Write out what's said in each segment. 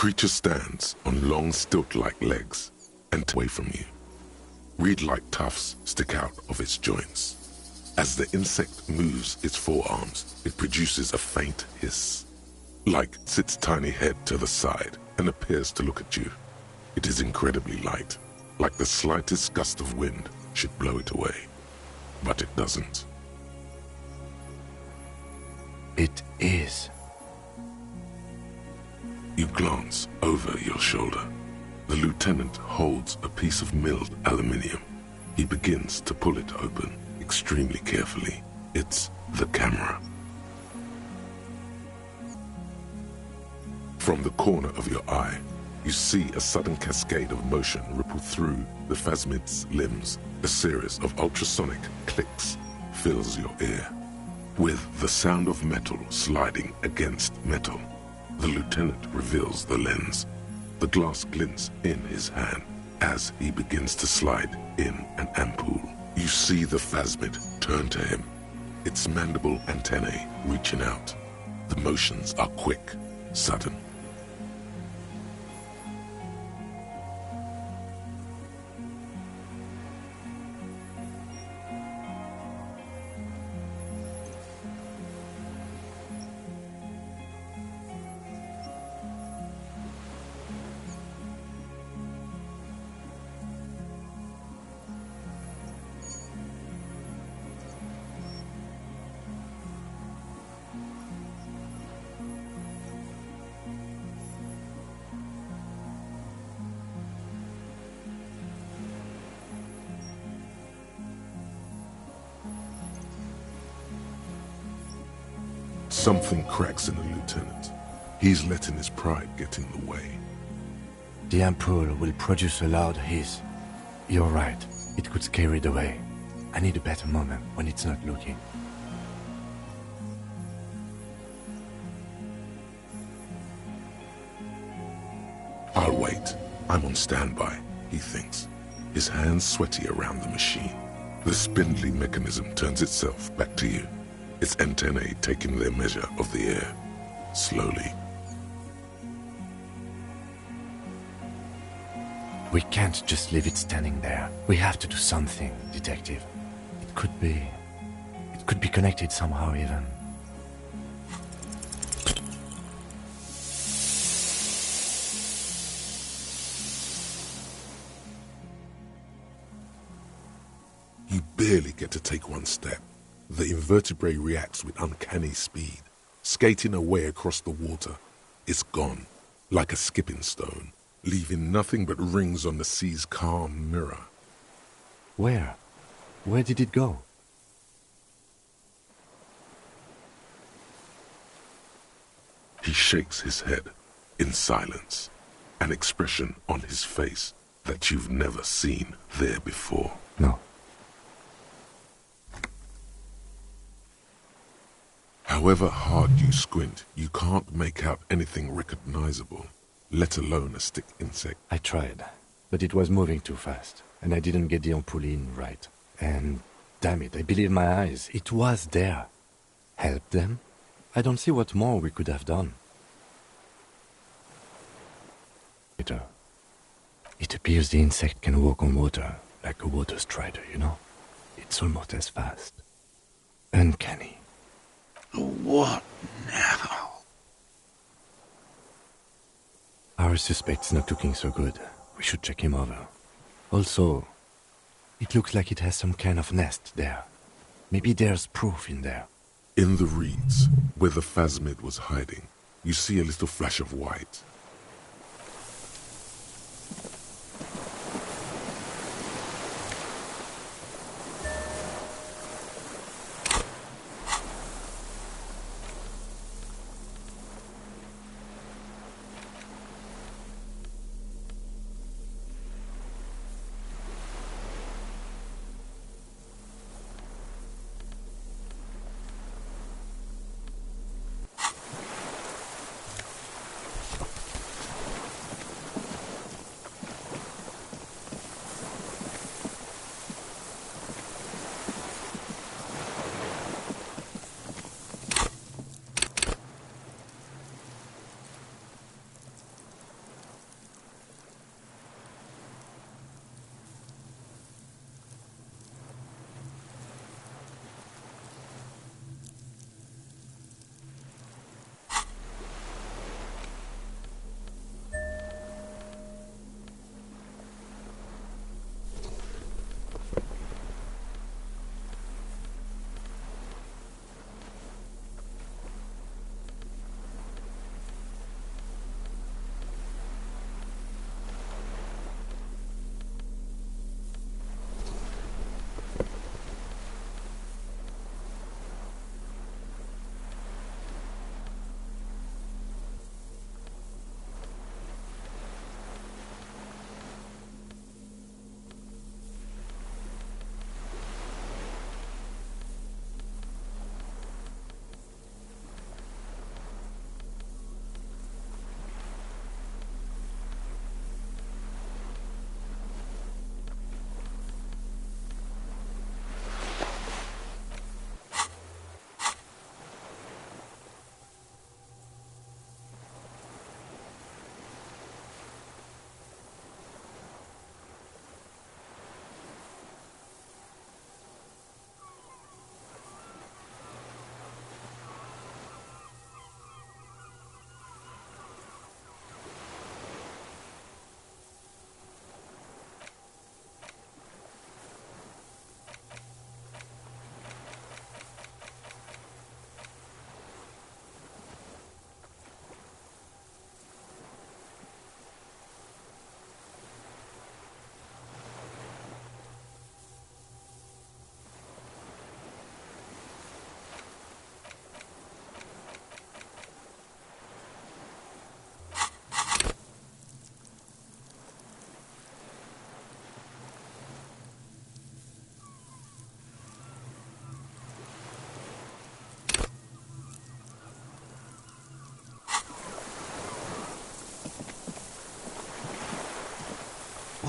creature stands on long stilt-like legs and away from you. Reed-like tufts stick out of its joints. As the insect moves its forearms, it produces a faint hiss, like its tiny head to the side, and appears to look at you. It is incredibly light, like the slightest gust of wind should blow it away. But it doesn't. It is. You glance over your shoulder. The lieutenant holds a piece of milled aluminium. He begins to pull it open, extremely carefully. It's the camera. From the corner of your eye, you see a sudden cascade of motion ripple through the phasmid's limbs. A series of ultrasonic clicks fills your ear, with the sound of metal sliding against metal. The lieutenant reveals the lens. The glass glints in his hand as he begins to slide in an ampoule. You see the phasmid turn to him, its mandible antennae reaching out. The motions are quick, sudden. Something cracks in the lieutenant. He's letting his pride get in the way. The ampoule will produce a loud hiss. You're right. It could scare it away. I need a better moment when it's not looking. I'll wait. I'm on standby, he thinks, his hands sweaty around the machine. The spindly mechanism turns itself back to you, its antennae taking their measure of the air, slowly. We can't just leave it standing there. We have to do something, Detective. It could be connected somehow even. You barely get to take one step. The invertebrate reacts with uncanny speed, skating away across the water. It's gone, like a skipping stone, leaving nothing but rings on the sea's calm mirror. Where? Where did it go? He shakes his head in silence, an expression on his face that you've never seen there before. No. However hard you squint, you can't make out anything recognizable, let alone a stick insect. I tried, but it was moving too fast, and I didn't get the ampoule in right. And damn it, I believe my eyes. It was there. Help them? I don't see what more we could have done. It appears the insect can walk on water, like a water strider, you know? It's almost as fast. Uncanny. What now? Our suspect's not looking so good. We should check him over. Also, it looks like it has some kind of nest there. Maybe there's proof in there. In the reeds, where the phasmid was hiding, you see a little flash of white.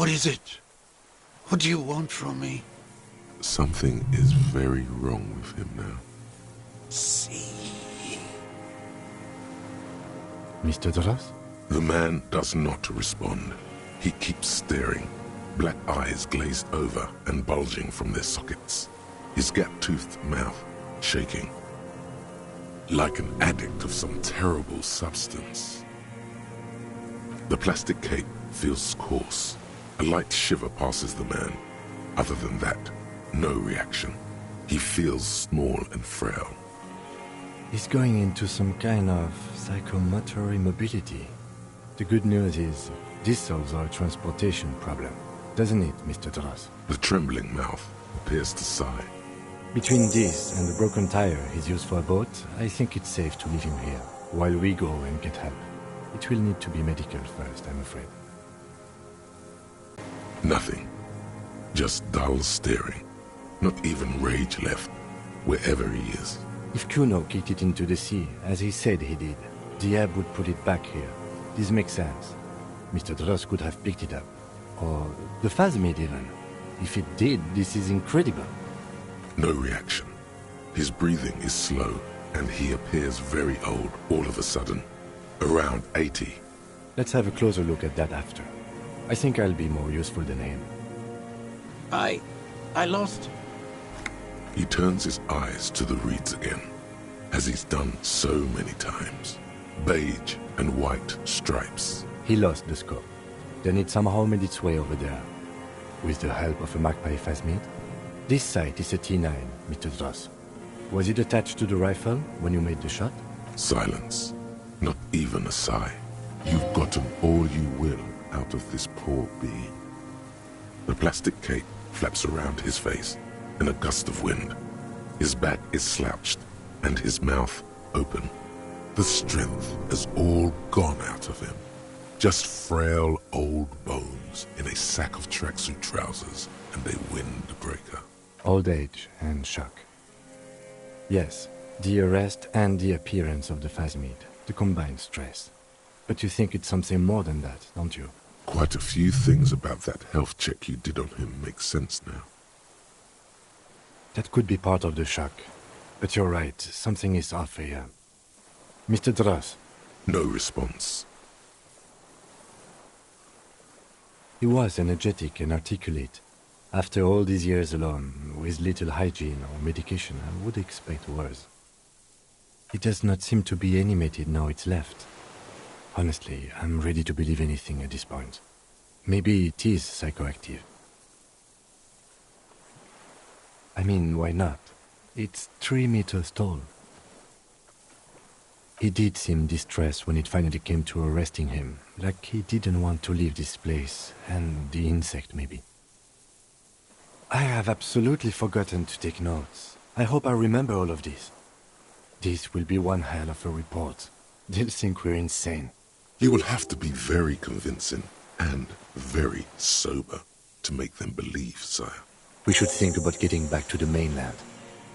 What is it? What do you want from me? Something is very wrong with him now. See. Mr. Dross? The man does not respond. He keeps staring, black eyes glazed over and bulging from their sockets, his gap-toothed mouth shaking. Like an addict of some terrible substance. The plastic cape feels coarse. A light shiver passes the man. Other than that, no reaction. He feels small and frail. He's going into some kind of psychomotor immobility. The good news is, this solves our transportation problem, doesn't it, Mr. Dross? The trembling mouth appears to sigh. Between this and the broken tire he's used for a boat, I think it's safe to leave him here, while we go and get help. It will need to be medical first, I'm afraid. Nothing. Just dull staring. Not even rage left, wherever he is. If Kuno kicked it into the sea, as he said he did, the ebb would put it back here. This makes sense. Mr. Dross could have picked it up. Or the Phasmid even. If it did, this is incredible. No reaction. His breathing is slow, and he appears very old all of a sudden. Around 80. Let's have a closer look at that after. I think I'll be more useful than him. I lost. He turns his eyes to the reeds again, as he's done so many times. Beige and white stripes. He lost the scope. Then it somehow made its way over there. With the help of a Magpie Phasmid. This sight is a T9, Mr. Dross. Was it attached to the rifle when you made the shot? Silence. Not even a sigh. You've gotten all you will out of this poor being. The plastic cape flaps around his face in a gust of wind. His back is slouched and his mouth open. The strength has all gone out of him. Just frail old bones in a sack of tracksuit trousers and a windbreaker. Old age and shock. Yes, the arrest and the appearance of the Phasmid, the combined stress. But you think it's something more than that, don't you? Quite a few things about that health check you did on him make sense now. That could be part of the shock. But you're right, something is off here. Mr. Dross. No response. He was energetic and articulate. After all these years alone, with little hygiene or medication, I would expect worse. He does not seem to be animated now it's left. Honestly, I'm ready to believe anything at this point. Maybe it is psychoactive. I mean, why not? It's 3 meters tall. He did seem distressed when it finally came to arresting him, like he didn't want to leave this place, and the insect maybe. I have absolutely forgotten to take notes. I hope I remember all of this. This will be one hell of a report. They'll think we're insane. You will have to be very convincing and very sober to make them believe, sire. We should think about getting back to the mainland.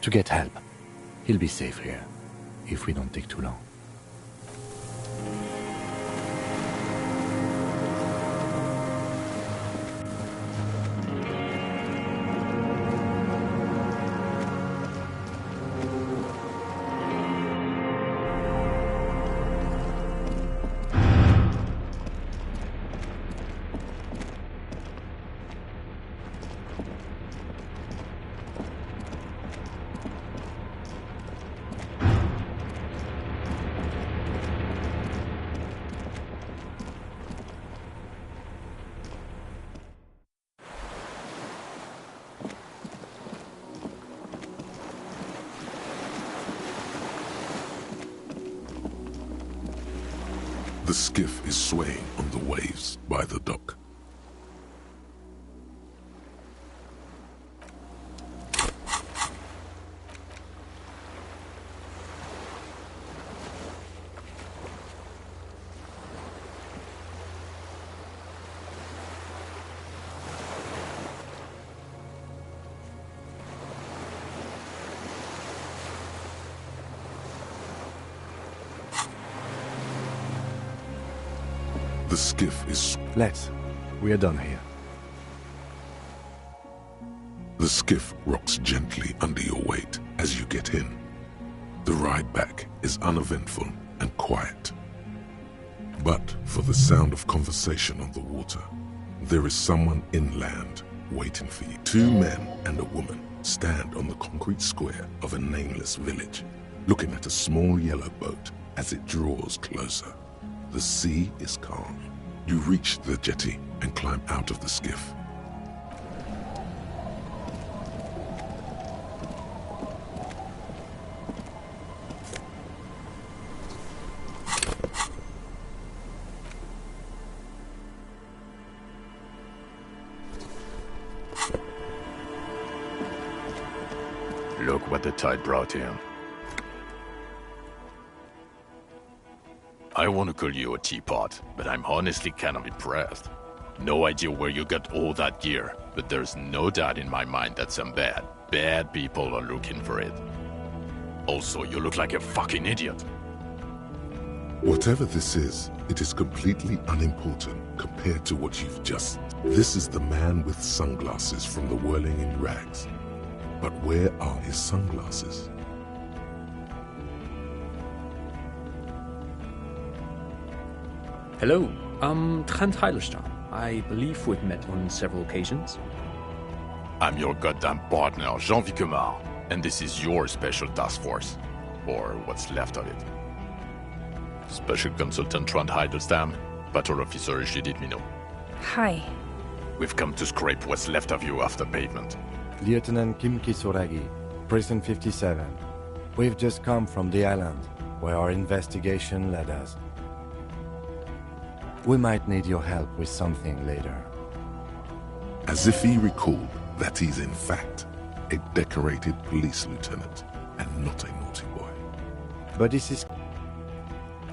To get help. He'll be safe here, if we don't take too long. The skiff is swaying on the waves by the dock. The skiff is... Let's. We are done here. The skiff rocks gently under your weight as you get in. The ride back is uneventful and quiet. But for the sound of conversation on the water, there is someone inland waiting for you. Two men and a woman stand on the concrete square of a nameless village, looking at a small yellow boat as it draws closer. The sea is calm. You reach the jetty and climb out of the skiff. Look what the tide brought in. I want to call you a teapot, but I'm honestly kind of impressed. No idea where you got all that gear, but there's no doubt in my mind that some bad people are looking for it. Also, you look like a fucking idiot. Whatever this is, it is completely unimportant compared to what you've just... This is the man with sunglasses from the Whirling in Rags. But where are his sunglasses? Hello, I'm Trent Heilerstam. I believe we've met on several occasions. I'm your goddamn partner, Jean Vicomar, and this is your special task force. Or what's left of it. Special Consultant Trent Heilerstam, Battle Officer Judith Minot. Hi. We've come to scrape what's left of you off the pavement. Lieutenant Kim Kisoragi, Prison 57. We've just come from the island, where our investigation led us. We might need your help with something later. As if he recalled that he's in fact a decorated police lieutenant and not a naughty boy. But this is...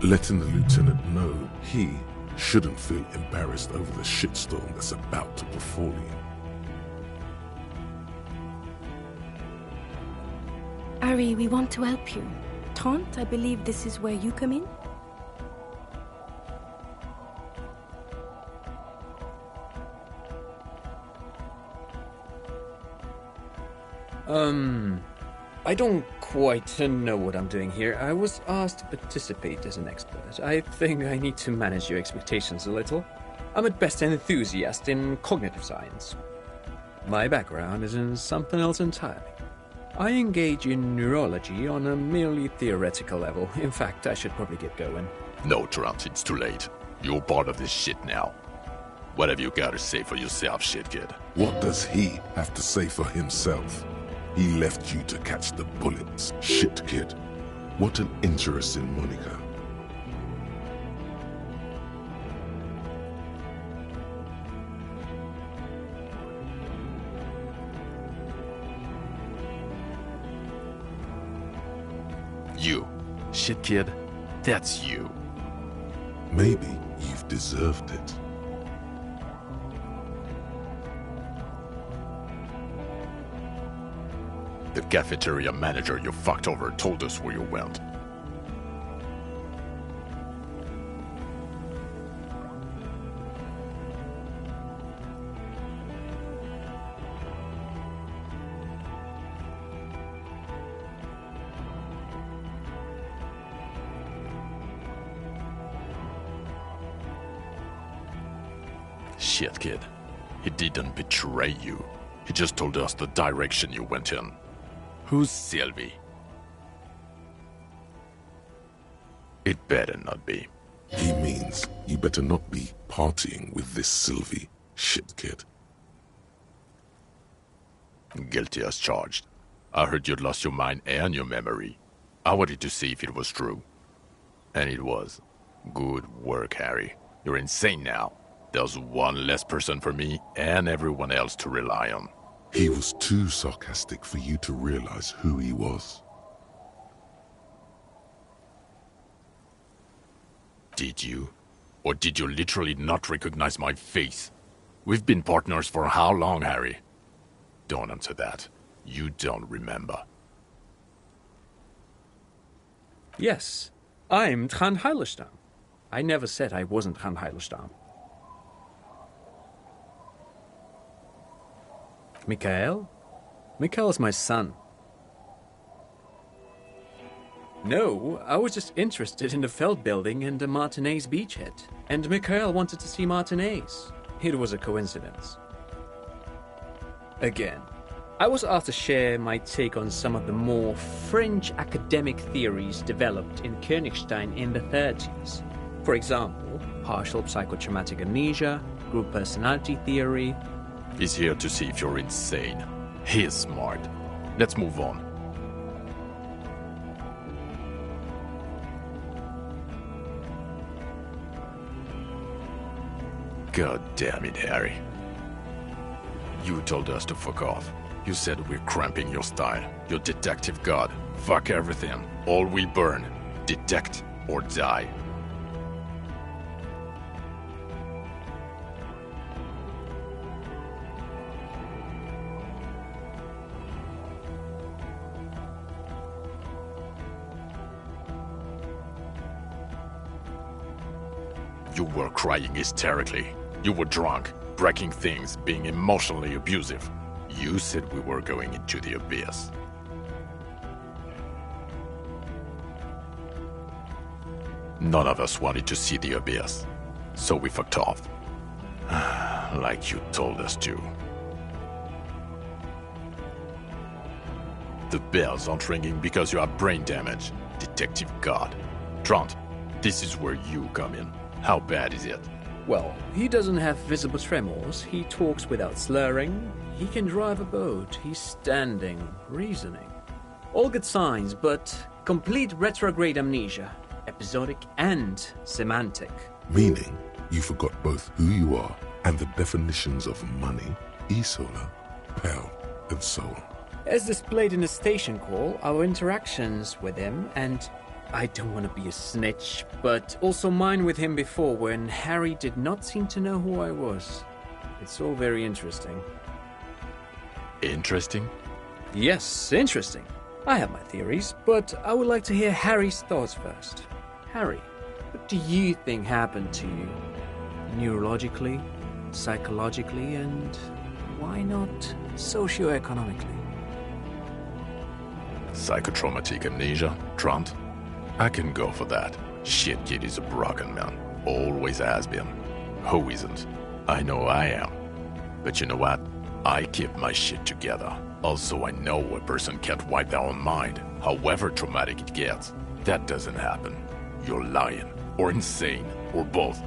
Letting the lieutenant know he shouldn't feel embarrassed over the shitstorm that's about to befall you. Ari, we want to help you. Trent, I believe this is where you come in? I don't quite know what I'm doing here. I was asked to participate as an expert. I think I need to manage your expectations a little. I'm at best an enthusiast in cognitive science. My background is in something else entirely. I engage in neurology on a merely theoretical level. In fact, I should probably get going. No, Trent, it's too late. You're part of this shit now. What have you got to say for yourself, shit kid? What does he have to say for himself? He left you to catch the bullets. Shit, kid. What an interesting moniker. You. Shit kid, that's you. Maybe you've deserved it. The cafeteria manager you fucked over told us where you went. Shit, kid. He didn't betray you. He just told us the direction you went in. Who's Sylvie? It better not be. He means you better not be partying with this Sylvie, shit kid. Guilty as charged. I heard you'd lost your mind and your memory. I wanted to see if it was true. And it was. Good work, Harry. You're insane now. There's one less person for me and everyone else to rely on. He was too sarcastic for you to realize who he was. Did you? Or did you literally not recognize my face? We've been partners for how long, Harry? Don't answer that. You don't remember. Yes, I'm Trent Heilerstam. I never said I wasn't Trent Heilerstam. Mikhail, Mikhail's my son. No, I was just interested in the Feld building and the Martinez beachhead. And Mikhail wanted to see Martinez. It was a coincidence. Again, I was asked to share my take on some of the more fringe academic theories developed in Königstein in the 30s. For example, partial psychotraumatic amnesia, group personality theory. He's here to see if you're insane. He is smart. Let's move on. God damn it, Harry. You told us to fuck off. You said we're cramping your style. Your detective god. Fuck everything. All we burn. Detect or die. You were crying hysterically. You were drunk, breaking things, being emotionally abusive. You said we were going into the abyss. None of us wanted to see the abyss, so we fucked off. Like you told us to. The bells aren't ringing because you have brain damage, Detective God. Trant, this is where you come in. How bad is it? Well, he doesn't have visible tremors, he talks without slurring, he can drive a boat, he's standing, reasoning. All good signs, but complete retrograde amnesia, episodic and semantic. Meaning, you forgot both who you are and the definitions of money, Isola, Pell, and so on. As displayed in the station call, our interactions with him, and I don't want to be a snitch, but also mine with him before when Harry did not seem to know who I was. It's all very interesting. Interesting? Yes, interesting. I have my theories, but I would like to hear Harry's thoughts first. Harry, what do you think happened to you? Neurologically, psychologically, and why not socioeconomically? Psychotraumatic amnesia, Trant? I can go for that. Shit kid is a broken man. Always has been. Who isn't? I know I am. But you know what? I keep my shit together. Also, I know a person can't wipe their own mind, however traumatic it gets. That doesn't happen. You're lying, or insane, or both.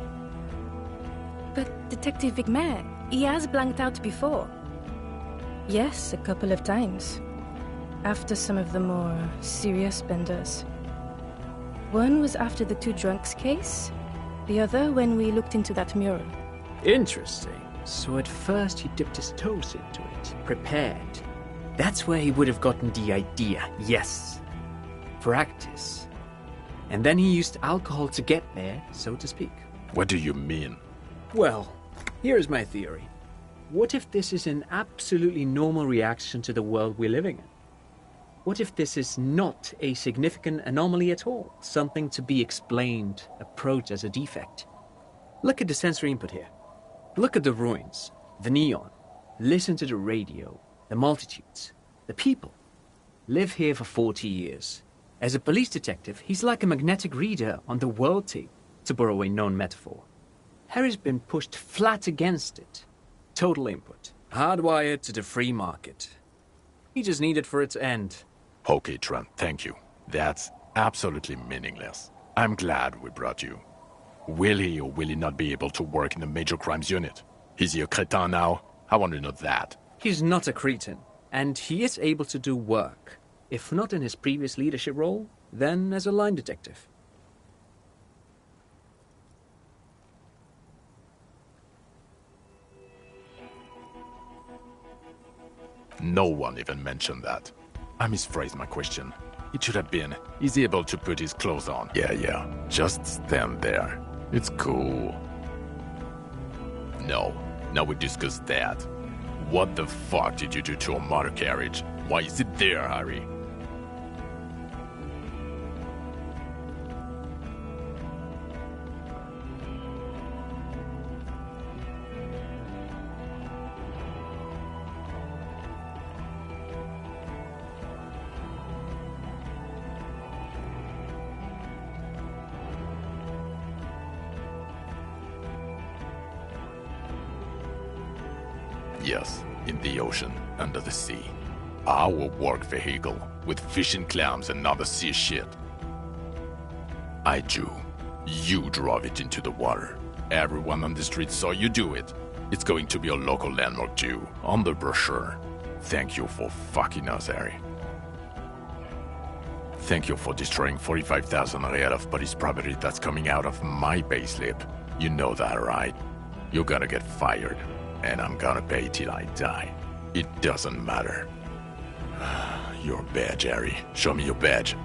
But Detective Vigmer, he has blanked out before. Yes, a couple of times. After some of the more serious benders. One was after the two drunks case, the other when we looked into that mural. Interesting. So at first he dipped his toes into it, prepared. That's where he would have gotten the idea, yes. Practice. And then he used alcohol to get there, so to speak. What do you mean? Well, here's my theory. What if this is an absolutely normal reaction to the world we're living in? What if this is not a significant anomaly at all? Something to be explained, approached as a defect? Look at the sensory input here. Look at the ruins, the neon. Listen to the radio, the multitudes, the people. Live here for 40 years. As a police detective, he's like a magnetic reader on the world tape, to borrow a known metaphor. Harry's been pushed flat against it. Total input. Hardwired to the free market. He just needed for it to end. Okay, Trent, thank you. That's absolutely meaningless. I'm glad we brought you. Will he or will he not be able to work in the major crimes unit? Is he a cretin now? I want to know that. He's not a cretin, and he is able to do work. If not in his previous leadership role, then as a line detective. No one even mentioned that. I misphrased my question. It should have been, is he able to put his clothes on? Yeah, just stand there. It's cool. No, now we discuss that. What the fuck did you do to a motor carriage? Why is it there, Harry? Yes, in the ocean, under the sea. Our work vehicle, with fish and clams and other sea shit. I drew. You drove it into the water. Everyone on the street saw you do it. It's going to be a local landmark too, on the brochure. Thank you for fucking us, Harry. Thank you for destroying 45,000 real of police property that's coming out of my payslip. You know that, right? You're gonna get fired, and I'm gonna pay till I die. It doesn't matter. Your badge, Harry. Show me your badge.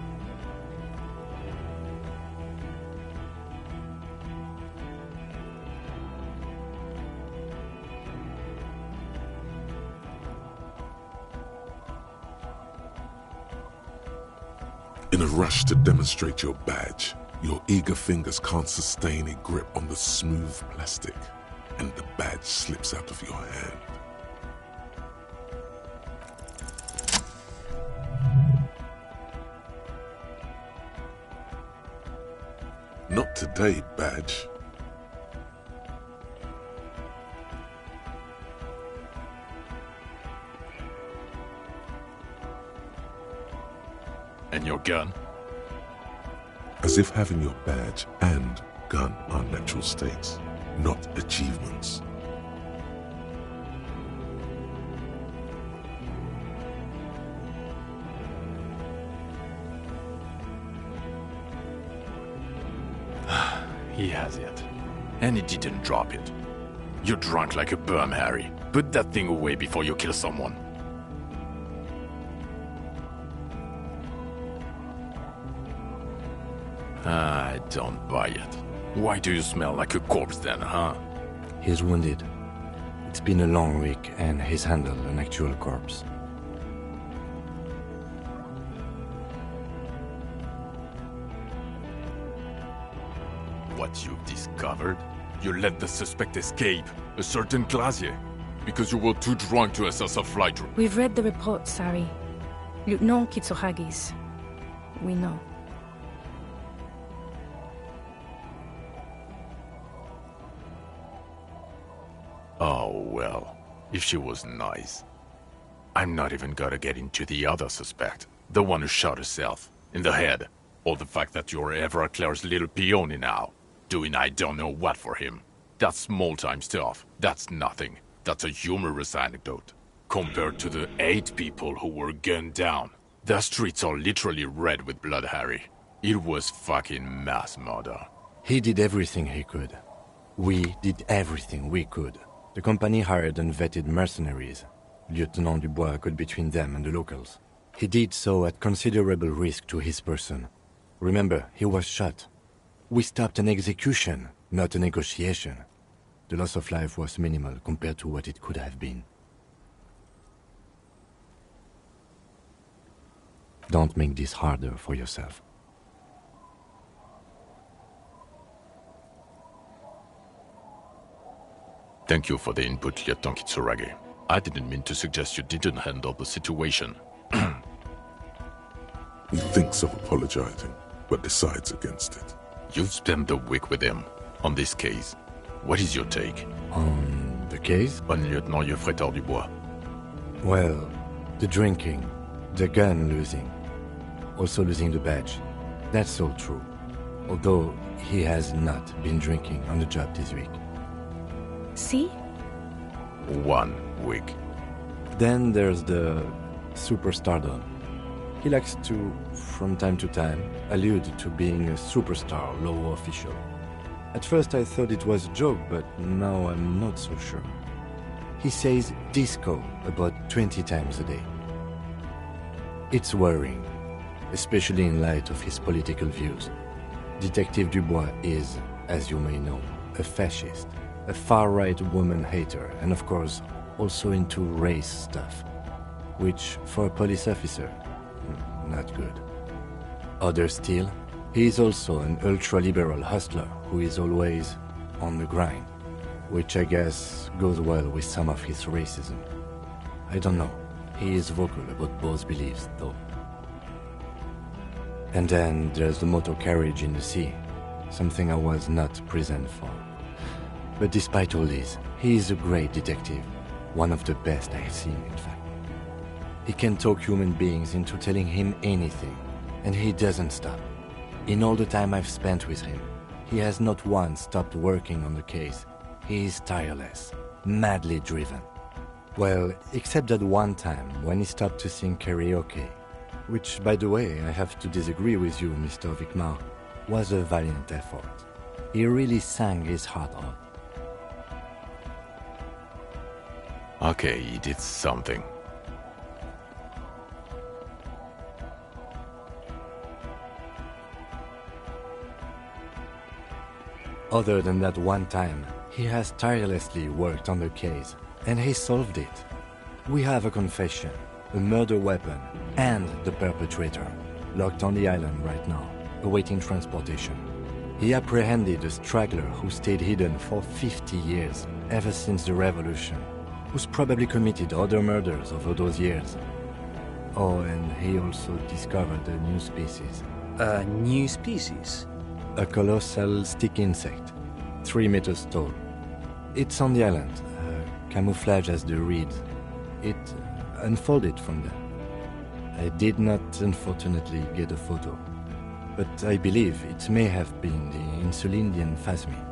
In a rush to demonstrate your badge, your eager fingers can't sustain a grip on the smooth plastic, and the badge slips out of your hand. Not today, badge. And your gun? As if having your badge and gun are natural states, not achievements. He has it. And he didn't drop it. You're drunk like a bum, Harry. Put that thing away before you kill someone. I don't buy it. Why do you smell like a corpse then, huh? He's wounded. It's been a long week, and he's handled an actual corpse. What you've discovered? You let the suspect escape, a certain Glacier, because you were too drunk to assess a flight route. We've read the report, Sari. Lieutenant Kitsuragis. We know. Oh, well, if she was nice. I'm not even gonna get into the other suspect, the one who shot herself, in the head, or the fact that you're Everclear's little peony now, doing I don't know what for him. That's small-time stuff, that's nothing. That's a humorous anecdote, compared to the 8 people who were gunned down. The streets are literally red with blood, Harry. It was fucking mass murder. He did everything he could. We did everything we could. The company hired and vetted mercenaries. Lieutenant Dubois got between them and the locals. He did so at considerable risk to his person. Remember, he was shot. We stopped an execution, not a negotiation. The loss of life was minimal compared to what it could have been. Don't make this harder for yourself. Thank you for the input, Lieutenant Kitsuragi. I didn't mean to suggest you didn't handle the situation. He thinks of apologizing, but decides against it. You've spent the week with him on this case. What is your take? On the case? On Lieutenant Geoffrey Dubois. Well, the drinking, the gun losing, also losing the badge. That's all true. Although he has not been drinking on the job this week. See? 1 week. Then there's the superstardom. He likes to, from time to time, allude to being a superstar law official. At first I thought it was a joke, but now I'm not so sure. He says disco about 20 times a day. It's worrying, especially in light of his political views. Detective Dubois is, as you may know, a fascist, a far-right woman hater, and of course, also into race stuff. Which, for a police officer, not good. Other still, he is also an ultra-liberal hustler who is always on the grind, which I guess goes well with some of his racism. I don't know. He is vocal about both beliefs, though. And then there's the motor carriage in the sea, something I was not present for. But despite all this, he is a great detective, One of the best I've seen, in fact. He can talk human beings into telling him anything, and he doesn't stop. In all the time I've spent with him, he has not once stopped working on the case. He is tireless, madly driven. Well, except that one time when he stopped to sing karaoke, which, by the way, I have to disagree with you, Mr. Vicmar, was a valiant effort. He really sang his heart out. Okay, he did something. Other than that one time, he has tirelessly worked on the case, and he solved it. We have a confession, a murder weapon, and the perpetrator, locked on the island right now, awaiting transportation. He apprehended a straggler who stayed hidden for 50 years, ever since the revolution, who's probably committed other murders over those years. Oh, and he also discovered a new species. A new species? A colossal stick insect, 3 meters tall. It's on the island, camouflage as the reeds. It unfolded from there. I did not, unfortunately, get a photo, but I believe it may have been the Insulindian phasmid.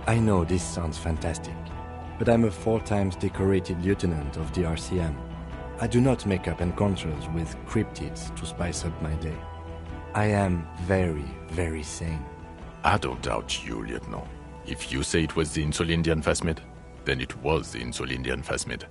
I know this sounds fantastic, but I'm a 4 times decorated lieutenant of the RCM. I do not make up encounters with cryptids to spice up my day. I am very, very sane. I don't doubt you, Lieutenant. If you say it was the Insulindian phasmid, then it was the Insulindian phasmid.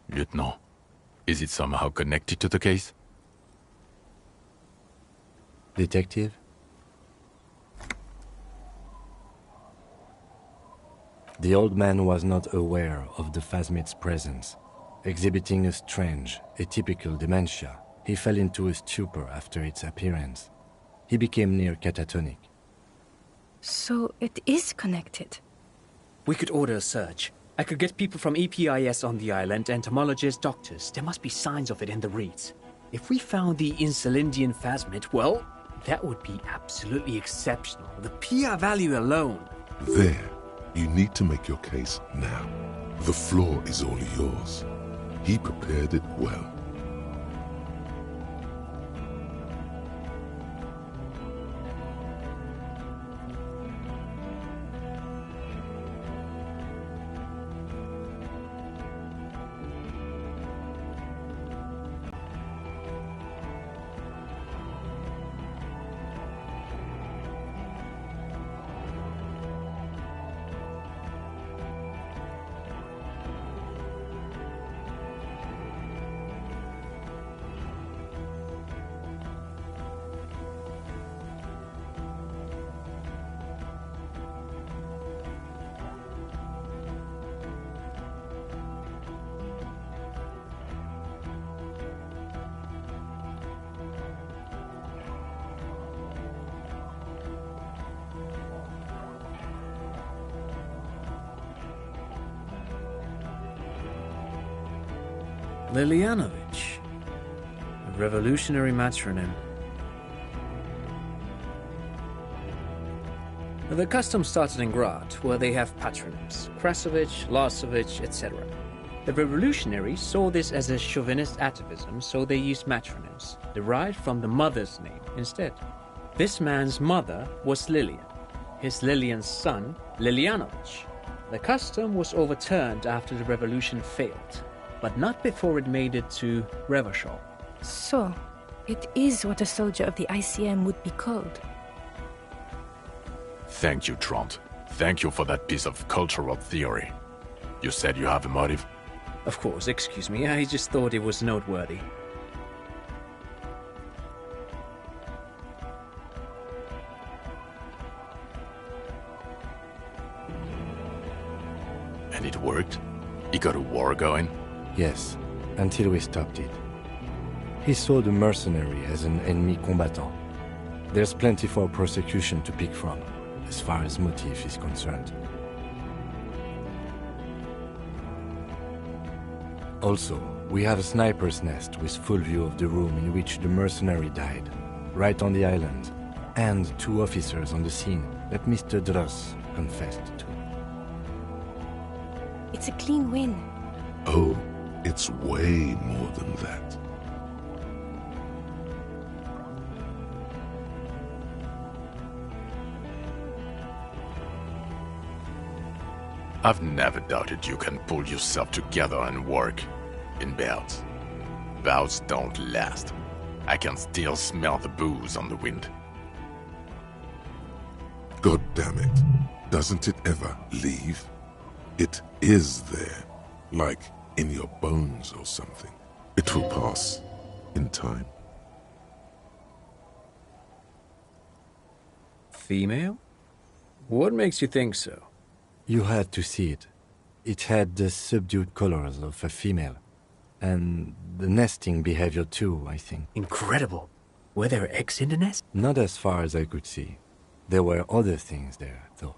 Lieutenant, is it somehow connected to the case? Detective? The old man was not aware of the phasmid's presence. Exhibiting a strange, atypical dementia, he fell into a stupor after its appearance. He became near catatonic. So it is connected. We could order a search. I could get people from EPIS on the island, entomologists, doctors. There must be signs of it in the reeds. If we found the Insulindian phasmid, well, that would be absolutely exceptional. The PR value alone. There, you need to make your case now. The floor is all yours. He prepared it well. Lilianovich. A revolutionary matronym. The custom started in Grad, where they have patronyms. Krasovich, Lasovich, etc. The revolutionaries saw this as a chauvinist atavism, so they used matronyms, derived from the mother's name instead. This man's mother was Lilian. His Lilian's son, Lilianovich. The custom was overturned after the revolution failed, but not before it made it to Revachol. So, it is what a soldier of the ICM would be called. Thank you, Trant. Thank you for that piece of cultural theory. You said you have a motive? Of course, excuse me, I just thought it was noteworthy. worked? He got a war going? Yes, until we stopped it. He saw the mercenary as an ennemi combattant. There's plenty for prosecution to pick from, as far as motive is concerned. Also, we have a sniper's nest with full view of the room in which the mercenary died, right on the island, and 2 officers on the scene that Mr. Dross confessed to. It's a clean win. Oh, it's way more than that. I've never doubted you can pull yourself together and work. In bouts. Bouts don't last. I can still smell the booze on the wind. God damn it. Doesn't it ever leave? It is there, like in your bones or something. It will pass in time. Female? What makes you think so? You had to see it. It had the subdued colors of a female. And the nesting behavior too, I think. Incredible. Were there eggs in the nest? Not as far as I could see. There were other things there, though.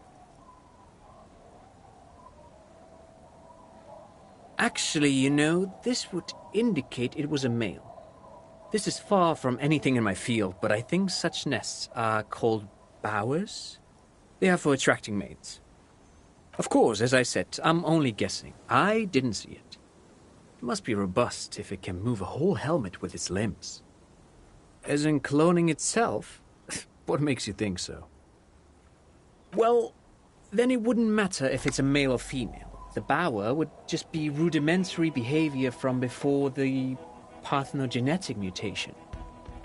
Actually, you know, this would indicate it was a male. This is far from anything in my field, but I think such nests are called bowers. They are for attracting mates. Of course, as I said, I'm only guessing. I didn't see it. It must be robust if it can move a whole helmet with its limbs. As in cloning itself? What makes you think so? Well, then it wouldn't matter if it's a male or female. The bower would just be rudimentary behavior from before the parthenogenetic mutation.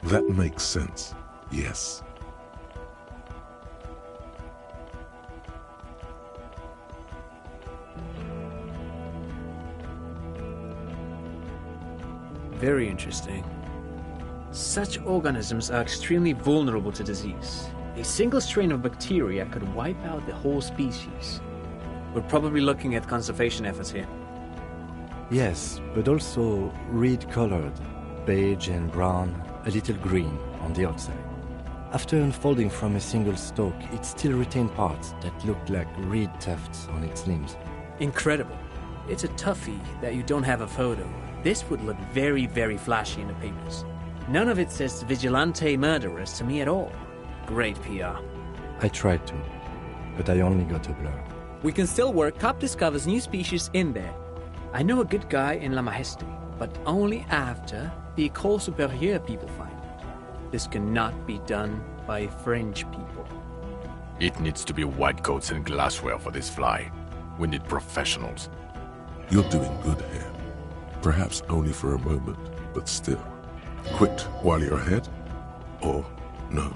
That makes sense, yes. Very interesting. Such organisms are extremely vulnerable to disease. A single strain of bacteria could wipe out the whole species. We're probably looking at conservation efforts here. Yes, but also reed-colored, beige and brown, a little green on the outside. After unfolding from a single stalk, it still retained parts that looked like reed tufts on its limbs. Incredible. It's a toughie that you don't have a photo. This would look very, very flashy in the papers. None of it says vigilante murderers to me at all. Great PR. I tried to, but I only got a blur. We can still work. Cop discovers new species in there. I know a good guy in La Majesté, but only after the École Supérieure people find it. This cannot be done by French people. It needs to be white coats and glassware for this fly. We need professionals. You're doing good here. Perhaps only for a moment, but still. Quit while you're ahead, or no.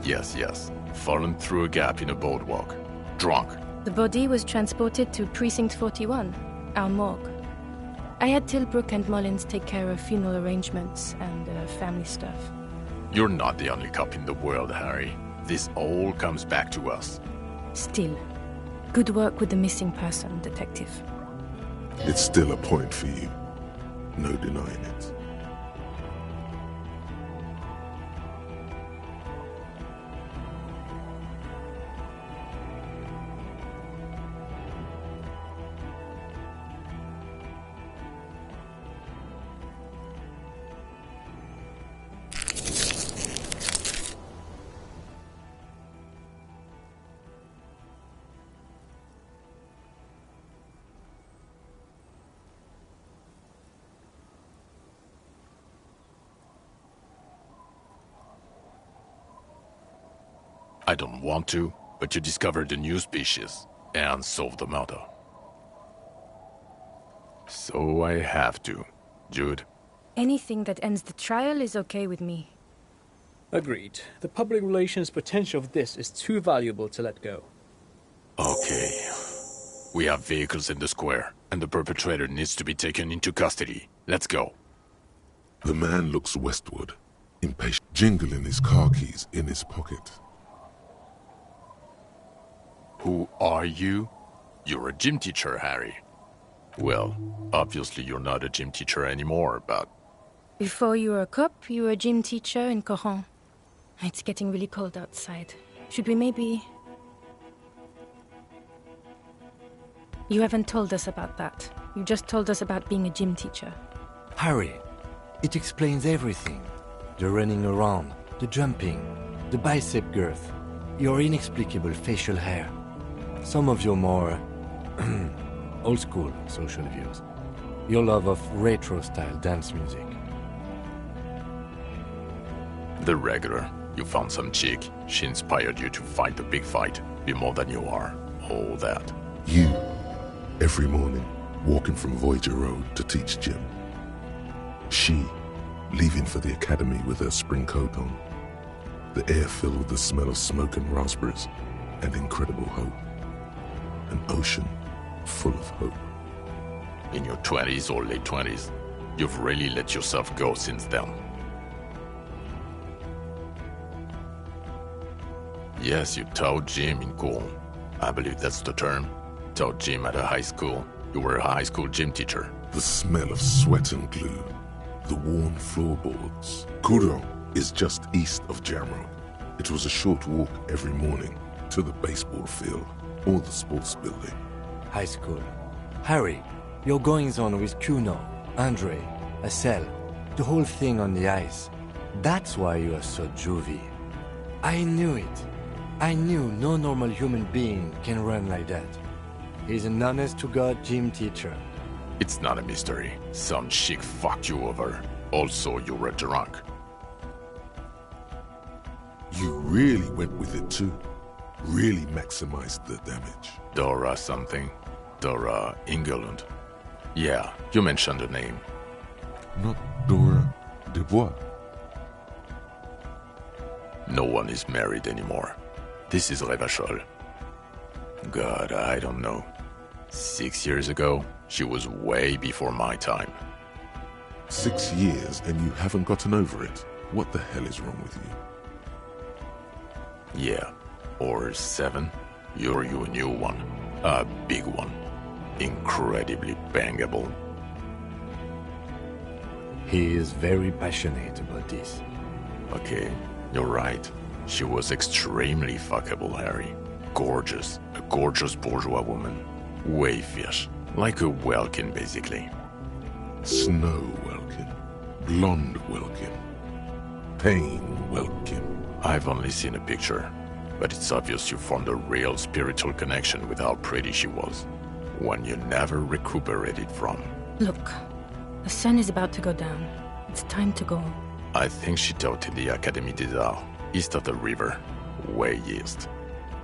Yes. Fallen through a gap in a boardwalk. Drunk. The body was transported to Precinct 41, our morgue. I had Tilbrook and Mullins take care of funeral arrangements and family stuff. You're not the only cop in the world, Harry. This all comes back to us. Still, good work with the missing person, Detective. It's still a point for you. No denying it. I don't want to, but you discovered a new species and solved the murder. So I have to. Jude? Anything that ends the trial is okay with me. Agreed. The public relations potential of this is too valuable to let go. Okay. We have vehicles in the square, and the perpetrator needs to be taken into custody. Let's go. The man looks westward, impatient, jingling his car keys in his pocket. Who are you? You're a gym teacher, Harry. Well, obviously you're not a gym teacher anymore, but... Before you were a cop, you were a gym teacher in Coron. It's getting really cold outside. Should we maybe... You haven't told us about that. You just told us about being a gym teacher. Harry, it explains everything. The running around, the jumping, the bicep girth, your inexplicable facial hair. Some of your more old-school social views. Your love of retro-style dance music. The regular. You found some chick. She inspired you to fight the big fight. Be more than you are. All that. You, every morning, walking from Voyager Road to teach gym. She, leaving for the academy with her spring coat on. The air filled with the smell of smoke and raspberries and incredible hope. An ocean full of hope. In your 20s or late 20s, you've really let yourself go since then. Yes, you taught gym in Cool. I believe that's the term. Taught gym at a high school. You were a high school gym teacher. The smell of sweat and glue. The worn floorboards. Coron is just east of Jamrock. It was a short walk every morning to the baseball field or the sports building. High school. Harry, your goings-on with Kuno, Andre, Acel, the whole thing on the ice. That's why you are so juvie. I knew it. I knew no normal human being can run like that. He's an honest-to-God gym teacher. It's not a mystery. Some chick fucked you over. Also, you were drunk. You really went with it too. Really maximized the damage. Dora something. Dora Engelund. Yeah, you mentioned the name. Not Dora Dubois. No one is married anymore. This is Revachol. God, I don't know. 6 years ago, she was way before my time. 6 years and you haven't gotten over it. What the hell is wrong with you? Yeah, or 7. You're your new one. A big one. Incredibly bangable. He is very passionate about this. Okay, you're right. She was extremely fuckable, Harry. Gorgeous. A gorgeous bourgeois woman. Way fish. Like a Welkin, basically. Snow Welkin. Blonde Welkin. Pain Welkin. I've only seen a picture, but it's obvious you formed a real spiritual connection with how pretty she was. One you never recuperated from. Look, the sun is about to go down. It's time to go. I think she taught in the Académie des Arts, east of the river. Way east.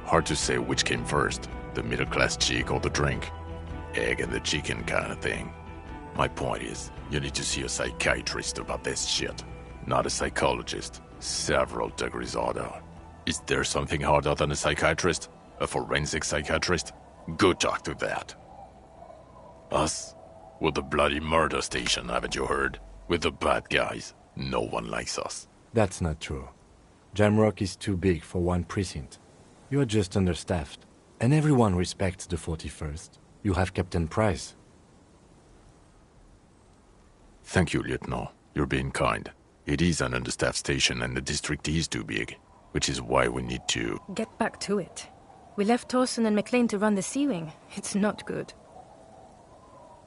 Hard to say which came first, the middle-class chick or the drink. Egg and the chicken kind of thing. My point is, you need to see a psychiatrist about this shit. Not a psychologist. Several degrees harder. Is there something harder than a psychiatrist? A forensic psychiatrist? Go talk to that. Us? We're the bloody murder station, haven't you heard? We're the bad guys. No one likes us. That's not true. Jamrock is too big for one precinct. You are just understaffed. And everyone respects the 41st. You have Captain Price. Thank you, Lieutenant. You're being kind. It is an understaffed station and the district is too big, which is why we need to... Get back to it. We left Torsen and McLean to run the Sea Wing. It's not good.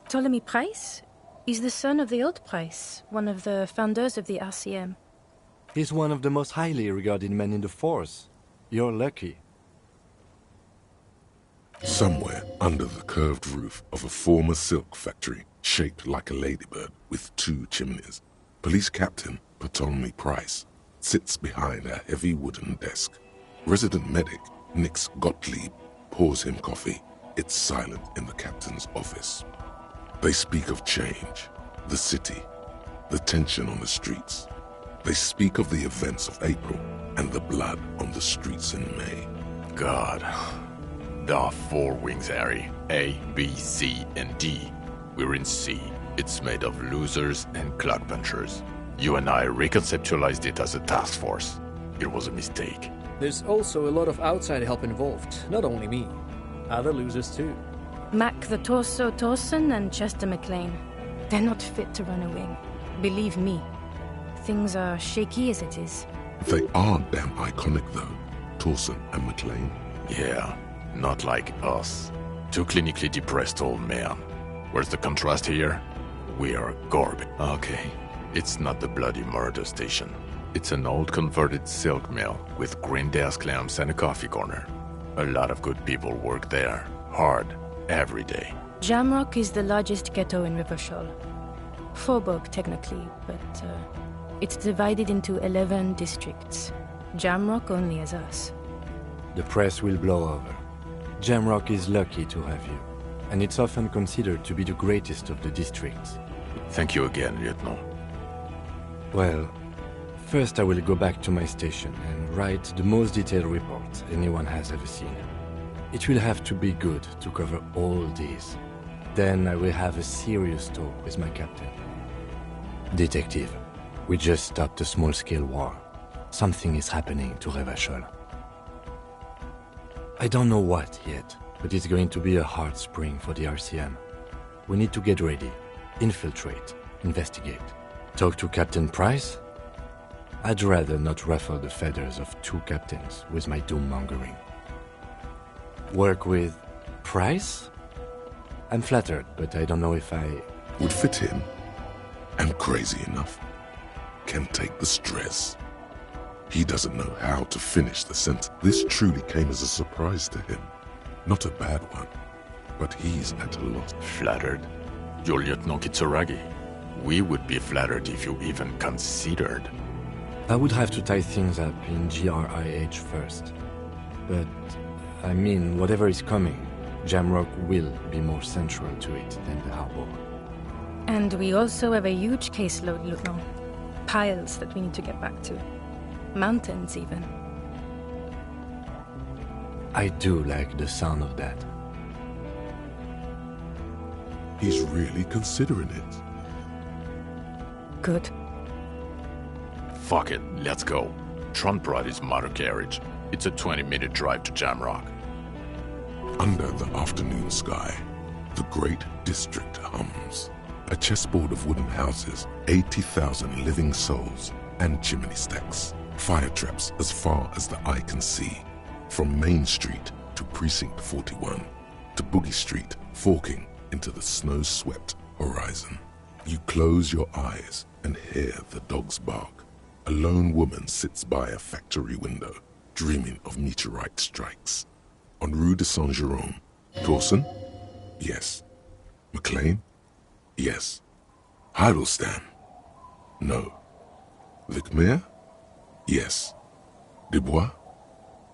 Ptolemy Price? He's the son of the old Price, one of the founders of the RCM. He's one of the most highly regarded men in the force. You're lucky. Somewhere under the curved roof of a former silk factory, shaped like a ladybird with 2 chimneys, Police Captain Ptolemy Price sits behind a heavy wooden desk. Resident medic Nix Gottlieb pours him coffee. It's silent in the captain's office. They speak of change, the city, the tension on the streets. They speak of the events of April and the blood on the streets in May. God. There are 4 wings, Harry. A, B, C, and D. We're in C. It's made of losers and clock punchers. You and I reconceptualized it as a task force. It was a mistake. There's also a lot of outside help involved, not only me. Other losers too. Mac the Torso Torsen and Chester McLean. They're not fit to run a wing. Believe me. Things are shaky as it is. They are damn iconic though, Torsen and McLean. Yeah, not like us. 2 clinically depressed old men. Where's the contrast here? We are garbage. Okay, it's not the bloody murder station. It's an old converted silk mill with green desk lamps and a coffee corner. A lot of good people work there, hard, every day. Jamrock is the largest ghetto in Rivershaw. Faubourg, technically, but it's divided into 11 districts. Jamrock only has us. The press will blow over. Jamrock is lucky to have you, and it's often considered to be the greatest of the districts. Thank you again, Lieutenant. Well, first I will go back to my station and write the most detailed report anyone has ever seen. It will have to be good to cover all these. Then I will have a serious talk with my captain. Detective, we just stopped a small-scale war. Something is happening to Revachol. I don't know what yet, but it's going to be a hard spring for the RCM. We need to get ready, infiltrate, investigate. Talk to Captain Price? I'd rather not ruffle the feathers of 2 captains with my doom-mongering. Work with Price? I'm flattered, but I don't know if I... Would fit in, and crazy enough, can take the stress. He doesn't know how to finish the sentence. This truly came as a surprise to him. Not a bad one, but he's at a loss. Flattered? You're Lieutenant Kitsuragi. We would be flattered if you even considered. I would have to tie things up in GRIH first. But, I mean, whatever is coming, Jamrock will be more central to it than the harbor. And we also have a huge caseload, Lieutenant. Piles that we need to get back to. Mountains, even. I do like the sound of that. He's really considering it. Good. Fuck it, let's go. Trump brought his motor carriage. It's a 20-minute drive to Jamrock. Under the afternoon sky, the great district hums. A chessboard of wooden houses, 80,000 living souls, and chimney stacks. Fire traps as far as the eye can see. From Main Street to Precinct 41, to Boogie Street, forking into the snow-swept horizon. You close your eyes and hear the dogs bark. A lone woman sits by a factory window, dreaming of meteorite strikes. On Rue de Saint-Jérôme, Torsen? Yes. McLean? Yes. Heidelstam? No. Vicmere? Yes. Dubois?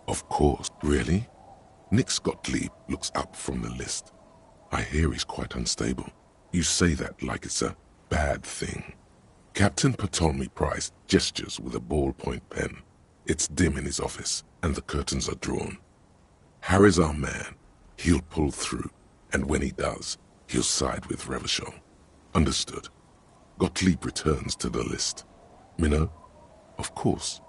Of course. Really? Nix Gottlieb looks up from the list. I hear he's quite unstable. You say that like it's a bad thing. Captain Ptolemy Price gestures with a ballpoint pen. It's dim in his office, and the curtains are drawn. Harry's our man. He'll pull through, and when he does, he'll side with Revachol. Understood. Gottlieb returns to the list. Minnow? Of course.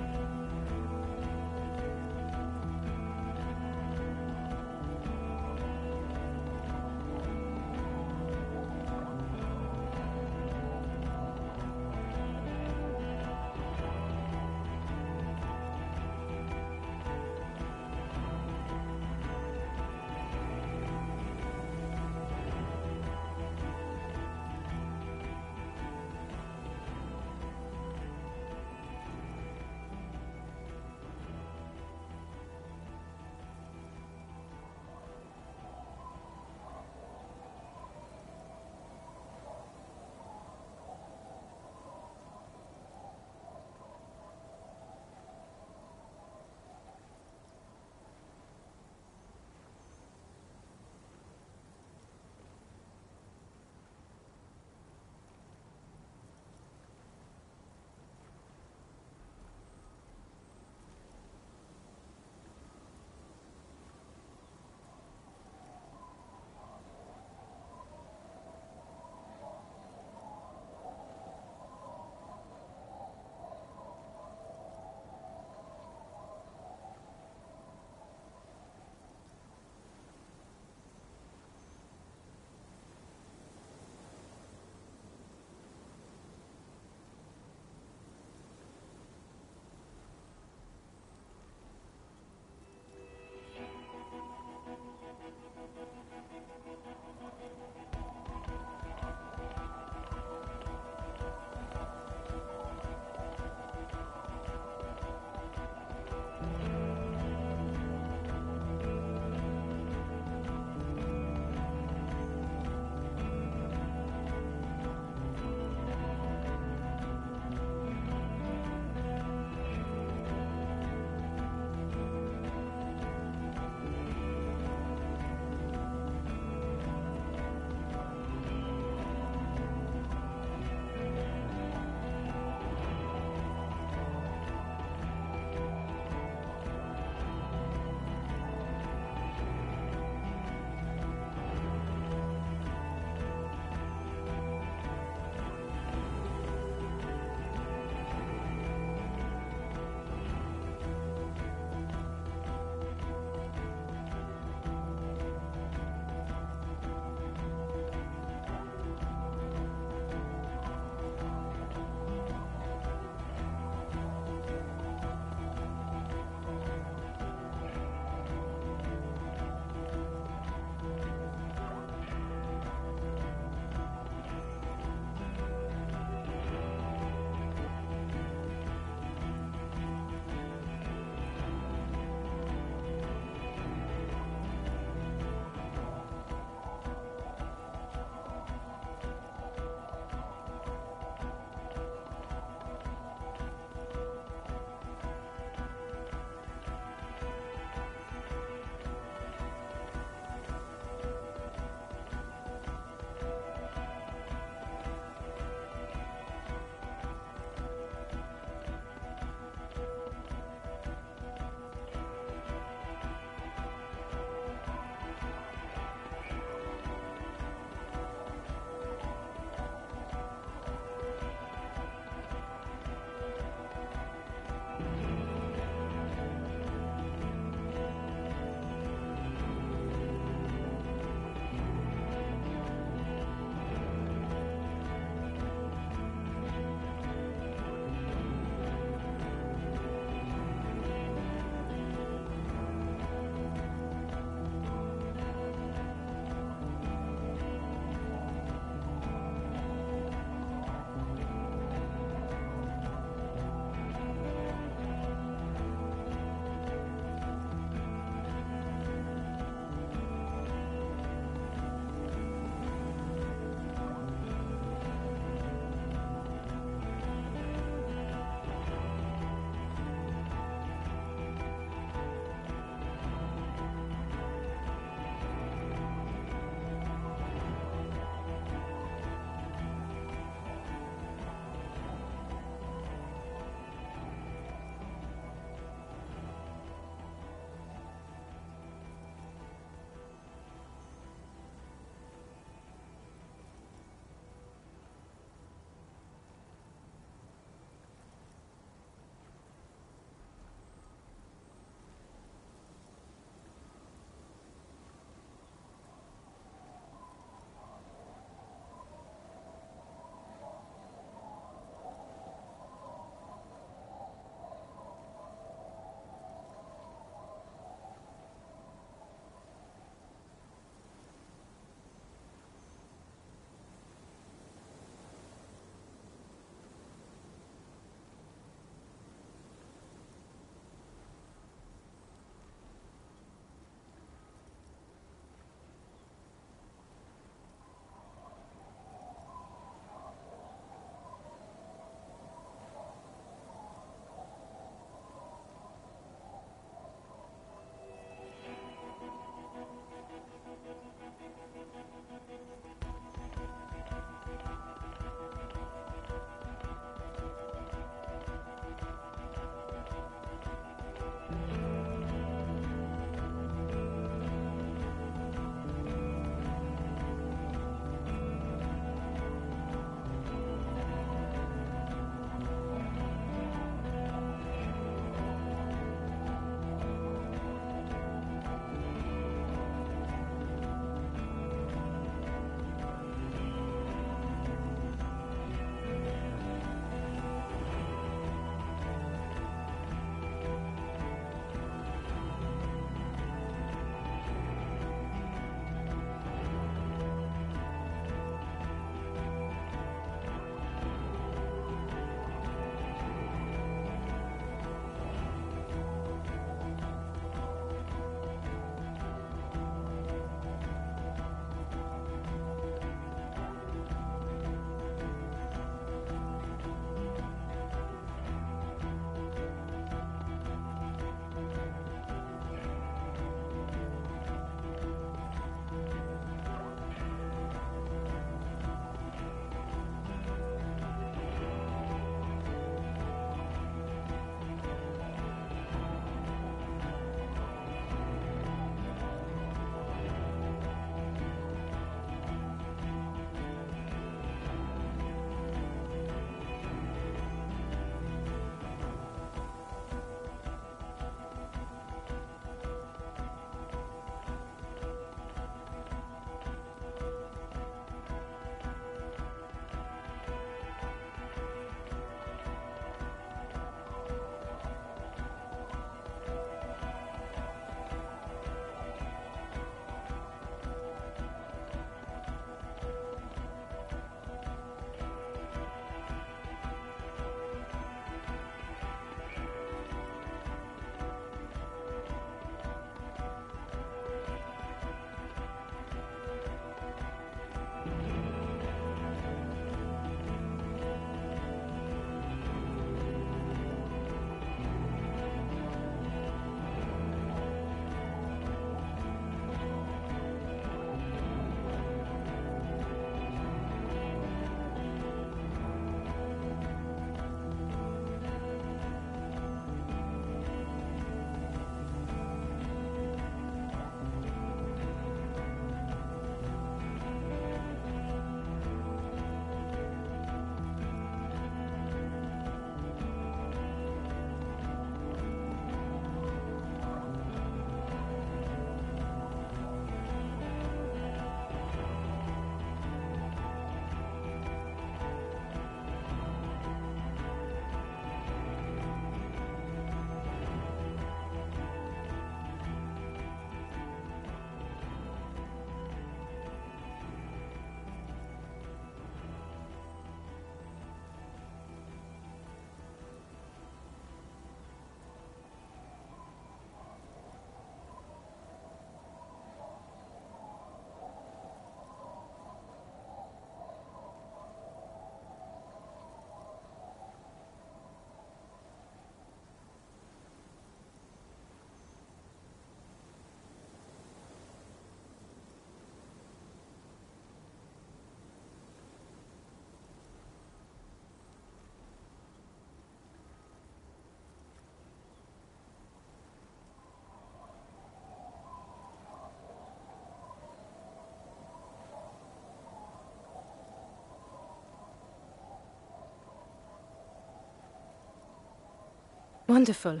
Wonderful.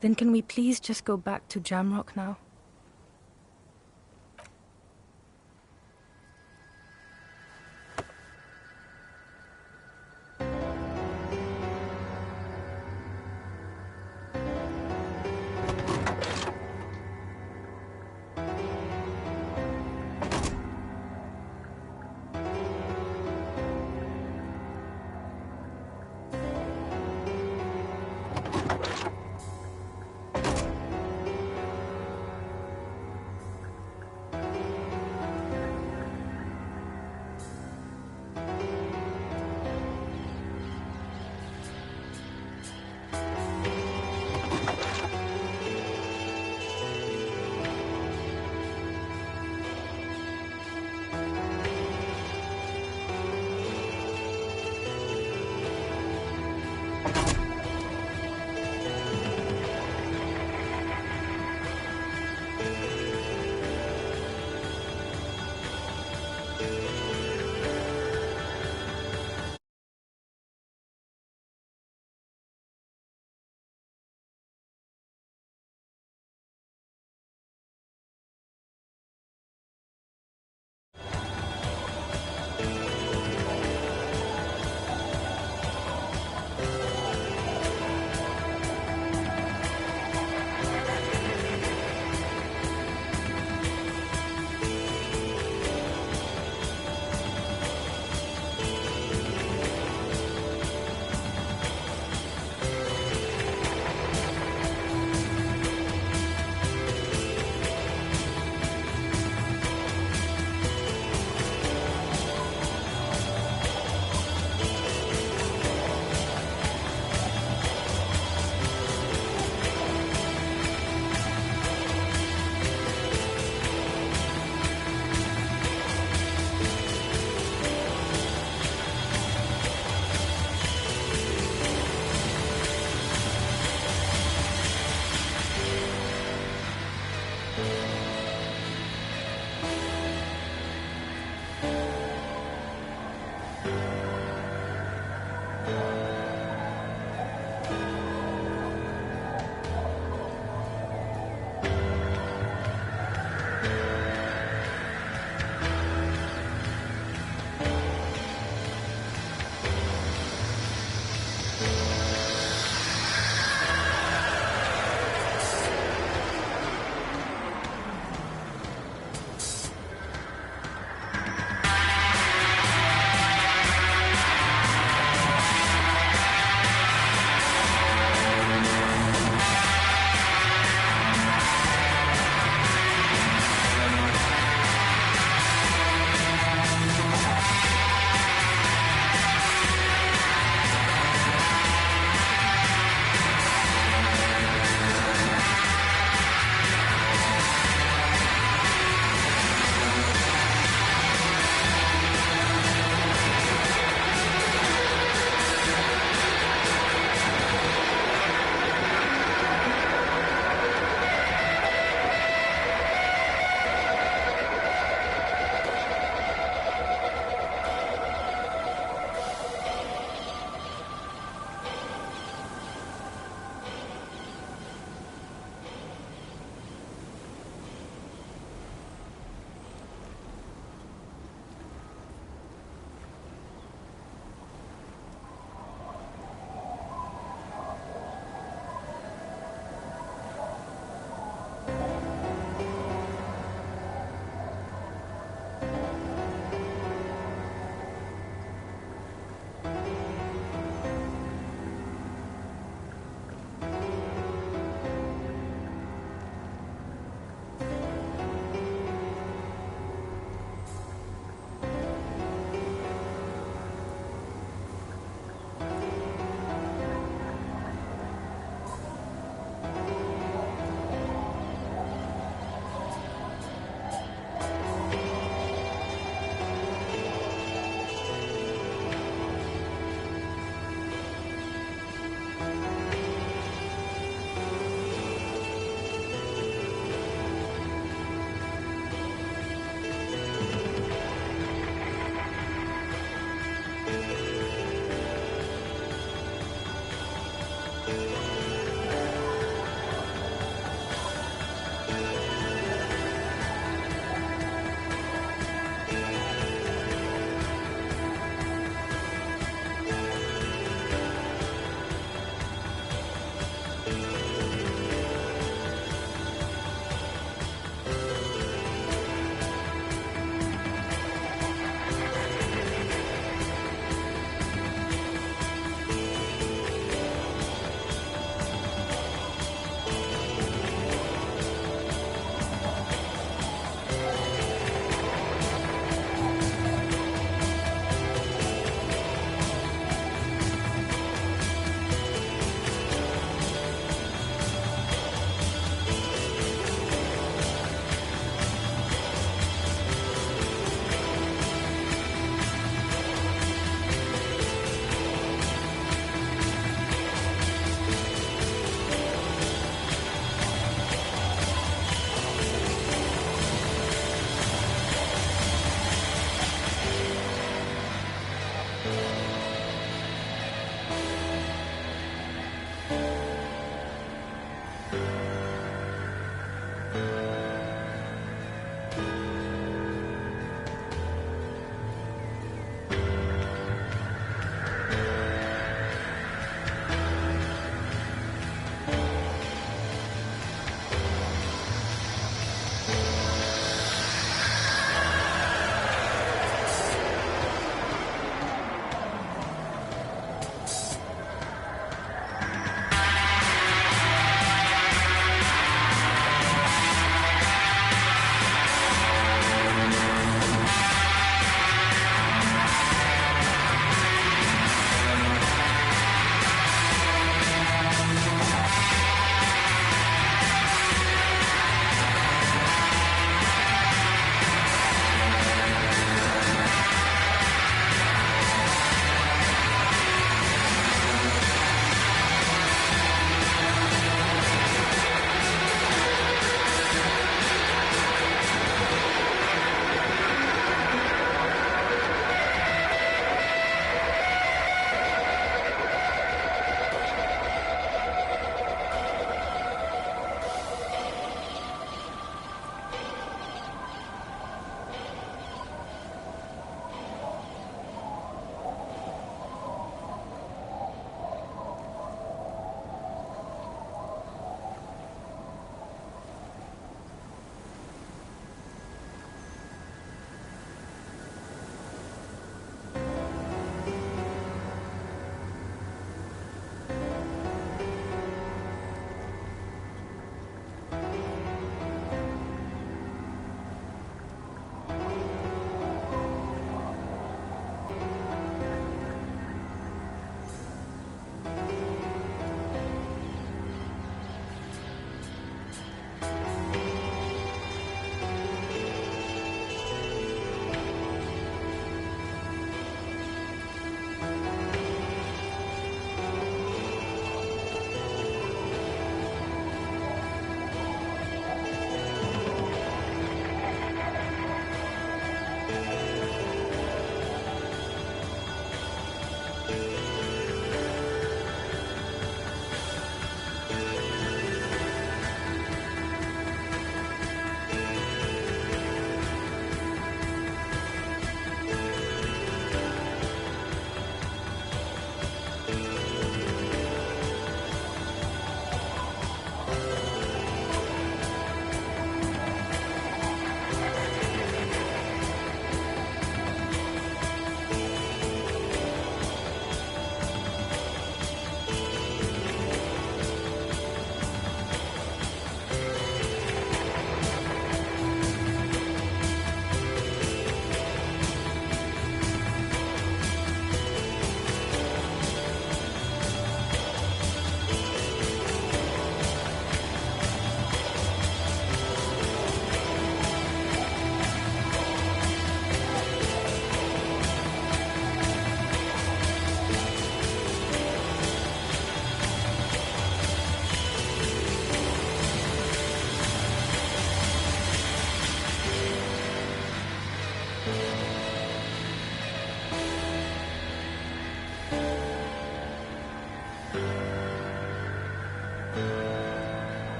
Then can we please just go back to Jamrock now?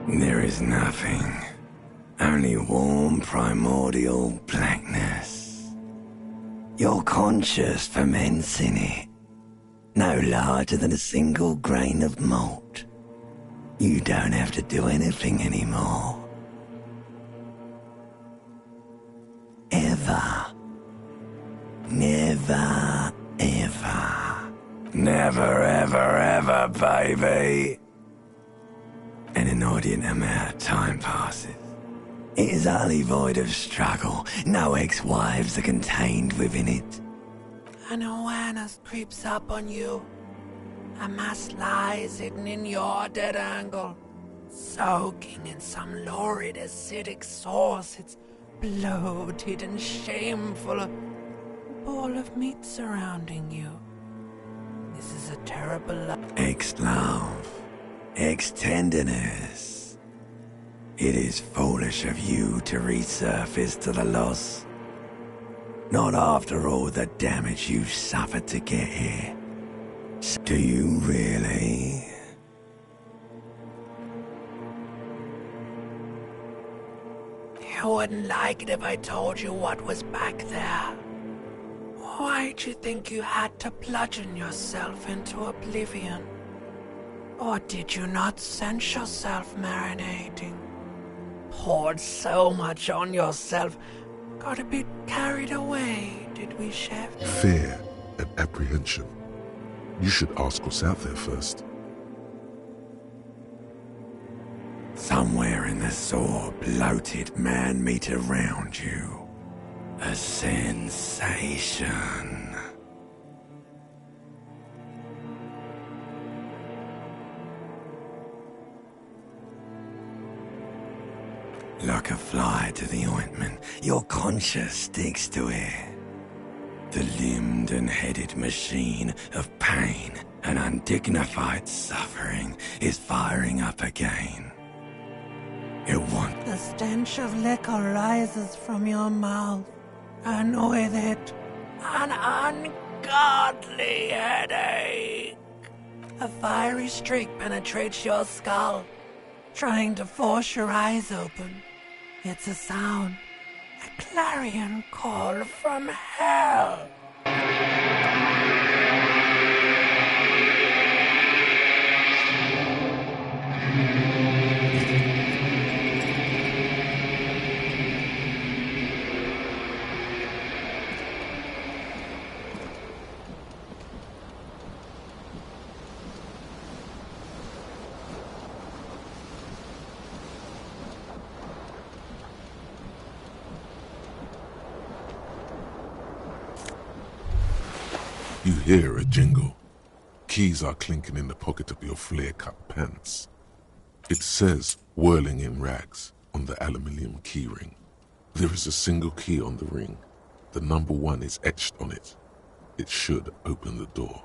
There is nothing. Only warm primordial blackness. Your conscious ferments in it. No larger than a single grain of malt. You don't have to do anything anymore. Ever. Never, ever. Never, ever, ever, baby. An inordinate amount of time passes. It is utterly void of struggle. No ex-wives are contained within it. An awareness creeps up on you. A mass lies hidden in your dead angle, soaking in some lurid acidic source. It's bloated and shameful. A ball of meat surrounding you. This is a terrible ex-love, ex-tenderness. It is foolish of you to resurface to the loss. Not after all the damage you've suffered to get here. Do you really? You wouldn't like it if I told you what was back there. Why'd you think you had to bludgeon yourself into oblivion? Or did you not sense yourself marinating? Poured so much on yourself, got a bit carried away, did we, Chef? Fear and apprehension. You should ask what's out there first. Somewhere in the sore, bloated man-meat around you. A sensation. Like a fly to the ointment, your conscience sticks to it. The limbed and headed machine of pain and undignified suffering is firing up again. It wants... The stench of liquor rises from your mouth, and with it, an ungodly headache. A fiery streak penetrates your skull, trying to force your eyes open. It's a sound, a clarion call from hell. You hear a jingle. Keys are clinking in the pocket of your flare-cut pants. It says, whirling in rags, on the aluminium keyring. There is a single key on the ring. The number 1 is etched on it. It should open the door.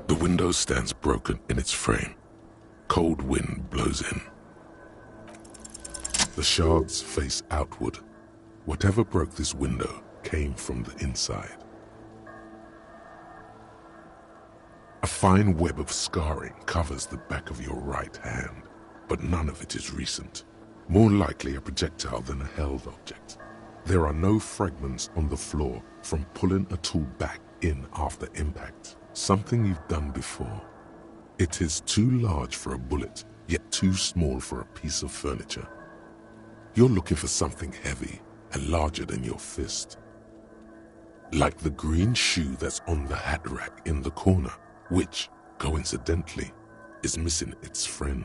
The window stands broken in its frame. Cold wind blows in. The shards face outward. Whatever broke this window came from the inside. A fine web of scarring covers the back of your right hand, but none of it is recent. More likely a projectile than a held object. There are no fragments on the floor from pulling a tool back in after impact. Something you've done before. It is too large for a bullet, yet too small for a piece of furniture. You're looking for something heavy and larger than your fist. Like the green shoe that's on the hat rack in the corner, which, coincidentally, is missing its friend.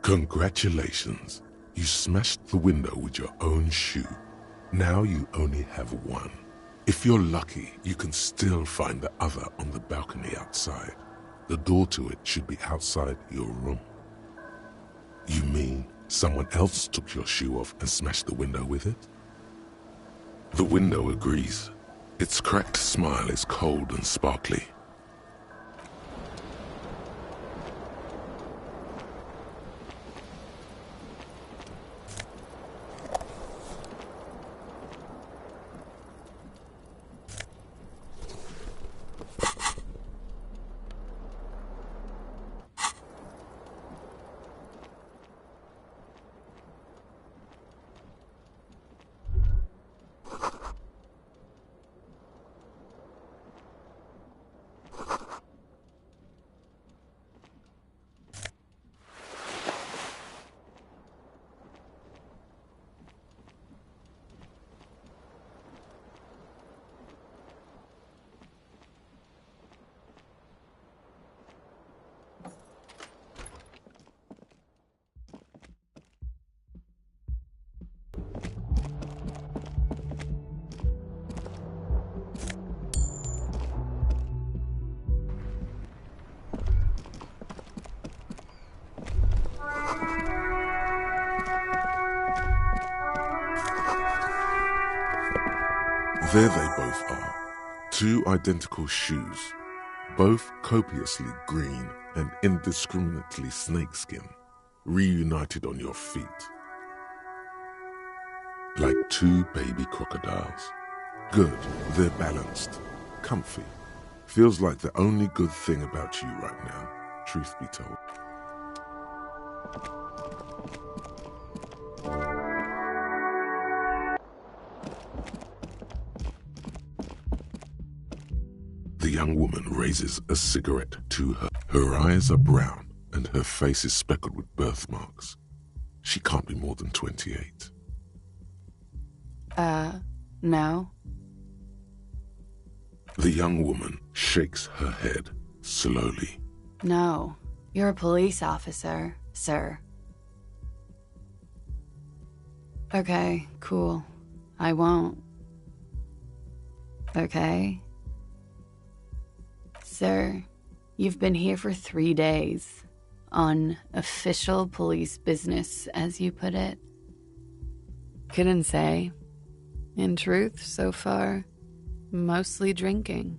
Congratulations, you smashed the window with your own shoe. Now you only have one. If you're lucky, you can still find the other on the balcony outside. The door to it should be outside your room. You mean someone else took your shoe off and smashed the window with it? The window agrees. Its cracked smile is cold and sparkly. There they both are. Two identical shoes, both copiously green and indiscriminately snakeskin, reunited on your feet. Like two baby crocodiles. Good, they're balanced, comfy. Feels like the only good thing about you right now, truth be told. The young woman raises a cigarette to her. Her eyes are brown and her face is speckled with birthmarks. She can't be more than 28. No. The young woman shakes her head slowly. No. You're a police officer, sir. Okay, cool. I won't. Okay? Sir, you've been here for 3 days. On official police business, as you put it. Couldn't say. In truth, so far, mostly drinking.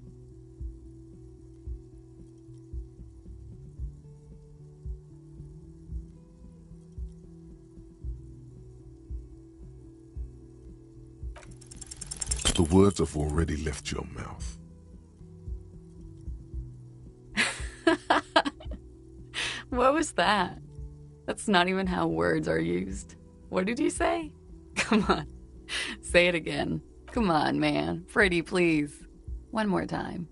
The words have already left your mouth. What was that? That's not even how words are used. What did you say? Come on. Say it again. Come on, man. Freddy, please. One more time.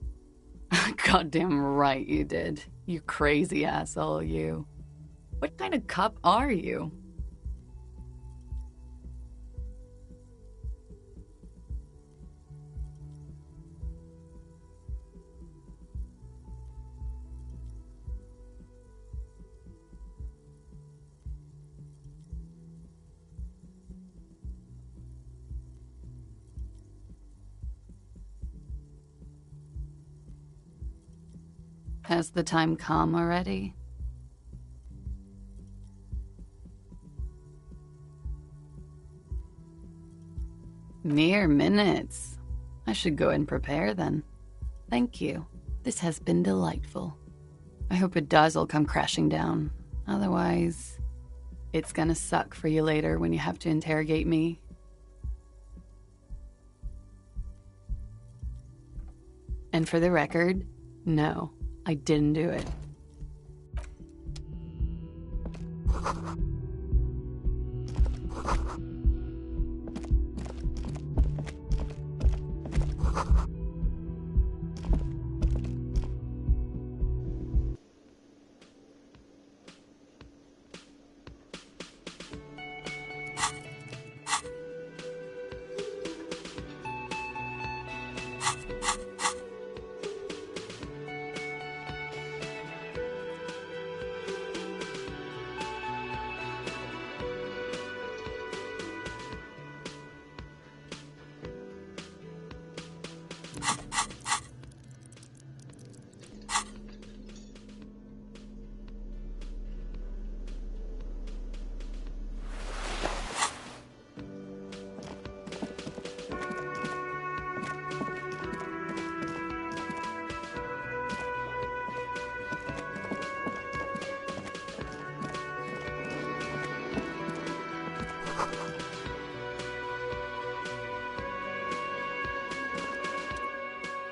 Goddamn right you did. You crazy asshole, you. What kind of cop are you? Has the time come already? Mere minutes. I should go and prepare then. Thank you. This has been delightful. I hope it does all come crashing down. Otherwise, it's gonna suck for you later when you have to interrogate me. And for the record, no. I didn't do it.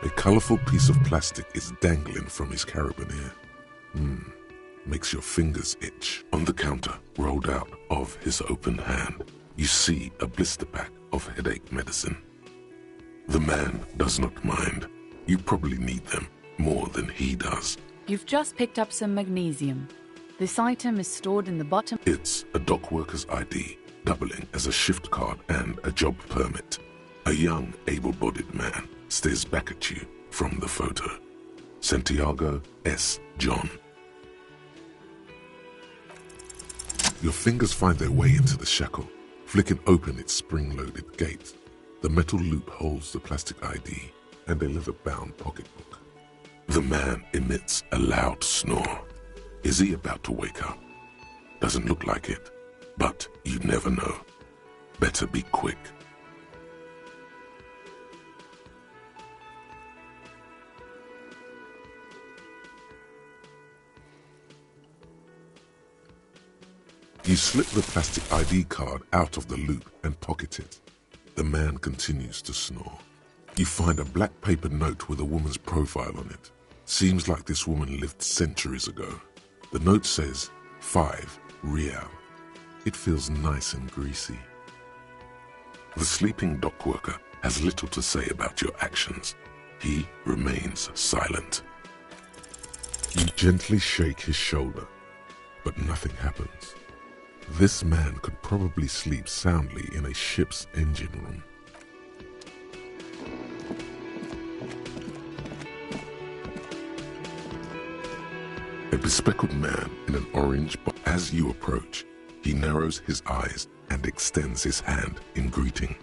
A colourful piece of plastic is dangling from his carabiner. Makes your fingers itch. On the counter, rolled out of his open hand, you see a blister pack of headache medicine. The man does not mind. You probably need them more than he does. You've just picked up some magnesium. This item is stored in the bottom. It's a dock worker's ID, doubling as a shift card and a job permit. A young, able-bodied man stares back at you from the photo. Santiago S. John. Your fingers find their way into the shackle, flicking open its spring-loaded gate. The metal loop holds the plastic ID and a leather-bound pocketbook. The man emits a loud snore. Is he about to wake up? Doesn't look like it, but you never know. Better be quick. You slip the plastic ID card out of the loop and pocket it. The man continues to snore. You find a black paper note with a woman's profile on it. Seems like this woman lived centuries ago. The note says, 5 Real. It feels nice and greasy. The sleeping dock worker has little to say about your actions. He remains silent. You gently shake his shoulder, but nothing happens. This man could probably sleep soundly in a ship's engine room. A bespectacled man in an orange, but as you approach, he narrows his eyes and extends his hand in greeting.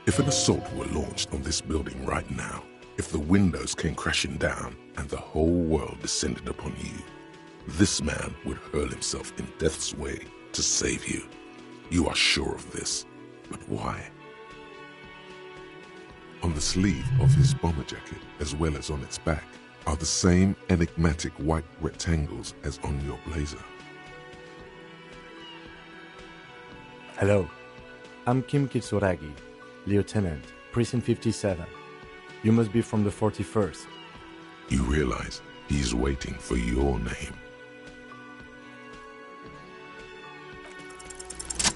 If an assault were launched on this building right now, if the windows came crashing down and the whole world descended upon you, this man would hurl himself in death's way to save you. You are sure of this, but why? On the sleeve of his bomber jacket, as well as on its back, are the same enigmatic white rectangles as on your blazer. Hello, I'm Kim Kitsuragi, Lieutenant, Precinct 57. You must be from the 41st. You realize he's waiting for your name.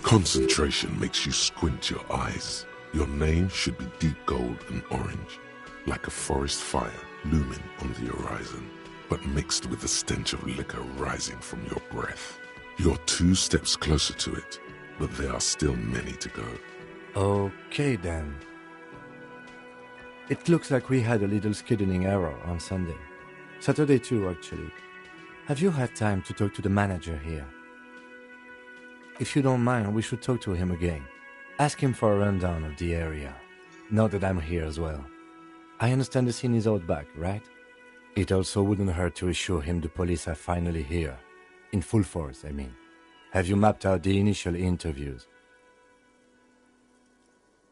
Concentration makes you squint your eyes. Your name should be deep gold and orange, like a forest fire looming on the horizon, but mixed with the stench of liquor rising from your breath. You're 2 steps closer to it, but there are still many to go. Okay then. It looks like we had a little scheduling error on Sunday. Saturday too, actually. Have you had time to talk to the manager here? If you don't mind, we should talk to him again. Ask him for a rundown of the area. Now that I'm here as well. I understand the scene is out back, right? It also wouldn't hurt to assure him the police are finally here. In full force, I mean. Have you mapped out the initial interviews?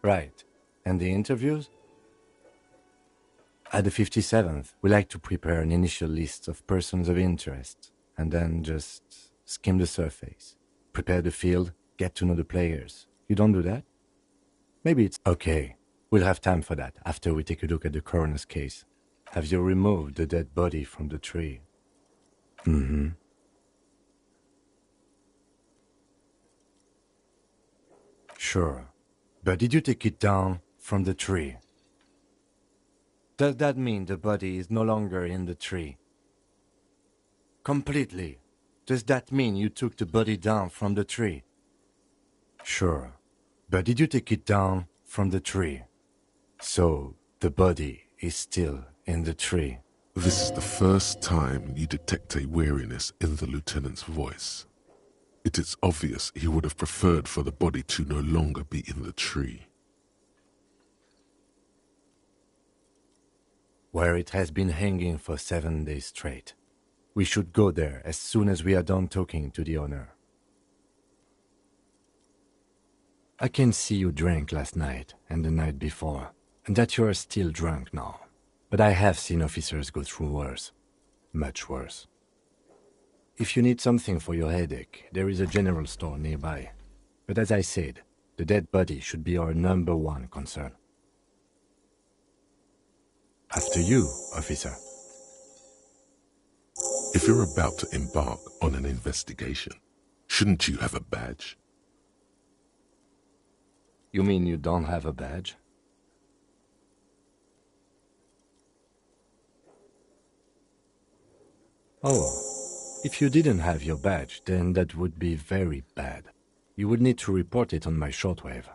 Right. And the interviews? At the 57th, we like to prepare an initial list of persons of interest, and then just skim the surface. Prepare the field, get to know the players. You don't do that? Maybe it's okay. We'll have time for that after we take a look at the coroner's case. Have you removed the dead body from the tree? Mm-hmm. Sure. But did you take it down from the tree? Does that mean the body is no longer in the tree? Completely. Does that mean you took the body down from the tree? Sure. But did you take it down from the tree? So, the body is still in the tree. This is the first time you detect a weariness in the lieutenant's voice. It is obvious he would have preferred for the body to no longer be in the tree. Where it has been hanging for 7 days straight. We should go there as soon as we are done talking to the owner. I can see you drank last night and the night before, and that you are still drunk now. But I have seen officers go through worse. Much worse. If you need something for your headache, there is a general store nearby. But as I said, the dead body should be our #1 concern. After you, officer. If you're about to embark on an investigation, shouldn't you have a badge? You mean you don't have a badge? Oh, if you didn't have your badge, then that would be very bad. You would need to report it on my shortwave.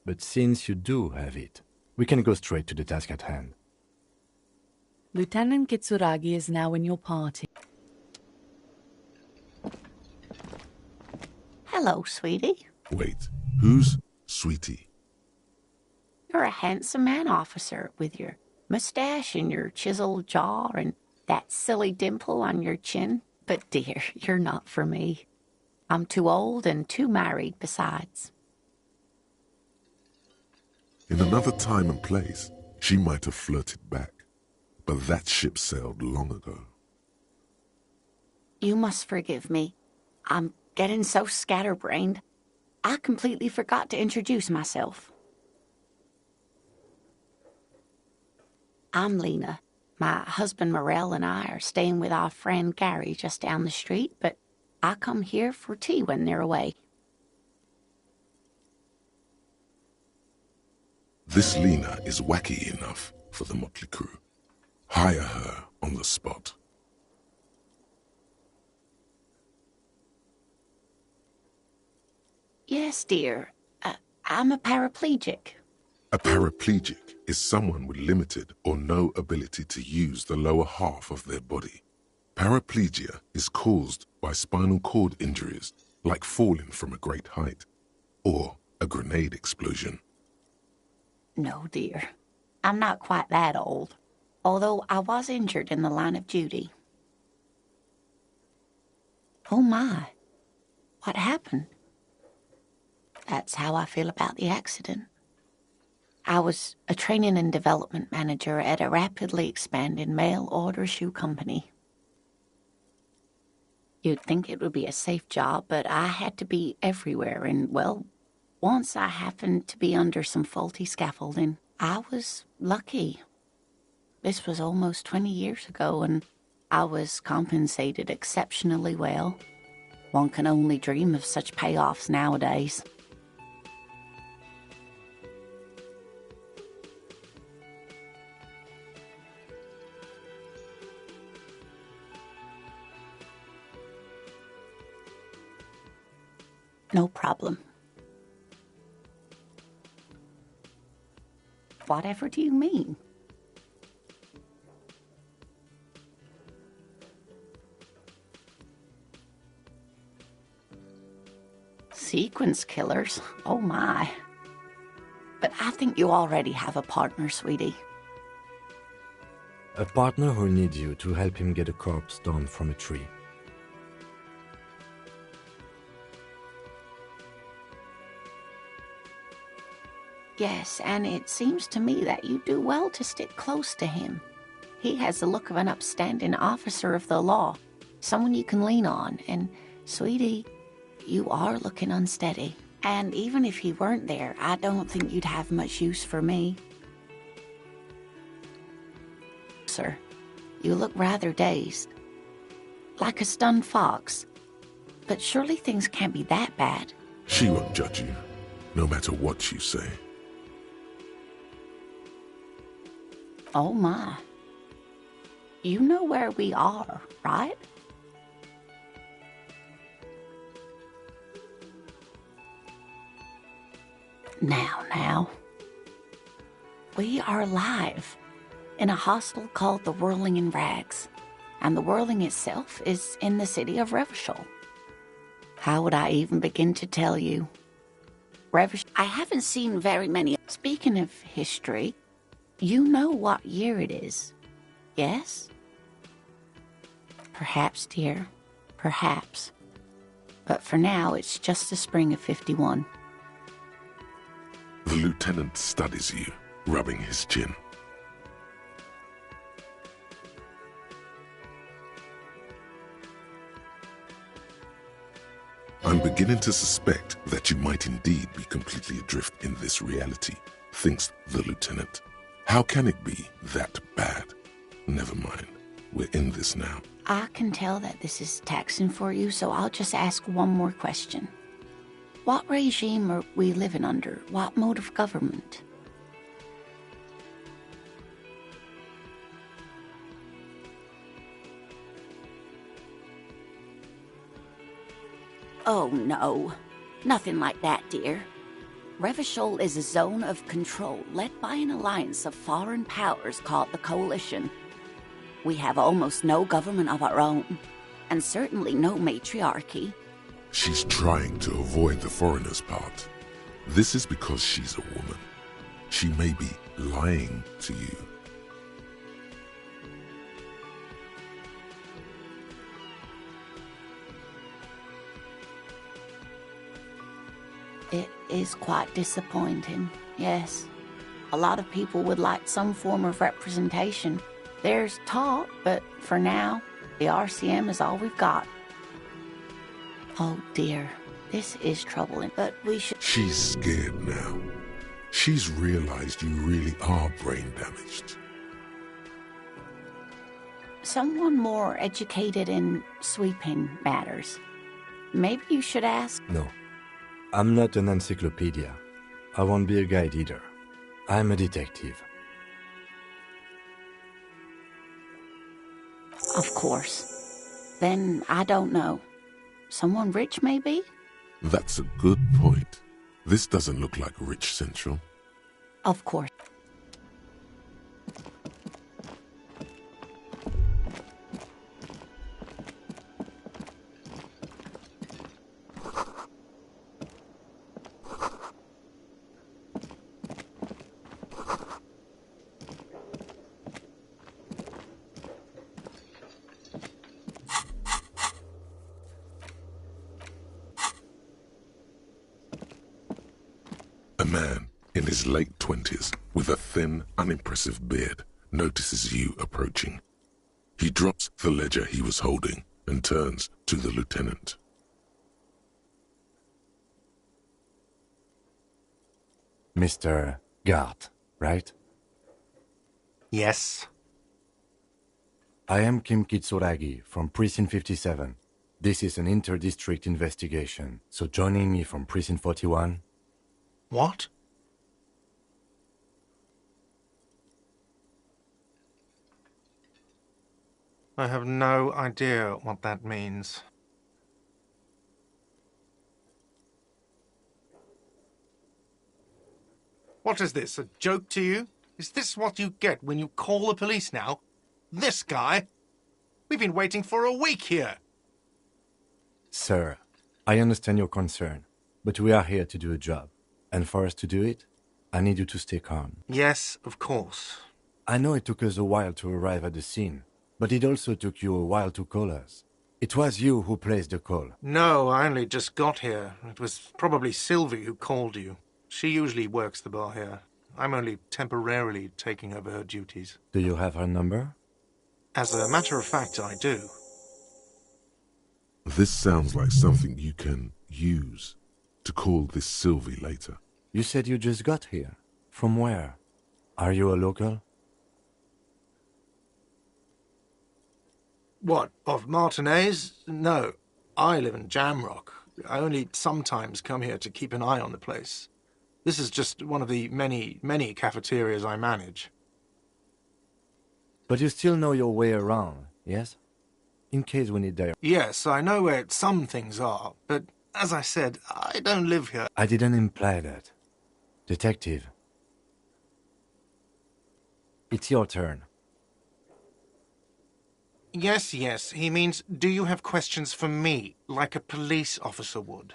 But since you do have it, we can go straight to the task at hand. Lieutenant Kitsuragi is now in your party. Hello, sweetie. Wait, who's Sweetie? You're a handsome man, officer, with your mustache and your chiseled jaw and that silly dimple on your chin. But, dear, you're not for me. I'm too old and too married, besides. In another time and place, she might have flirted back. But that ship sailed long ago. You must forgive me. I'm getting so scatterbrained, I completely forgot to introduce myself. I'm Lena. My husband Morel and I are staying with our friend Gary just down the street, but I come here for tea when they're away. This Lena is wacky enough for the motley crew. Hire her on the spot. Yes, dear. I'm a paraplegic. A paraplegic is someone with limited or no ability to use the lower half of their body. Paraplegia is caused by spinal cord injuries, like falling from a great height, or a grenade explosion. No, dear. I'm not quite that old, although I was injured in the line of duty. Oh my. What happened? That's how I feel about the accident. I was a training and development manager at a rapidly expanding mail-order shoe company. You'd think it would be a safe job, but I had to be everywhere, and, well, once I happened to be under some faulty scaffolding. I was lucky. This was almost 20 years ago, and I was compensated exceptionally well. One can only dream of such payoffs nowadays. No problem. Whatever do you mean? Sequence killers? Oh my. But I think you already have a partner, sweetie. A partner who needs you to help him get a corpse down from a tree. Yes, and it seems to me that you do well to stick close to him. He has the look of an upstanding officer of the law, someone you can lean on, and, sweetie, you are looking unsteady. And even if he weren't there, I don't think you'd have much use for me. Sir, you look rather dazed. Like a stunned fox. But surely things can't be that bad. She won't judge you, no matter what you say. Oh my. You know where we are, right? Now. We are live in a hostel called the Whirling in Rags, and the Whirling itself is in the city of Revachol. How would I even begin to tell you? Revachol, I haven't seen very many. Speaking of history, you know what year it is, yes? Perhaps, dear, perhaps. But for now, it's just the spring of 51. The lieutenant studies you, rubbing his chin. I'm beginning to suspect that you might indeed be completely adrift in this reality, thinks the lieutenant. How can it be that bad? Never mind. We're in this now. I can tell that this is taxing for you, so I'll just ask one more question. What regime are we living under? What mode of government? Oh, no. Nothing like that, dear. Revachol is a zone of control led by an alliance of foreign powers called the Coalition. We have almost no government of our own, and certainly no matriarchy. She's trying to avoid the foreigner's part. This is because she's a woman. She may be lying to you. It is quite disappointing, yes. A lot of people would like some form of representation. There's talk, but for now, the RCM is all we've got. Oh dear, this is troubling, but we should... She's scared now. She's realized you really are brain damaged. Someone more educated in sweeping matters. Maybe you should ask... No. I'm not an encyclopedia. I won't be a guide either. I'm a detective. Of course. Then I don't know. Someone rich, maybe? That's a good point. This doesn't look like Rich Central. Of course. A man in his late 20s with a thin, unimpressive beard notices you approaching. He drops the ledger he was holding and turns to the lieutenant. Mr. Gart, right? Yes. I am Kim Kitsuragi from Precinct 57. This is an inter-district investigation, so joining me from Precinct 41... What? I have no idea what that means. What is this, a joke to you? Is this what you get when you call the police now? This guy? We've been waiting for a week here. Sir, I understand your concern, but we are here to do a job. And for us to do it, I need you to stay calm. Yes, of course. I know it took us a while to arrive at the scene, but it also took you a while to call us. It was you who placed the call. No, I only just got here. It was probably Sylvie who called you. She usually works the bar here. I'm only temporarily taking over her duties. Do you have her number? As a matter of fact, I do. This sounds like something you can use to call this Sylvie later. You said you just got here. From where? Are you a local? What, of Martinez? No, I live in Jamrock. I only sometimes come here to keep an eye on the place. This is just one of the many cafeterias I manage. But you still know your way around, yes? In case we need direct... Yes, I know where some things are, but as I said, I don't live here. I didn't imply that. Detective. It's your turn. Yes, he means, do you have questions for me, like a police officer would?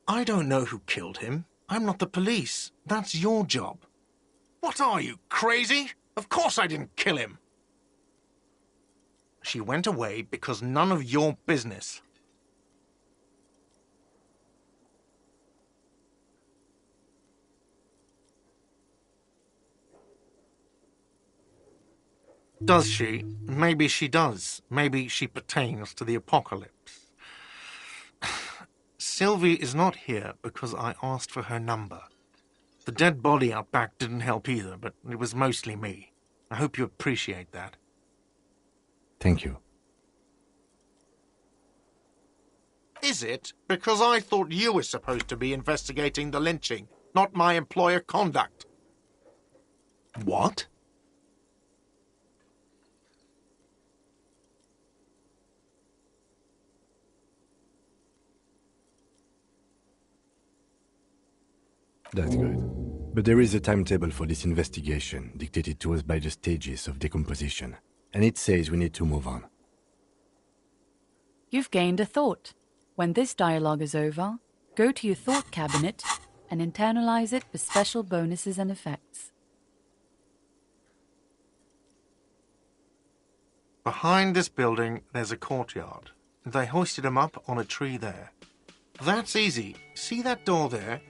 I don't know who killed him. I'm not the police. That's your job. What are you, crazy? Of course I didn't kill him. She went away because none of your business. Does she? Maybe she does. Maybe she pertains to the apocalypse. Sylvie is not here because I asked for her number. The dead body out back didn't help either, but it was mostly me. I hope you appreciate that. Thank you. Is it? Because I thought you were supposed to be investigating the lynching, not my employer conduct. What? That's good. But there is a timetable for this investigation, dictated to us by the stages of decomposition. And it says we need to move on. You've gained a thought. When this dialogue is over, go to your thought cabinet and internalize it with special bonuses and effects. Behind this building, there's a courtyard. They hoisted him up on a tree there. That's easy. See that door there?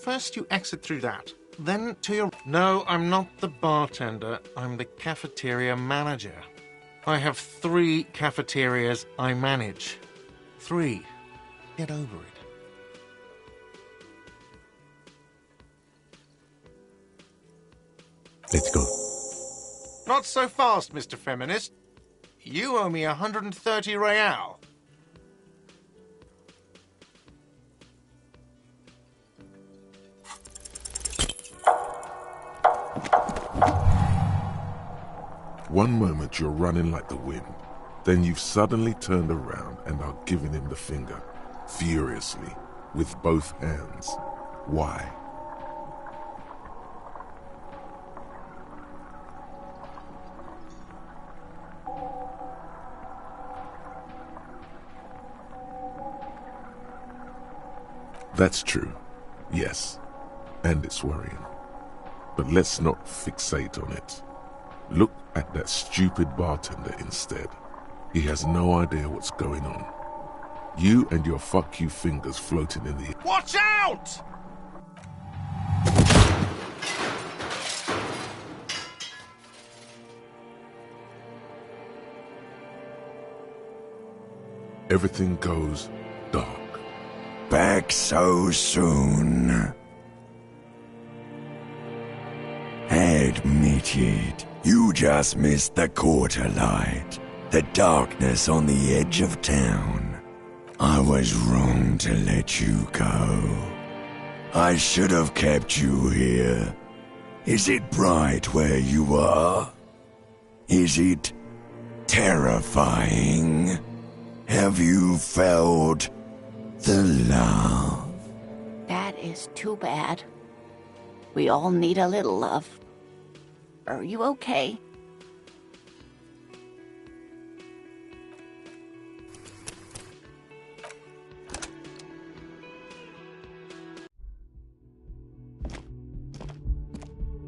First you exit through that. Then to your... No, I'm not the bartender. I'm the cafeteria manager. I have 3 cafeterias I manage. 3. Get over it. Let's go. Not so fast, Mr. Feminist. You owe me 130 real. One moment you're running like the wind, then you've suddenly turned around and are giving him the finger, furiously, with both hands. Why? That's true, yes, and it's worrying. But let's not fixate on it. Look at that stupid bartender instead. He has no idea what's going on. You and your fuck you fingers floating in the... Watch out! Everything goes dark. Back so soon? Admit it. You just missed the quarter light. The darkness on the edge of town. I was wrong to let you go. I should have kept you here. Is it bright where you are? Is it terrifying? Have you felt the love? That is too bad. We all need a little love. Are you okay?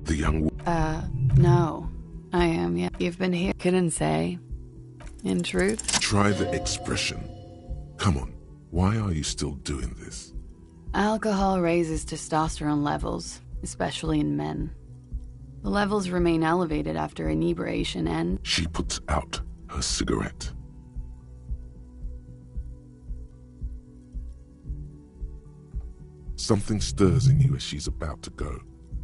The young... No. I am, yeah. You've been here. Couldn't say. In truth? Try the expression. Come on, why are you still doing this? Alcohol raises testosterone levels, especially in men. The levels remain elevated after inebriation and... She puts out her cigarette. Something stirs in you as she's about to go.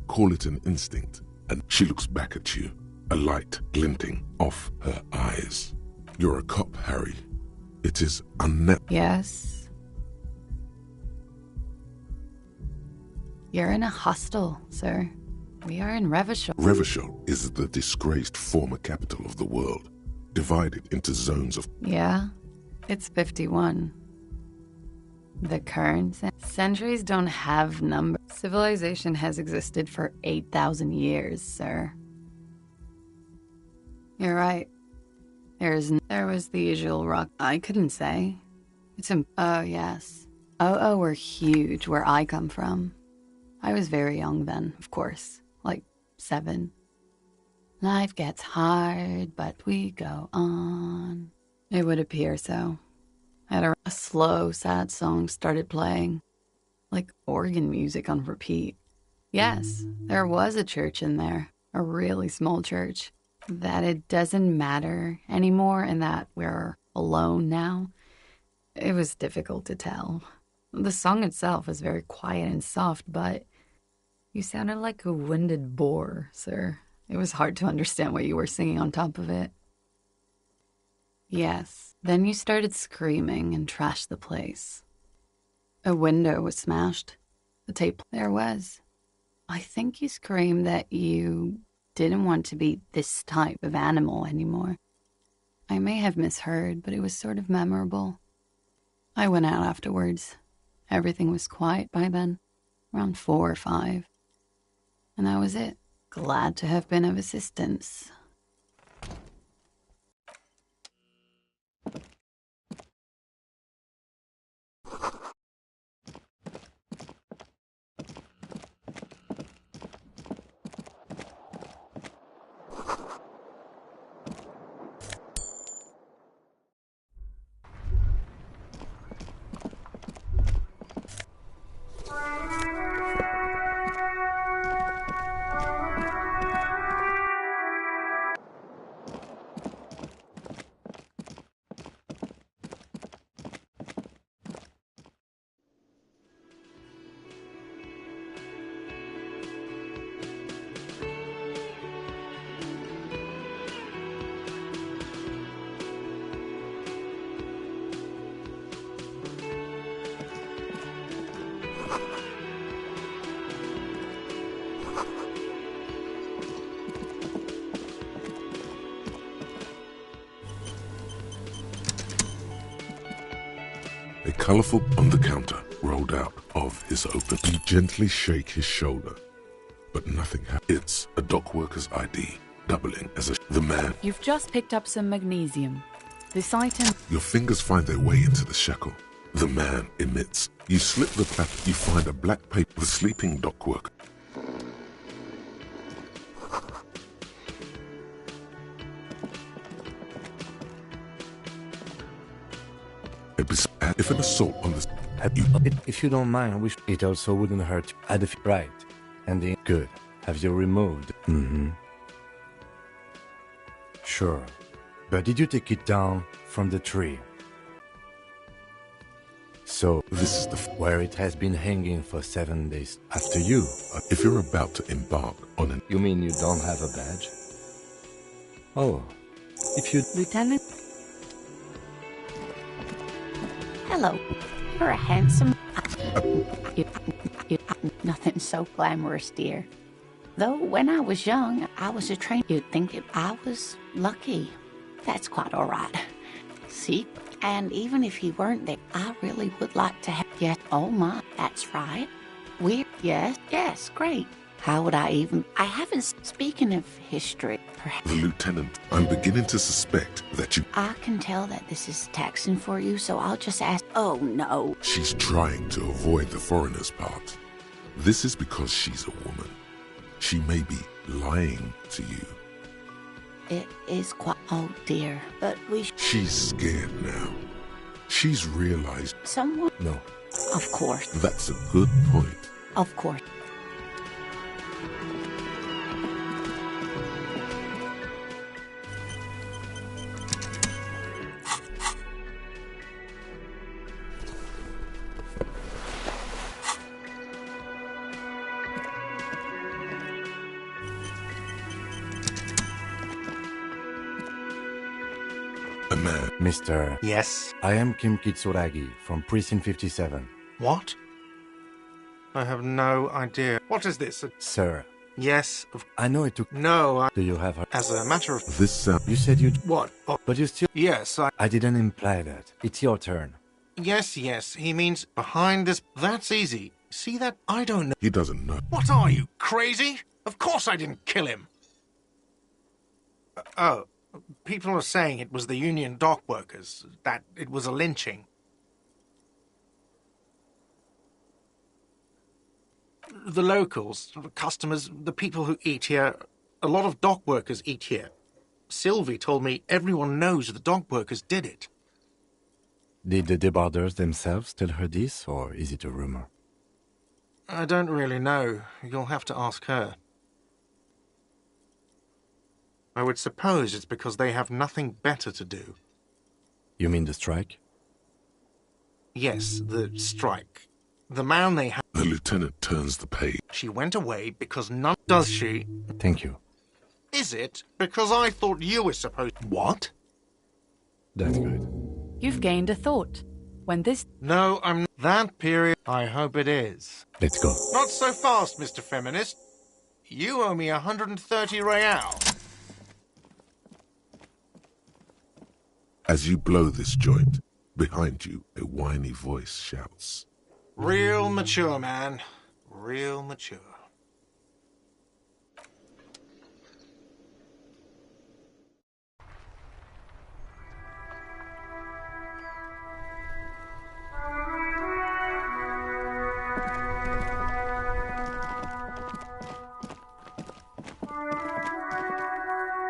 Call it an instinct. And she looks back at you, a light glinting off her eyes. You're a cop, Harry. It is Yes? You're in a hostel, sir. We are in Revachol. Revachol is the disgraced former capital of the world, divided into zones of... Yeah? It's 51. The current centuries don't have numbers. Civilization has existed for 8,000 years, sir. You're right. There was the usual rock. I couldn't say. Oh, yes. were huge where I come from. I was very young then, of course. Like 7. Life gets hard, but we go on. It would appear so. A slow, sad song started playing, like organ music on repeat. Yes, there was a church in there, a really small church. That it doesn't matter anymore and that we're alone now, it was difficult to tell. The song itself was very quiet and soft, but you sounded like a winded boar, sir. It was hard to understand what you were singing on top of it. Yes, then you started screaming and trashed the place. A window was smashed. The tape there was. I think you screamed that you didn't want to be this type of animal anymore. I may have misheard, but it was sort of memorable. I went out afterwards. Everything was quiet by then, around 4 or 5. And that was it. Glad to have been of assistance. A colorful on the counter rolled out of his open. You gently shake his shoulder, but nothing happens. It's a dock worker's ID, doubling as the man. You've just picked up some magnesium. This item... Your fingers find their way into the shackle. The man emits. You slip the flap. You find a black paper. The sleeping dock worker. If an assault on this... If you don't mind, I wish it also wouldn't hurt. Right. And the... Good. Have you removed? Mm-hmm. Sure. But did you take it down from the tree? So, this is the... where it has been hanging for 7 days after you. If you're about to embark on an... You mean you don't have a badge? Oh. If you... Lieutenant? Hello. You're a handsome... Nothing so glamorous, dear. Though when I was young, I was a train. You'd think I was lucky. That's quite all right. See? And even if you weren't there, I really would like to have... Yes. Oh my, that's right. We're... Yes, great. How would I even... I haven't... Speaking of history, perhaps... The lieutenant, I'm beginning to suspect that you... I can tell that this is taxing for you, so I'll just ask... Oh, no. She's trying to avoid the foreigner's part. This is because she's a woman. She may be lying to you. It is quite... Oh, dear. But we... She's scared now. She's realized... Someone... No. Of course. That's a good point. Of course. A man. Mr. Yes? I am Kim Kitsuragi from Precinct 57. What? I have no idea. What is this? Sir, Yes. I know it took... No, Do you have her? as a matter of... This sound... You said you'd... What? Oh, But you still... yes, I didn't imply that. It's your turn. Yes, he means behind this... That's easy. See that? I don't know. He doesn't know. What are you, crazy? Of course I didn't kill him. Oh, people are saying it was the union dock workers, that it was a lynching. The locals, the customers, the people who eat here, a lot of dock workers eat here. Sylvie told me everyone knows the dock workers did it. Did the deboarders themselves tell her this, or is it a rumor? I don't really know. You'll have to ask her. I would suppose it's because they have nothing better to do. You mean the strike? Yes, the strike. The man they had... The lieutenant turns the page. She went away because none... Does she? Thank you. Is it? Because I thought you were supposed... What? That's good. You've gained a thought. When this... No, I'm... That period... I hope it is. Let's go. Not so fast, Mr. Feminist. You owe me 130 real. As you blow this joint, behind you, a whiny voice shouts. Real mature, man. Real mature.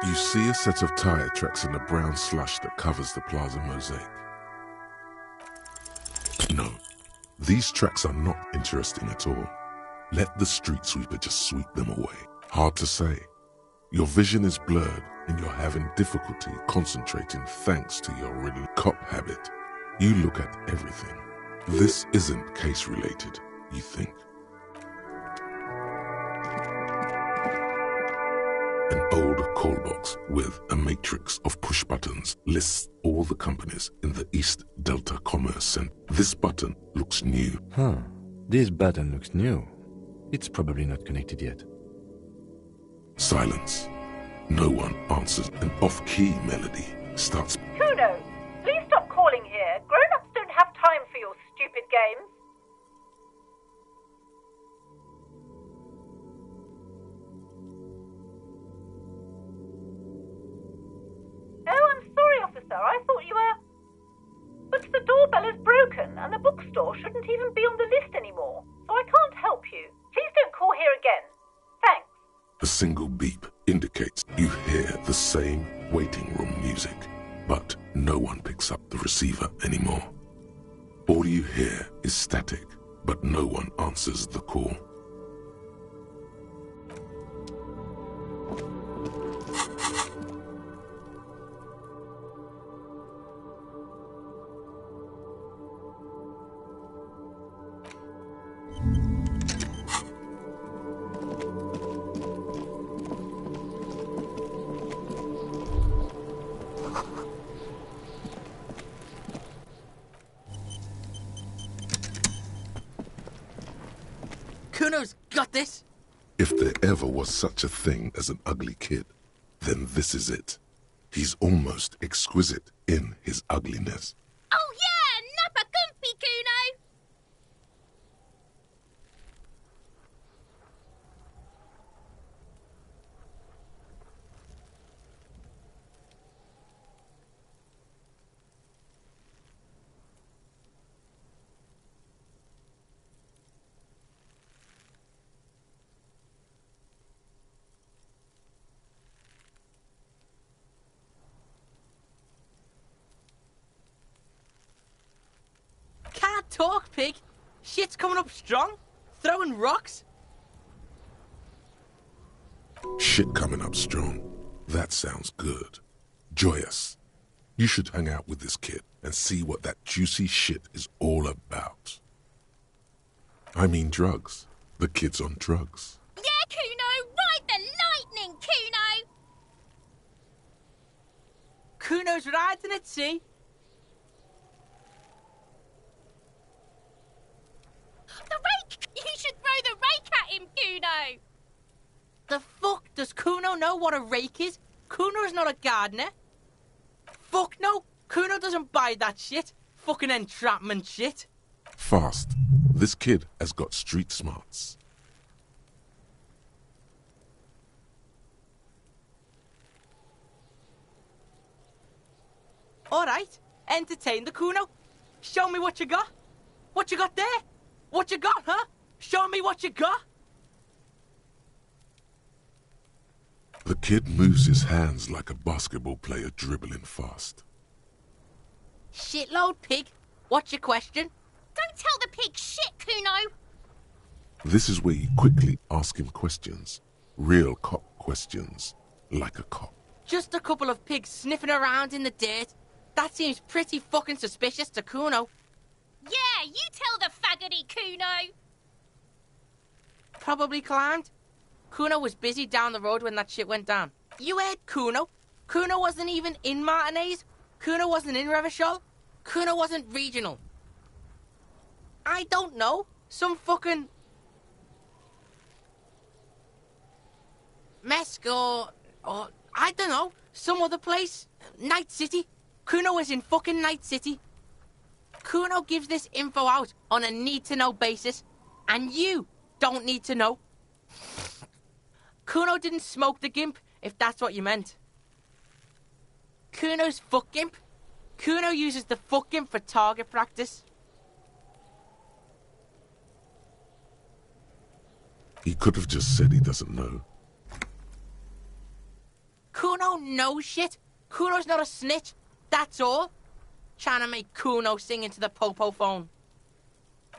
You see a set of tire tracks in the brown slush that covers the plaza mosaic. No, these tracks are not interesting at all. Let the street sweeper just sweep them away. Hard to say. Your vision is blurred and you're having difficulty concentrating thanks to your riddle cop habit. You look at everything. This isn't case-related, you think. An old call box with a matrix of push buttons lists all the companies in the East Delta Commerce Center. This button looks new. Huh. This button looks new. It's probably not connected yet. Silence. No one answers. An off-key melody starts. Kuno, please stop calling here. Grown-ups don't have time for your stupid games. Oh, I'm sorry, officer. I thought you were... But the doorbell is broken, and the bookstore shouldn't even be on the list anymore, so I can't help you. Please don't call here again. Thanks. A single beep indicates you hear the same waiting room music, but no one picks up the receiver anymore. All you hear is static, but no one answers the call. Kuno's got this. If there ever was such a thing as an ugly kid, then this is it. He's almost exquisite in his ugliness. Oh yeah, nappa comfy, Kuno! Can't talk, pig. Shit's coming up strong. Throwing rocks. Shit coming up strong. That sounds good. Joyous. You should hang out with this kid and see what that juicy shit is all about. I mean drugs. The kid's on drugs. Yeah, Kuno! Ride the lightning, Kuno! Kuno's riding at sea. The rake! You should throw the rake at him, Kuno! The fuck does Kuno know what a rake is? Kuno's not a gardener. Fuck no. Kuno doesn't buy that shit. Fucking entrapment shit. Fast. This kid has got street smarts. Alright. Entertain the Kuno. Show me what you got. What you got there? What you got, huh? Show me what you got. The kid moves his hands like a basketball player dribbling fast. Shitload, pig. What's your question? Don't tell the pig shit, Kuno! This is where you quickly ask him questions. Real cop questions. Like a cop. Just a couple of pigs sniffing around in the dirt. That seems pretty fucking suspicious to Kuno. Yeah, you tell the faggoty, Kuno! Probably climbed. Kuno was busy down the road when that shit went down. You heard Kuno. Kuno wasn't even in Martinez. Kuno wasn't in Revachol. Kuno wasn't regional. I don't know. Some fucking... Mesk or I don't know. Some other place. Night City. Kuno was in fucking Night City. Kuno gives this info out on a need-to-know basis. And you don't need to know. Kuno didn't smoke the gimp, if that's what you meant. Kuno's fuck gimp. Kuno uses the fuck gimp for target practice. He could have just said he doesn't know. Kuno knows shit. Kuno's not a snitch. That's all. Trying to make Kuno sing into the popo phone.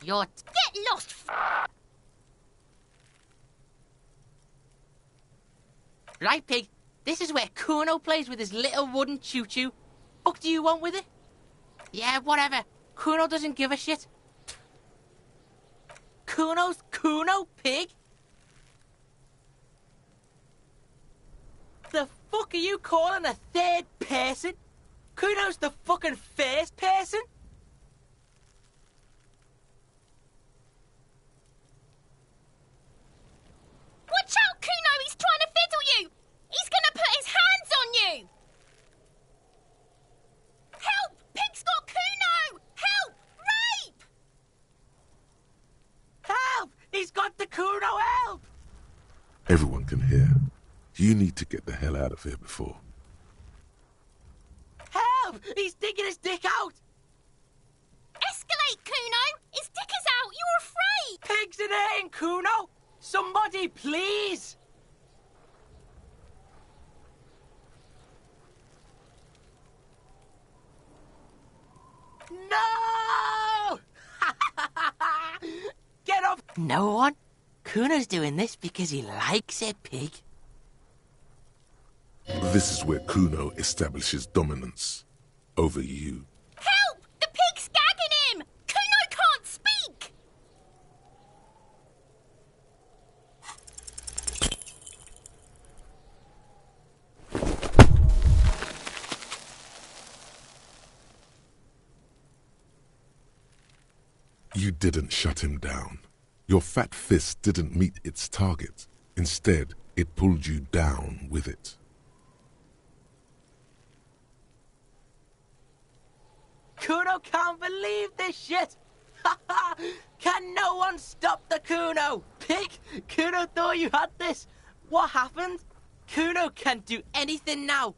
You're... Get lost, Right, pig. This is where Kuno plays with his little wooden choo-choo. Fuck do you want with it? Yeah, whatever. Kuno doesn't give a shit. Kuno's Kuno, pig? The fuck are you calling a third person? Kuno's the fucking first person? can hear. You need to get the hell out of here before. Help! He's digging his dick out! Escalate, Kuno! His dick is out! You're afraid! Pigs in aim, Kuno! Somebody, please! No! Get up! No one? Kuno's doing this because he likes it, pig. This is where Kuno establishes dominance over you. Help! The pig's gagging him! Kuno can't speak! You didn't shut him down. Your fat fist didn't meet its target. Instead, it pulled you down with it. Kuno can't believe this shit! Can no one stop the Kuno? Pig, Kuno thought you had this. What happened? Kuno can't do anything now.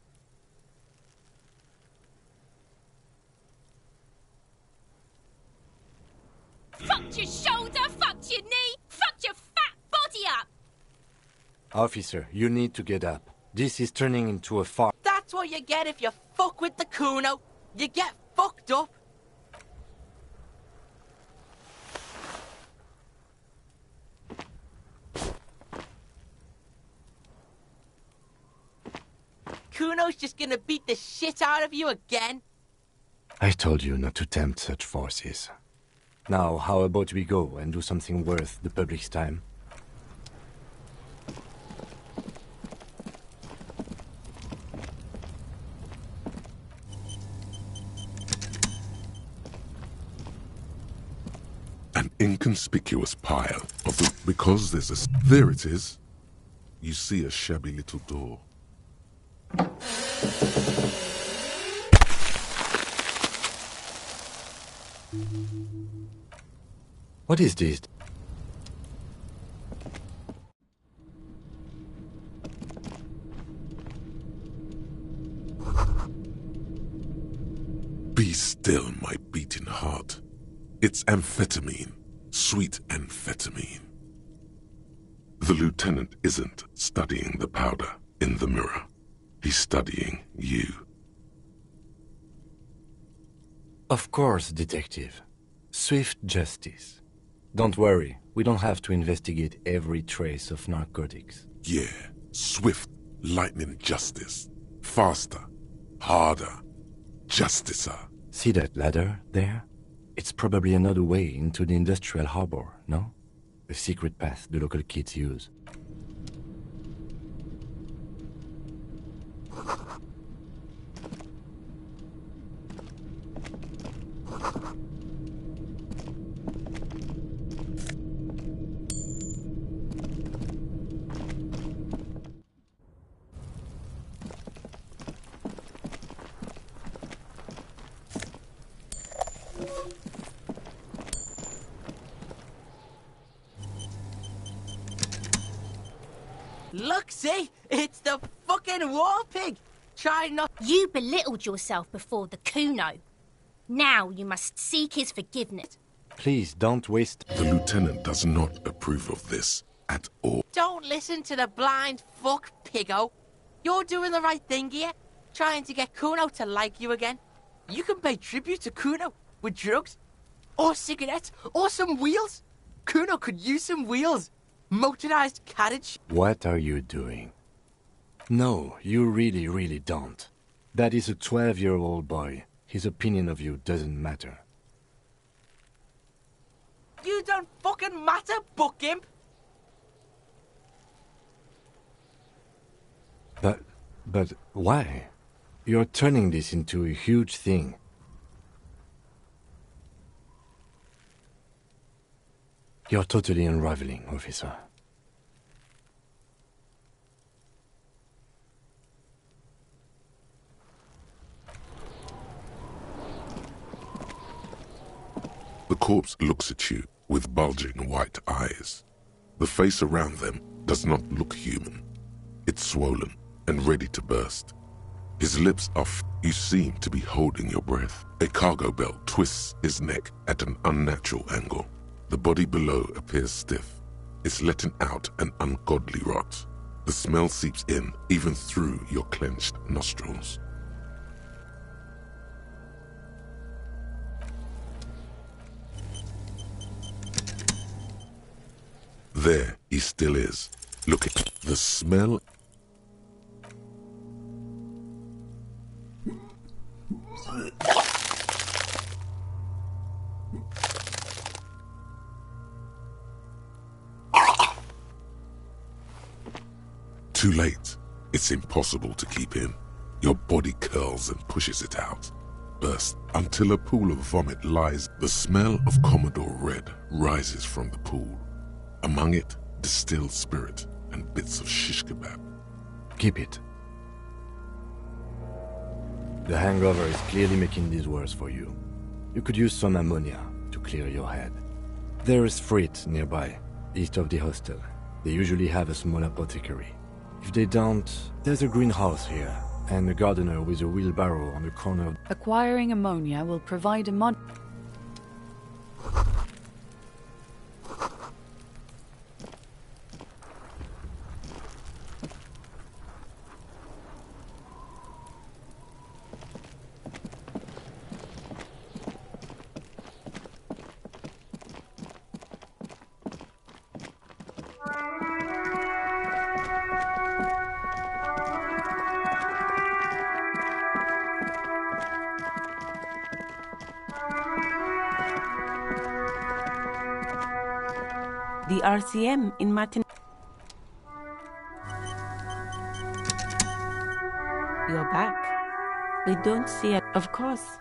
Fucked your shoulder, fucked your knee, fucked your fat body up! Officer, you need to get up. This is turning into a farm. That's what you get if you fuck with the Kuno. You get fucked up. Kuno's just gonna beat the shit out of you again. I told you not to tempt such forces. Now, how about we go and do something worth the public's time? An inconspicuous pile of the... Because there's a... There it is. You see a shabby little door. What is this? Be still, my beating heart. It's amphetamine. Sweet amphetamine. The lieutenant isn't studying the powder in the mirror. He's studying you. Of course, detective. Swift justice. Don't worry, we don't have to investigate every trace of narcotics. Yeah, swift, lightning justice. Faster, harder, justicer. See that ladder there? It's probably another way into the industrial harbor, no? A secret path the local kids use. Look, see? It's the fucking war pig! Try not... You belittled yourself before the Kuno. Now you must seek his forgiveness. Please, don't waste... The lieutenant does not approve of this at all. Don't listen to the blind fuck, piggo. You're doing the right thing here, trying to get Kuno to like you again. You can pay tribute to Kuno with drugs, or cigarettes, or some wheels. Kuno could use some wheels. Motorized carriage. What are you doing? No, you really don't. That is a 12-year-old boy. His opinion of you doesn't matter. You don't fucking matter, buck imp. But why? You're turning this into a huge thing. You're totally unraveling, officer. The corpse looks at you with bulging white eyes. The face around them does not look human. It's swollen and ready to burst. His lips are you seem to be holding your breath. A cargo belt twists his neck at an unnatural angle. The body below appears stiff. It's letting out an ungodly rot. The smell seeps in, even through your clenched nostrils. There he still is. Look at the smell. Too late. It's impossible to keep in. Your body curls and pushes it out. Burst until a pool of vomit lies. The smell of Commodore Red rises from the pool. Among it, distilled spirit and bits of shish kebab. Keep it. The hangover is clearly making this worse for you. You could use some ammonia to clear your head. There is freight nearby, east of the hostel. They usually have a small apothecary. If they don't, there's a greenhouse here, and a gardener with a wheelbarrow on the corner. Acquiring ammonia will provide a mod... The RCM in Martin. You're back. We don't see it. Of course.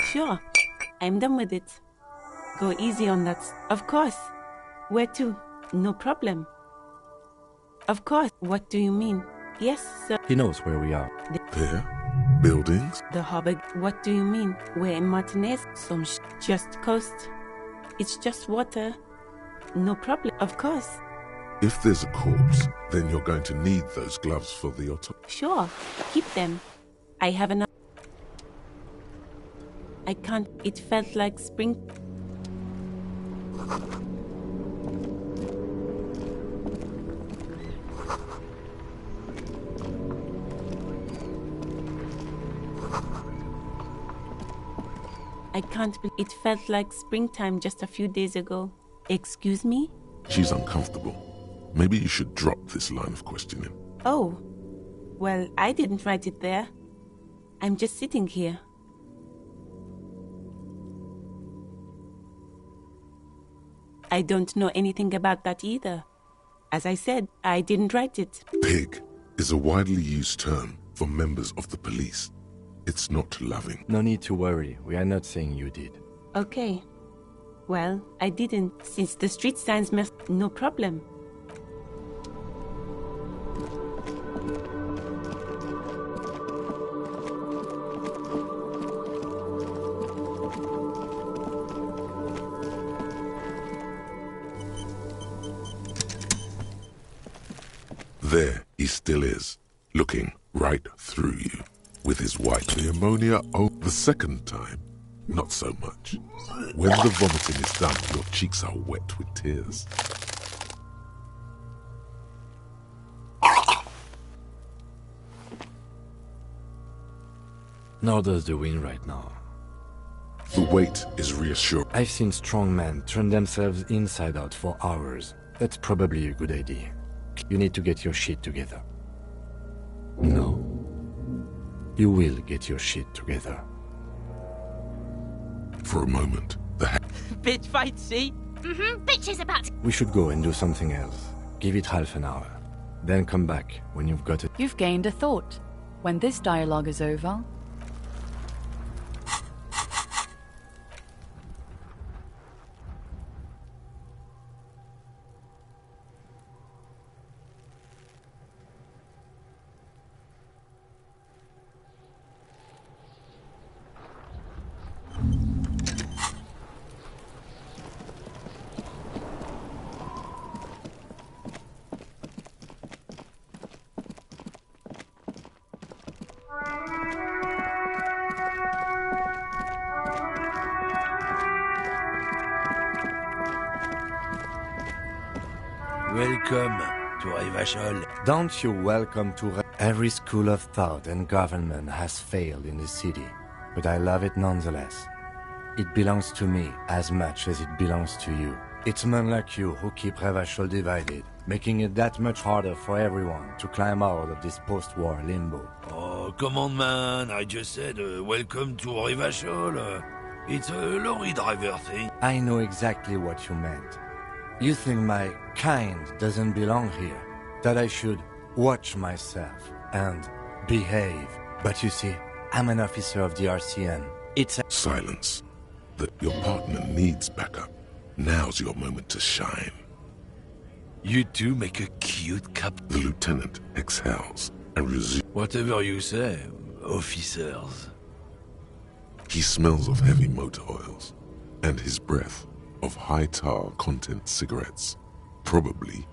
Sure. I'm done with it. Go easy on that. Of course. Where to? No problem. Of course. What do you mean? Yes, sir. He knows where we are. There? Buildings? The harbor. What do you mean? We're in Martinez. Some just coast. It's just water. No problem. Of course. If there's a corpse, then you're going to need those gloves for the autopsy. Sure. Keep them. I have enough. I can't. It felt like spring. I can't believe it felt like springtime just a few days ago. Excuse me? She's uncomfortable. Maybe you should drop this line of questioning. Oh. Well, I didn't write it there. I'm just sitting here. I don't know anything about that either. As I said, I didn't write it. Pig is a widely used term for members of the police. It's not loving. No need to worry. We are not saying you did. Okay. Well, I didn't, since the street signs must... No problem. There he still is, looking right through you, with his white. The ammonia, the second time, not so much. When the vomiting is done, your cheeks are wet with tears. Nor does the wind right now. The weight is reassuring. I've seen strong men turn themselves inside out for hours. That's probably a good idea. You need to get your shit together. No. You will get your shit together. For a moment, the Bitch fight, see? Bitch is about to... We should go and do something else. Give it half an hour. Then come back when you've got it. You've gained a thought. When this dialogue is over... Welcome to Rivachol. Don't you welcome to... Every school of thought and government has failed in this city, but I love it nonetheless. It belongs to me as much as it belongs to you. It's men like you who keep Rivachol divided, making it that much harder for everyone to climb out of this post-war limbo. Oh, come on, man. I just said welcome to Rivachol. It's a lorry driver thing. I know exactly what you meant. You think my kind doesn't belong here, that I should watch myself and behave. But you see, I'm an officer of the RCN. It's a... Silence. That your partner needs backup. Now's your moment to shine. You two make a cute couple. The lieutenant exhales and resumes. Whatever you say, officers. He smells of heavy motor oils, and his breath of high tar content cigarettes, probably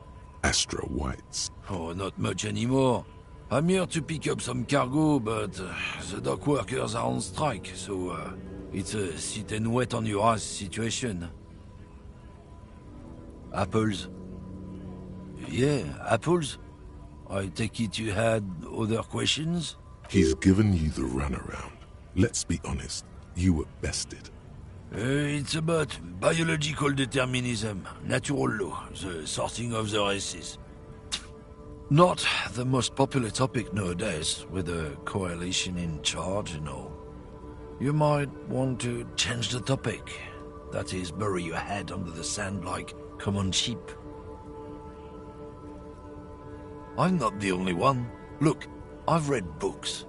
Astra Whites. Oh, not much anymore. I'm here to pick up some cargo, but the dock workers are on strike, so it's a sit and wait on your ass situation. Apples? Yeah, apples? I take it you had other questions? He's given you the runaround. Let's be honest, you were bested. It's about biological determinism, natural law, the sorting of the races. Not the most popular topic nowadays, with a coalition in charge and all. You might want to change the topic. That is, bury your head under the sand like common sheep. I'm not the only one. Look, I've read books.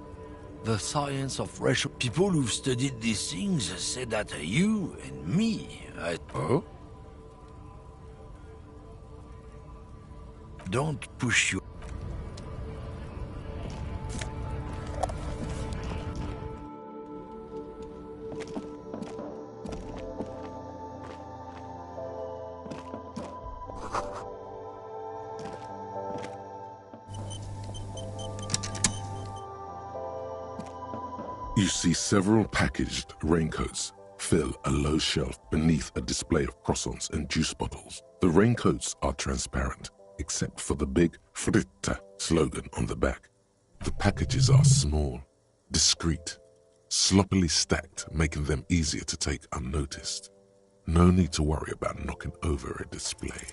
The science of racial... People who've studied these things say that you and me... Oh? Don't push you... You see several packaged raincoats fill a low shelf beneath a display of croissants and juice bottles. The raincoats are transparent, except for the big Fritta slogan on the back. The packages are small, discreet, sloppily stacked, making them easier to take unnoticed. No need to worry about knocking over a display.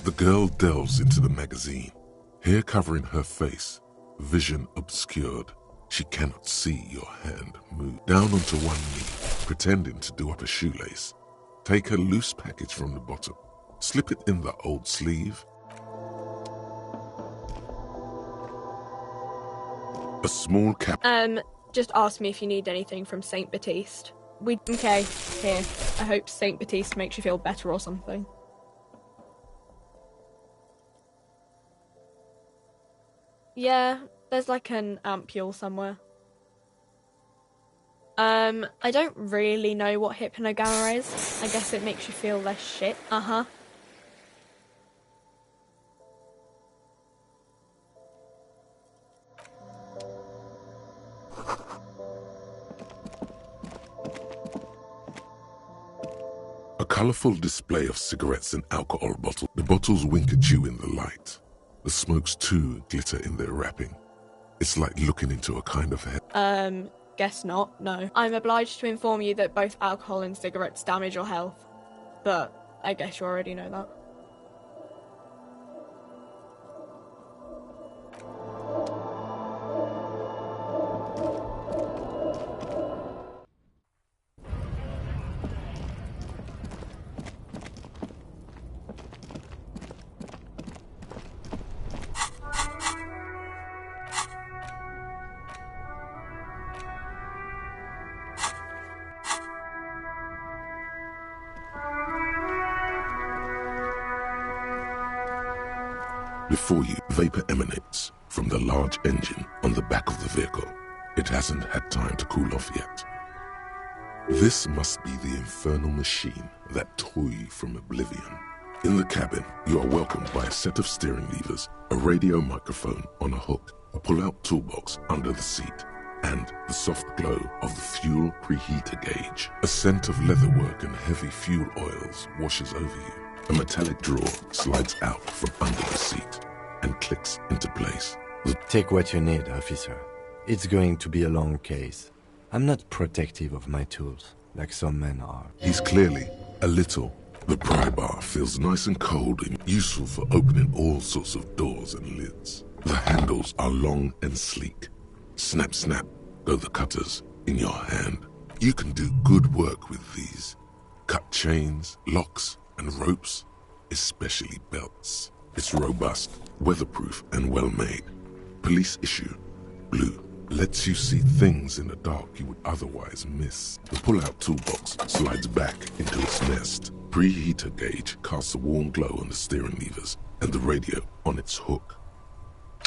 The girl delves into the magazine. Hair covering her face, vision obscured. She cannot see your hand move. Down onto one knee, pretending to do up a shoelace. Take a loose package from the bottom. Slip it in the old sleeve. A small cap. Just ask me if you need anything from Saint Baptiste. Okay, here. I hope Saint Baptiste makes you feel better or something. Yeah, there's like an ampule somewhere. I don't really know what hypnogamma is. I guess it makes you feel less shit. Uh-huh. A colorful display of cigarettes and alcohol bottles. The bottles wink at you in the light. The smokes too glitter in their wrapping. It's like looking into a kind of head. Guess not, no. I'm obliged to inform you that both alcohol and cigarettes damage your health. But I guess you already know that. Before you, vapor emanates from the large engine on the back of the vehicle. It hasn't had time to cool off yet. This must be the infernal machine that tore you from oblivion. In the cabin, you are welcomed by a set of steering levers, a radio microphone on a hook, a pull-out toolbox under the seat, and the soft glow of the fuel preheater gauge. A scent of leatherwork and heavy fuel oils washes over you. A metallic drawer slides out from under the seat and clicks into place. Take what you need, officer. It's going to be a long case. I'm not protective of my tools, like some men are. He's clearly a little. The pry bar feels nice and cold and useful for opening all sorts of doors and lids. The handles are long and sleek. Snap, snap, go the cutters in your hand. You can do good work with these. Cut chains, locks, and ropes, especially belts. It's robust, weatherproof, and well-made. Police issue, blue, lets you see things in the dark you would otherwise miss. The pull-out toolbox slides back into its nest. Preheater gauge casts a warm glow on the steering levers and the radio on its hook.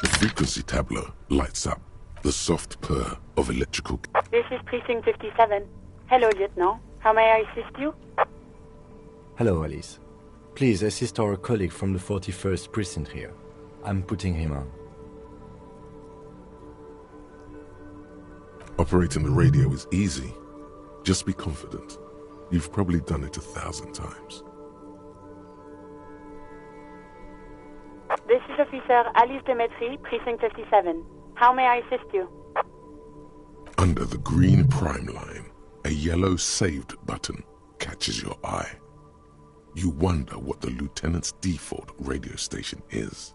The frequency tableau lights up, the soft purr of electrical... This is Precinct 57. Hello, Lieutenant. How may I assist you? Hello, Alice. Please assist our colleague from the 41st Precinct here. I'm putting him on. Operating the radio is easy. Just be confident. You've probably done it 1,000 times. This is Officer Alice Demetri, Precinct 57. How may I assist you? Under the green prime line, a yellow saved button catches your eye. You wonder what the lieutenant's default radio station is.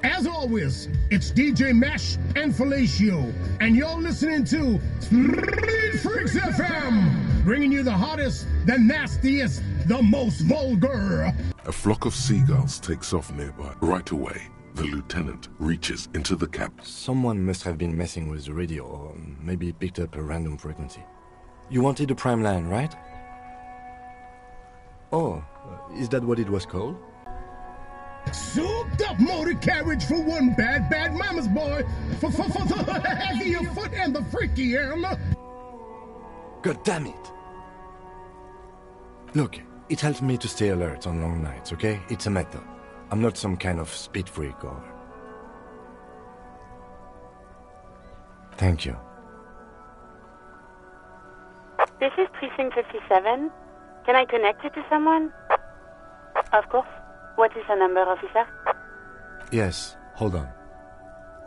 As always, it's DJ Mesh and Fellatio, and you're listening to Street Freaks FM, bringing you the hottest, the nastiest, the most vulgar. A flock of seagulls takes off nearby. Right away, the lieutenant reaches into the cab. Someone must have been messing with the radio, or maybe picked up a random frequency. You wanted the prime line, right? Oh, is that what it was called? Souped up motor carriage for one bad mama's boy. For the heavier foot and the freakier. God damn it! Look, it helps me to stay alert on long nights, okay? It's a method. I'm not some kind of speed freak or... Thank you. This is Precinct 57. Can I connect you to someone? Of course. What is her number, officer? Yes, hold on.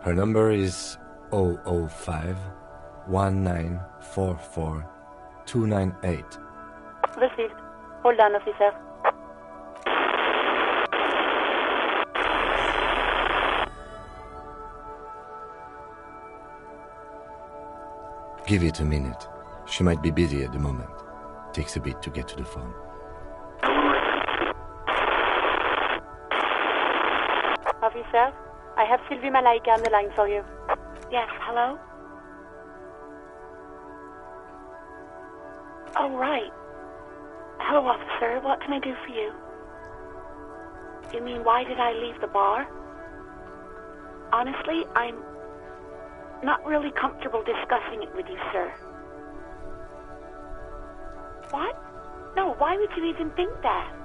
Her number is 005-1944-298. Received. Hold on, officer. Give it a minute. She might be busy at the moment. Takes a bit to get to the phone. Officer, I have Sylvie Malaika on the line for you. Yes, hello? Oh, right. Hello, officer. What can I do for you? You mean, why did I leave the bar? Honestly, I'm not really comfortable discussing it with you, sir. What? No, why would you even think that?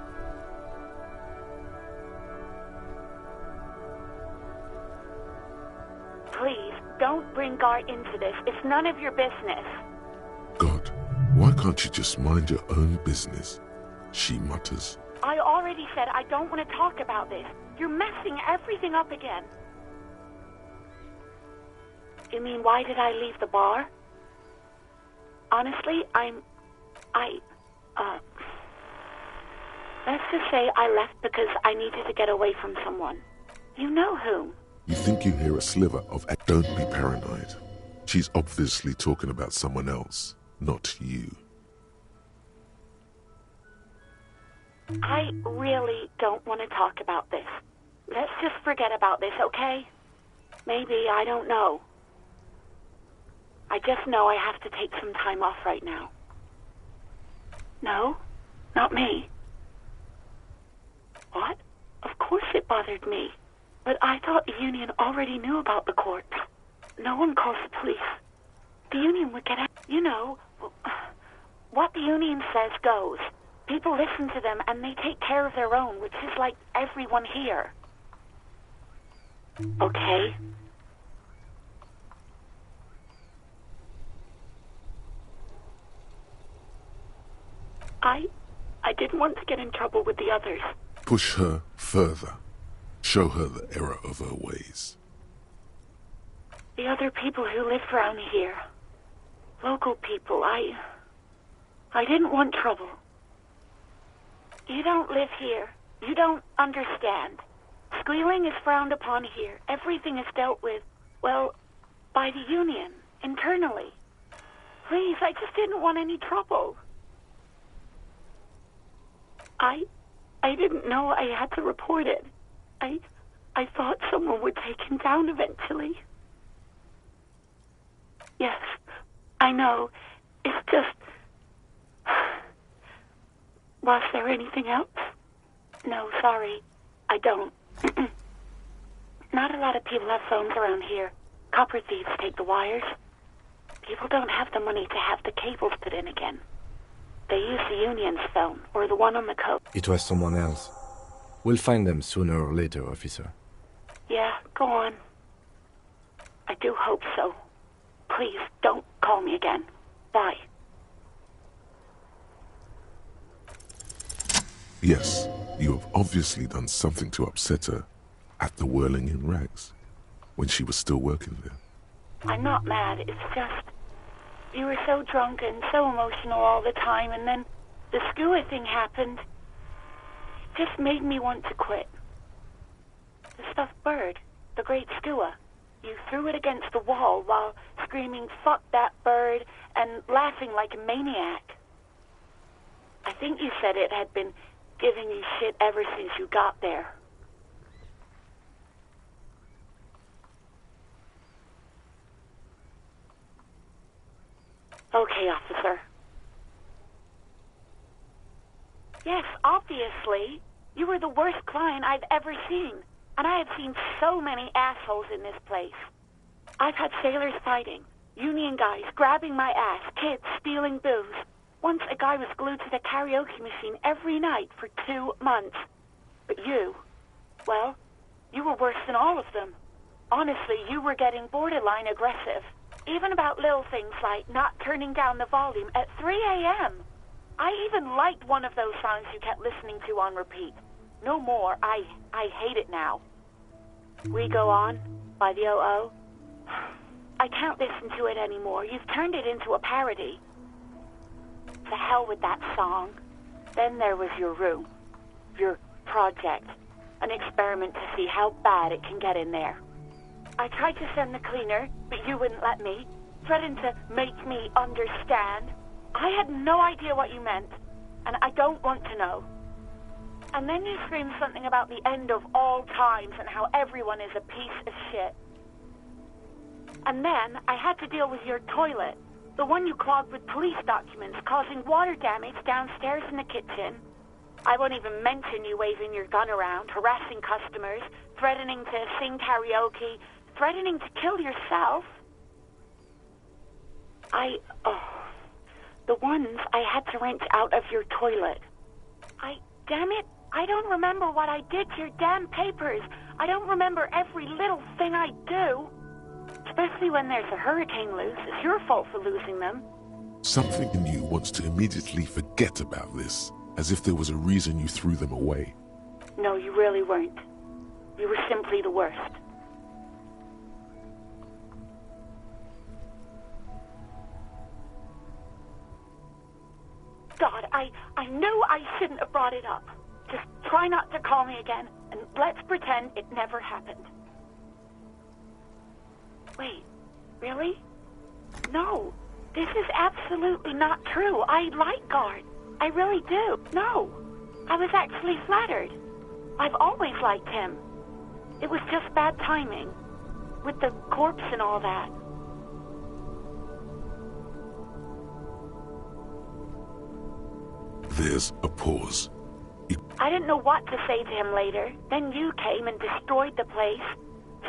Please, don't bring Gar into this. It's none of your business. God, why can't you just mind your own business? She mutters. I already said I don't want to talk about this. You're messing everything up again. You mean, why did I leave the bar? Honestly, let's just say I left because I needed to get away from someone. You know whom. You think you hear a sliver of... Don't be paranoid. She's obviously talking about someone else, not you. I really don't want to talk about this. Let's just forget about this, okay? Maybe, I don't know. I just know I have to take some time off right now. No, not me. What? Of course it bothered me. But I thought the union already knew about the court. No one calls the police. The union would get out. You know, what the union says goes. People listen to them and they take care of their own, which is like everyone here. Okay? I didn't want to get in trouble with the others. Push her further. Show her the error of her ways. The other people who live around here. Local people, I didn't want trouble. You don't live here. You don't understand. Squealing is frowned upon here. Everything is dealt with, well, by the Union, internally. Please, I just didn't want any trouble. I didn't know I had to report it. I thought someone would take him down eventually. Yes, I know. It's just... Was there anything else? No, sorry. I don't. Not a lot of people have phones around here. Copper thieves take the wires. People don't have the money to have the cables put in again. They use the Union's phone, or the one on the coast. It was someone else. We'll find them sooner or later, officer. Yeah, go on. I do hope so. Please, don't call me again. Bye. Yes, you have obviously done something to upset her at the Whirling in Rags, when she was still working there. I'm not mad, it's just... You were so drunk and so emotional all the time, and then the skua thing happened. It just made me want to quit. The stuffed bird, the great skua, you threw it against the wall while screaming, "Fuck that bird," and laughing like a maniac. I think you said it had been giving you shit ever since you got there. Okay, officer. Yes, obviously. You were the worst client I've ever seen. And I have seen so many assholes in this place. I've had sailors fighting, Union guys grabbing my ass, kids stealing booze. Once a guy was glued to the karaoke machine every night for 2 months. But you, well, you were worse than all of them. Honestly, you were getting borderline aggressive. Even about little things like not turning down the volume at 3 a.m. I even liked one of those songs you kept listening to on repeat. No more. I hate it now. We Go On by the O.O. I can't listen to it anymore. You've turned it into a parody. To hell with that song. Then there was your room. Your project. An experiment to see how bad it can get in there. I tried to send the cleaner, but you wouldn't let me. Threatened to make me understand. I had no idea what you meant, and I don't want to know. And then you screamed something about the end of all times and how everyone is a piece of shit. And then I had to deal with your toilet, the one you clogged with police documents, causing water damage downstairs in the kitchen. I won't even mention you waving your gun around, harassing customers, threatening to sing karaoke, threatening to kill yourself. The ones I had to wrench out of your toilet. Damn it, I don't remember what I did to your damn papers. I don't remember every little thing I do. Especially when there's a hurricane loose. It's your fault for losing them. Something in you wants to immediately forget about this, as if there was a reason you threw them away. No, you really weren't. You were simply the worst. God, I knew I shouldn't have brought it up. Just try not to call me again, and let's pretend it never happened. Wait, really? No, this is absolutely not true. I like Guard. I really do. No, I was actually flattered. I've always liked him. It was just bad timing, with the corpse and all that. There's a pause. I didn't know what to say to him later. Then you came and destroyed the place.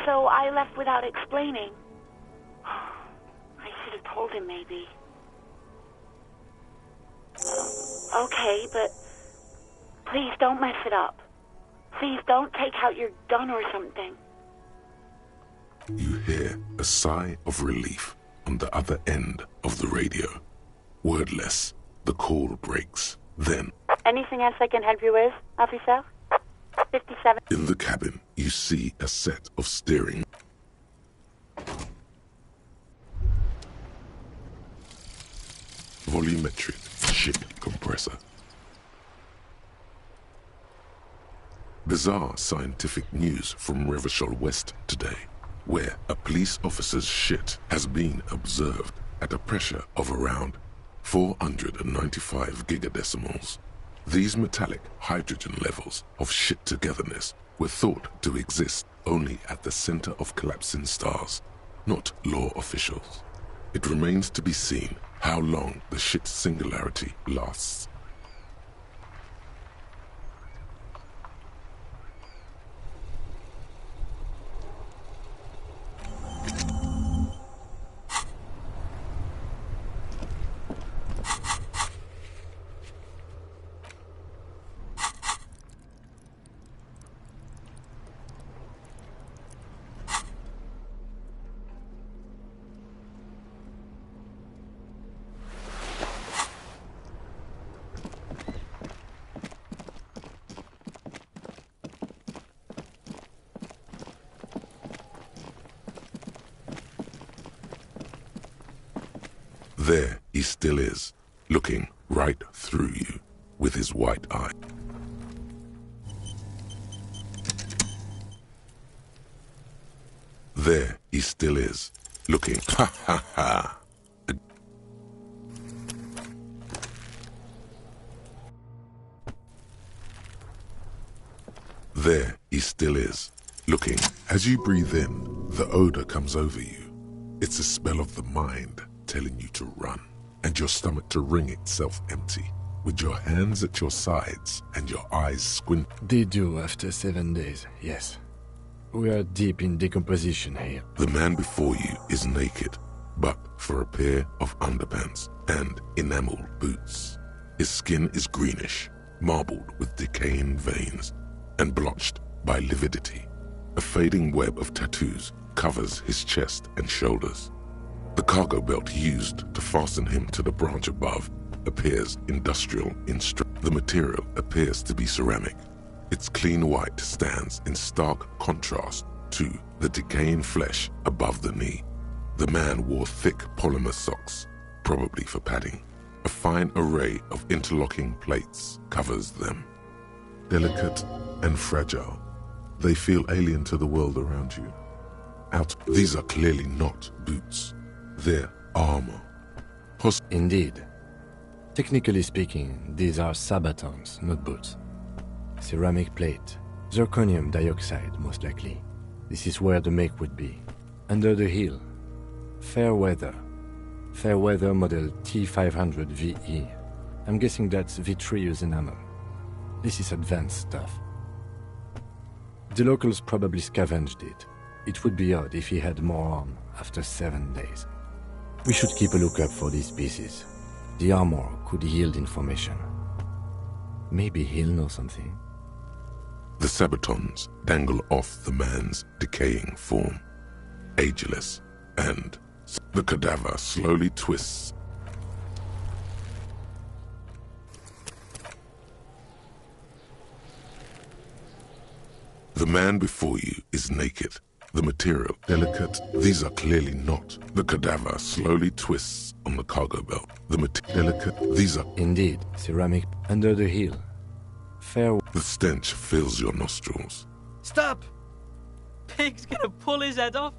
So I left without explaining. I should have told him, maybe. Okay, but please don't mess it up. Please don't take out your gun or something. You hear a sigh of relief on the other end of the radio. Wordless, the call breaks. Then, Anything else I can help you with, officer? 57. in the cabin, you see a set of steering volumetric ship compressor. Bizarre scientific news from Revachol West today, where a police officer's shit has been observed at a pressure of around 495 gigadecimals. These metallic hydrogen levels of shit togetherness were thought to exist only at the center of collapsing stars, not law officials. It remains to be seen how long the shit singularity lasts. There he still is, looking right through you with his white eye. There he still is, looking, ha ha ha. There he still is, looking. As you breathe in, the odor comes over you. It's a spell of the mind telling you to run, and your stomach to wring itself empty, with your hands at your sides and your eyes squint. They do after 7 days, yes. We are deep in decomposition here. The man before you is naked, but for a pair of underpants and enamel boots. His skin is greenish, marbled with decaying veins, and blotched by lividity. A fading web of tattoos covers his chest and shoulders. The cargo belt used to fasten him to the branch above appears industrial in strength. The material appears to be ceramic. Its clean white stands in stark contrast to the decaying flesh above the knee. The man wore thick polymer socks, probably for padding. A fine array of interlocking plates covers them. Delicate and fragile, they feel alien to the world around you. These are clearly not boots. They're armor. Indeed. Technically speaking, these are sabatons, not boots. Ceramic plate. Zirconium dioxide, most likely. This is where the make would be. Under the heel. Fair weather. Fair weather model T500 VE. I'm guessing that's vitreous enamel. This is advanced stuff. The locals probably scavenged it. It would be odd if he had more on after 7 days. We should keep a lookout for these pieces. The armor could yield information. Maybe he'll know something. The sabatons dangle off the man's decaying form, ageless, and the cadaver slowly twists. The man before you is naked. The material delicate. These are clearly not. The cadaver slowly twists on the cargo belt. The material delicate. These are indeed ceramic under the heel. Fair. The stench fills your nostrils. Stop! Pig's gonna pull his head off.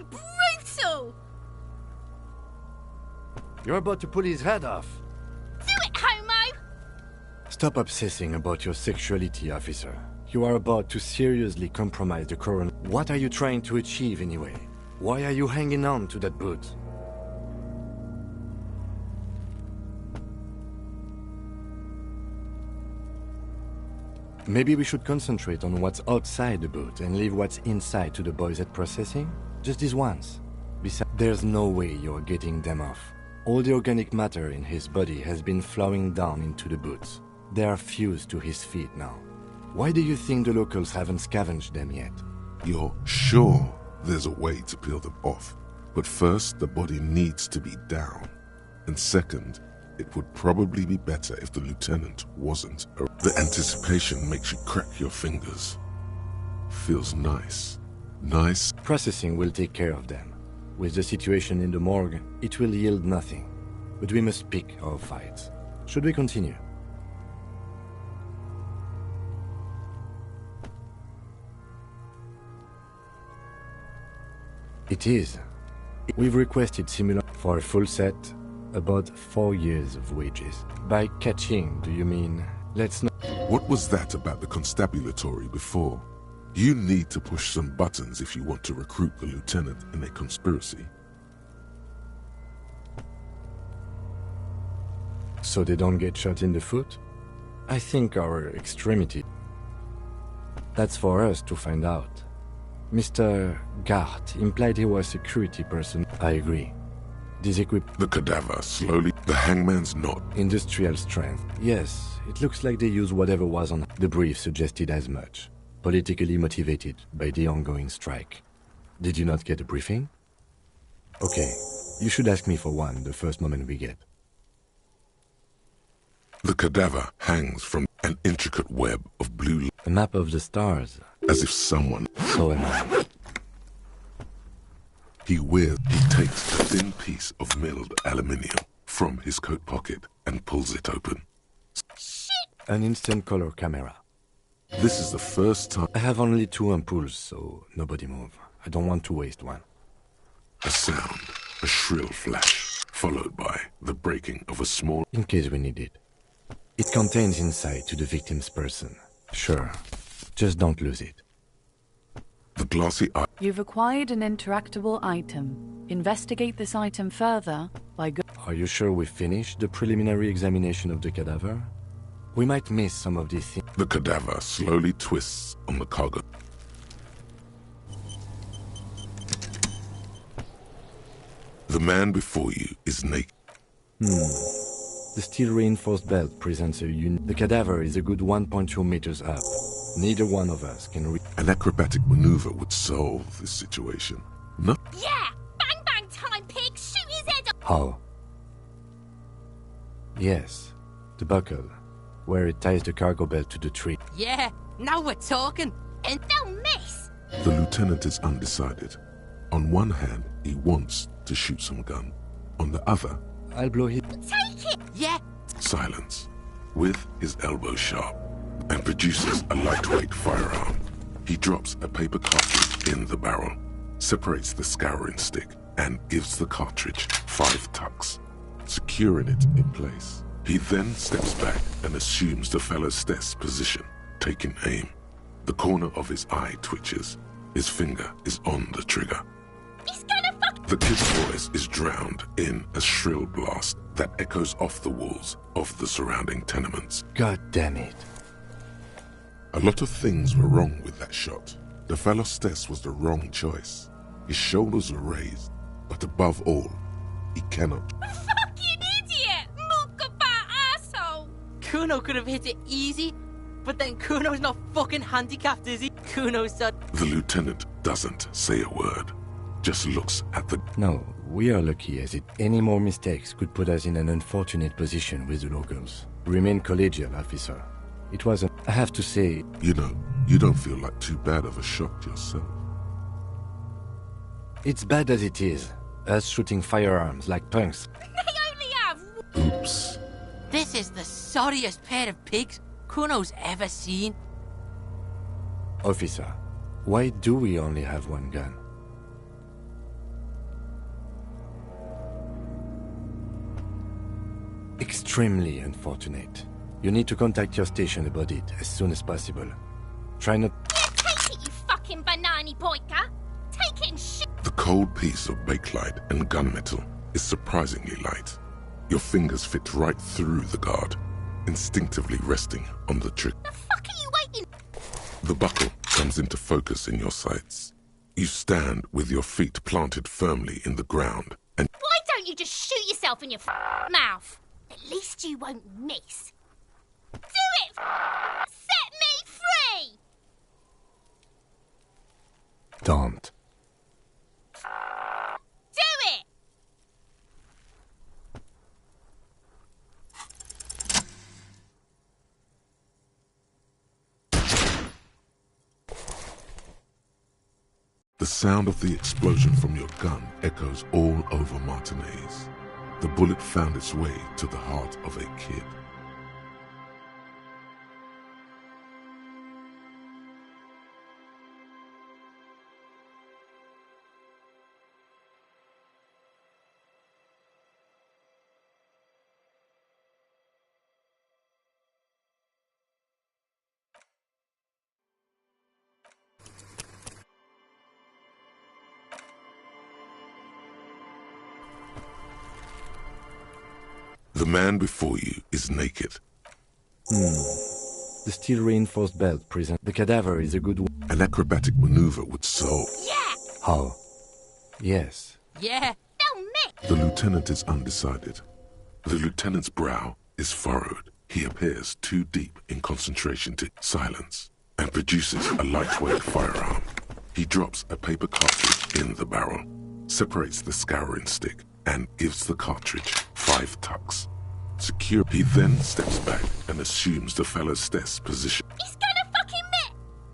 Brutal! You're about to pull his head off. Do it, homo! Stop obsessing about your sexuality, officer. You are about to seriously compromise the coroner. What are you trying to achieve anyway? Why are you hanging on to that boot? Maybe we should concentrate on what's outside the boot and leave what's inside to the boys at processing? Just this once. Besides, there's no way you're getting them off. All the organic matter in his body has been flowing down into the boots. They are fused to his feet now. Why do you think the locals haven't scavenged them yet? You're sure there's a way to peel them off, but first the body needs to be down, and second, It would probably be better if the lieutenant wasn't. The anticipation makes you crack your fingers. Feels nice. Nice. Processing will take care of them. With the situation in the morgue, it will yield nothing. But we must pick our fights. Should we continue? It is. We've requested similar for a full set, about 4 years of wages. By catching, do you mean? Let's not. What was that about the constabulary before? You need to push some buttons if you want to recruit the lieutenant in a conspiracy. So they don't get shot in the foot? I think our extremity. That's for us to find out. Mr. Gart implied he was a security person. I agree. Disequipped. The cadaver slowly. The hangman's not. Industrial strength. Yes, it looks like they used whatever was on. The brief suggested as much. Politically motivated by the ongoing strike. Did you not get a briefing? Okay, you should ask me for one the first moment we get. The cadaver hangs from an intricate web of blue. A map of the stars. As if someone. So am I. He takes a thin piece of milled aluminium from his coat pocket and pulls it open. Shit! An instant color camera. This is the first time. I have only 2 ampoules, so nobody move. I don't want to waste one. A sound, a shrill flash, followed by the breaking of a small. In case we need it. It contains insight to the victim's person. Sure. Just don't lose it. The glossy eye. You've acquired an interactable item. Investigate this item further by Are you sure we finished the preliminary examination of the cadaver? We might miss some of these things. The cadaver slowly twists on the cargo. The man before you is naked. The steel-reinforced belt presents a The cadaver is a good 1.2 meters up. Neither one of us can reach. An acrobatic maneuver would solve this situation. No. Yeah! Bang bang time, pig! Shoot his head off! How? Yes, the buckle, where it ties the cargo belt to the tree. Yeah, now we're talking. And don't miss! The lieutenant is undecided. On one hand, he wants to shoot some gun. On the other, I'll blow his. Take it! Yeah! Silence, with his elbow sharp, and produces a lightweight firearm. He drops a paper cartridge in the barrel, separates the scouring stick, and gives the cartridge 5 tucks, securing it in place. He then steps back and assumes the fellow's desk position, taking aim. The corner of his eye twitches. His finger is on the trigger. He's gonna fuck. The kid's voice is drowned in a shrill blast that echoes off the walls of the surrounding tenements. God damn it. A lot of things were wrong with that shot. The fellow's Stess was the wrong choice. His shoulders were raised, but above all, he cannot. Fucking idiot! Mookabat asshole! Kuno could have hit it easy, but then Kuno's not fucking handicapped, is he? Kuno said. The lieutenant doesn't say a word, just looks at the. No, we are lucky as any more mistakes could put us in an unfortunate position with the locals. Remain collegial, officer. It wasn't. I have to say. You know, you don't feel like too bad of a shot yourself. It's bad as it is. Us shooting firearms like punks. They only have. Oops. This is the sorriest pair of pigs Kuno's ever seen. Officer, why do we only have one gun? Extremely unfortunate. You need to contact your station about it as soon as possible. Try not. Yeah, take it, you fucking banani boyka! Take it and shit! The cold piece of bakelite and gunmetal is surprisingly light. Your fingers fit right through the guard, instinctively resting on the trigger. The fuck are you waiting? The buckle comes into focus in your sights. You stand with your feet planted firmly in the ground and. Why don't you just shoot yourself in your mouth? At least you won't miss. Do it! Set me free! Don't. Do it! The sound of the explosion from your gun echoes all over Martinez. The bullet found its way to the heart of a kid. The man before you is naked. The steel-reinforced belt present. The cadaver is a good one. An acrobatic maneuver would solve. Yeah! How? Yes. Yeah! Tell me! The lieutenant is undecided. The lieutenant's brow is furrowed. He appears too deep in concentration to silence and produces a lightweight firearm. He drops a paper cartridge in the barrel, separates the scouring stick, and gives the cartridge 5 tucks. Secure, he then steps back and assumes the fellow's desk position. He's gonna fucking miss!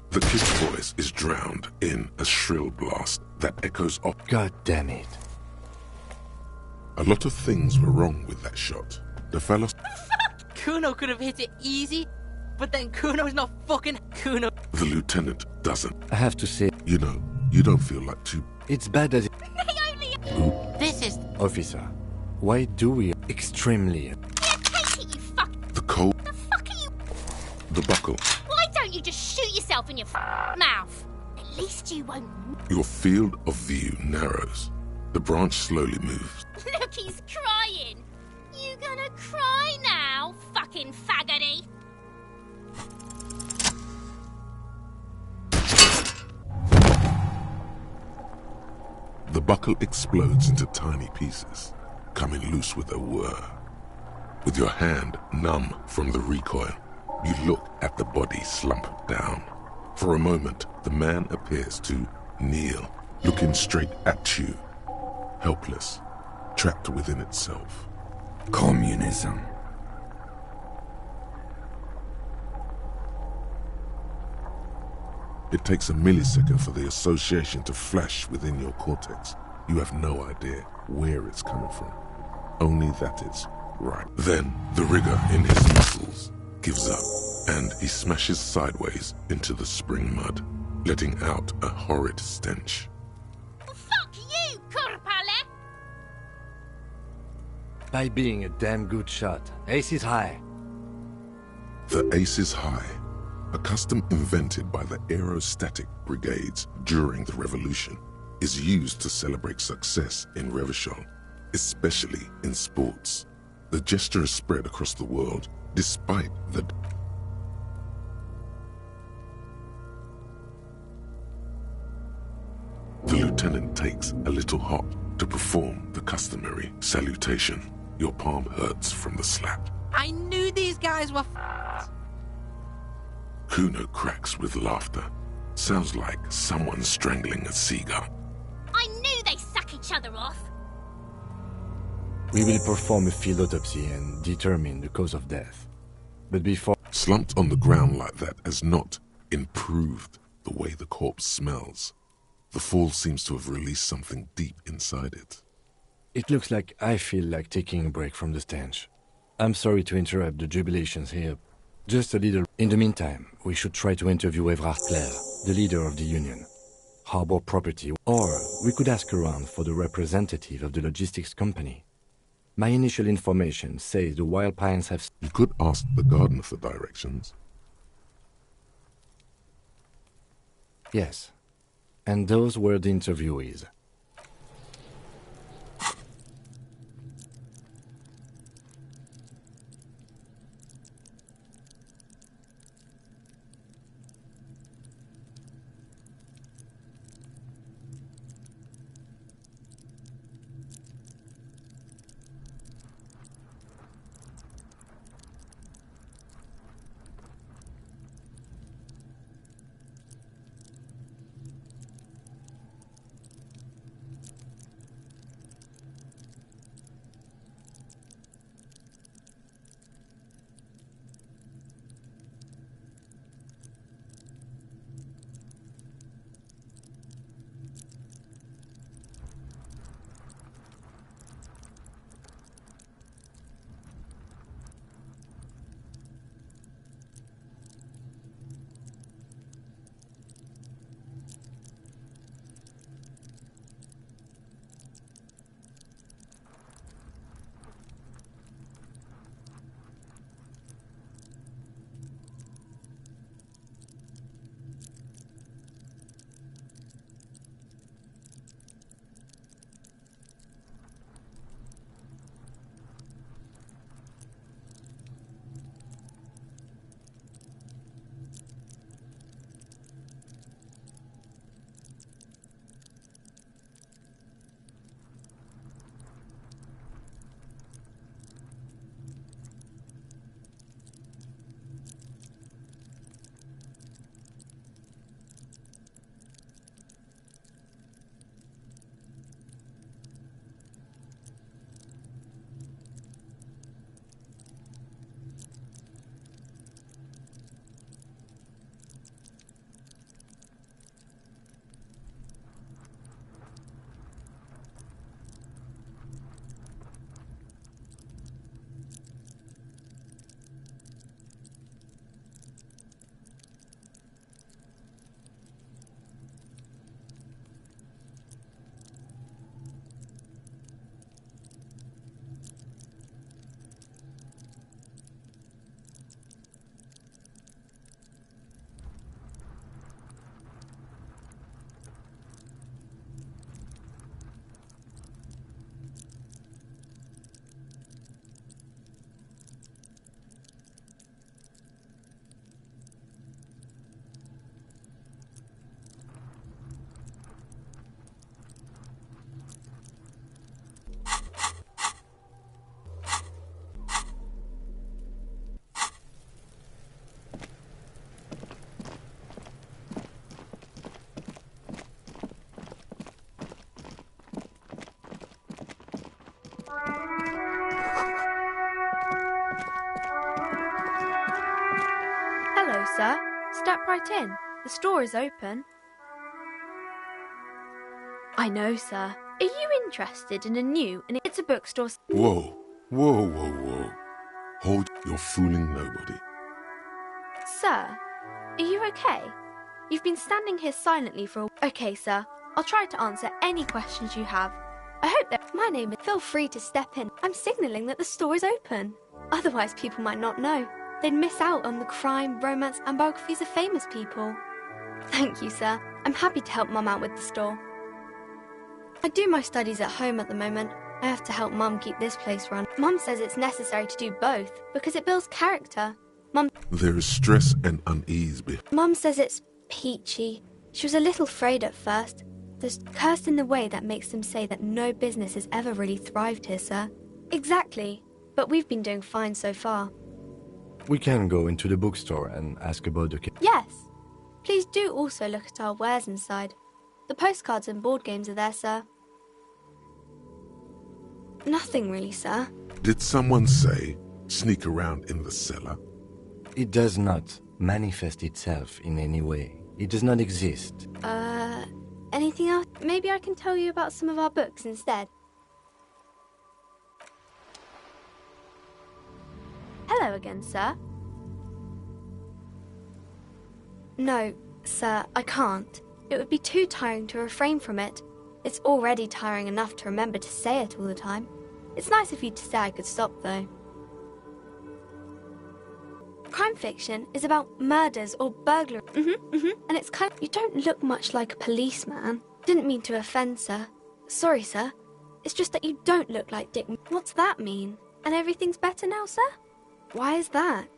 The kid's voice is drowned in a shrill blast that echoes off. God damn it. A lot of things were wrong with that shot. The fellow... Kuno could have hit it easy, but then Kuno's not fucking Kuno. The lieutenant doesn't. I have to say... You know, you don't feel like too... It's bad as... This is... Officer, why do we... Extremely... Yeah, take it, you fuck... The cold... The fuck are you... The buckle. Why don't you just shoot yourself in your mouth? At least you won't... Your field of view narrows. The branch slowly moves. Look, he's crying! You gonna cry now, fucking faggoty? The buckle explodes into tiny pieces, coming loose with a whir. With your hand numb from the recoil, you look at the body slump down. For a moment, the man appears to kneel, looking straight at you, helpless, trapped within itself. Communism. It takes a millisecond for the association to flash within your cortex. You have no idea where it's coming from, only that it's right. Then the rigor in his muscles gives up, and he smashes sideways into the spring mud, letting out a horrid stench. Fuck you, Kurpale! By being a damn good shot. Ace is high. The ace is high, a custom invented by the aerostatic brigades during the revolution, is used to celebrate success in Revachol, especially in sports. The gesture is spread across the world, despite the... The lieutenant takes a little hop to perform the customary salutation. Your palm hurts from the slap. I knew these guys were Kuno cracks with laughter. Sounds like someone strangling a seagull. I knew they suck each other off! We will perform a field autopsy and determine the cause of death. But before... Slumped on the ground like that has not improved the way the corpse smells. The fall seems to have released something deep inside it. It looks like I feel like taking a break from the stench. I'm sorry to interrupt the jubilations here. Just a little... In the meantime, we should try to interview Evrard Claire, the leader of the union. Harbor Property. Or we could ask around for the representative of the logistics company. My initial information says the Wild Pines have... You could ask the gardener for directions. Yes. And those were the interviewees. sir. Step right in. The store is open. I know, sir. Are you interested in a new and it's a bookstore? Whoa, whoa, whoa, whoa. Hold, you're fooling nobody. Sir, are you okay? You've been standing here silently for a... Okay, sir. I'll try to answer any questions you have. I hope that my name is... Feel free to step in. I'm signalling that the store is open. Otherwise, people might not know. They'd miss out on the crime, romance, and biographies of famous people. Thank you, sir. I'm happy to help Mum out with the store. I do my studies at home at the moment. I have to help Mum keep this place run. Mum says it's necessary to do both because it builds character. There is stress and unease Mum says it's peachy. She was a little afraid at first. There's cursed in the way that makes them say that no business has ever really thrived here, sir. Exactly. But we've been doing fine so far. We can go into the bookstore and ask about the... Yes. Please do also look at our wares inside. The postcards and board games are there, sir. Nothing really, sir. Did someone say sneak around in the cellar? It does not manifest itself in any way. It does not exist. Anything else? Maybe I can tell you about some of our books instead. Hello again, sir. No, sir, I can't. It would be too tiring to refrain from it. It's already tiring enough to remember to say it all the time. It's nice of you to say I could stop, though. Crime fiction is about murders or burglary. And it's kind of... You don't look much like a policeman. Didn't mean to offend, sir. Sorry, sir. It's just that you don't look like Dick... What's that mean? And everything's better now, sir? Why is that?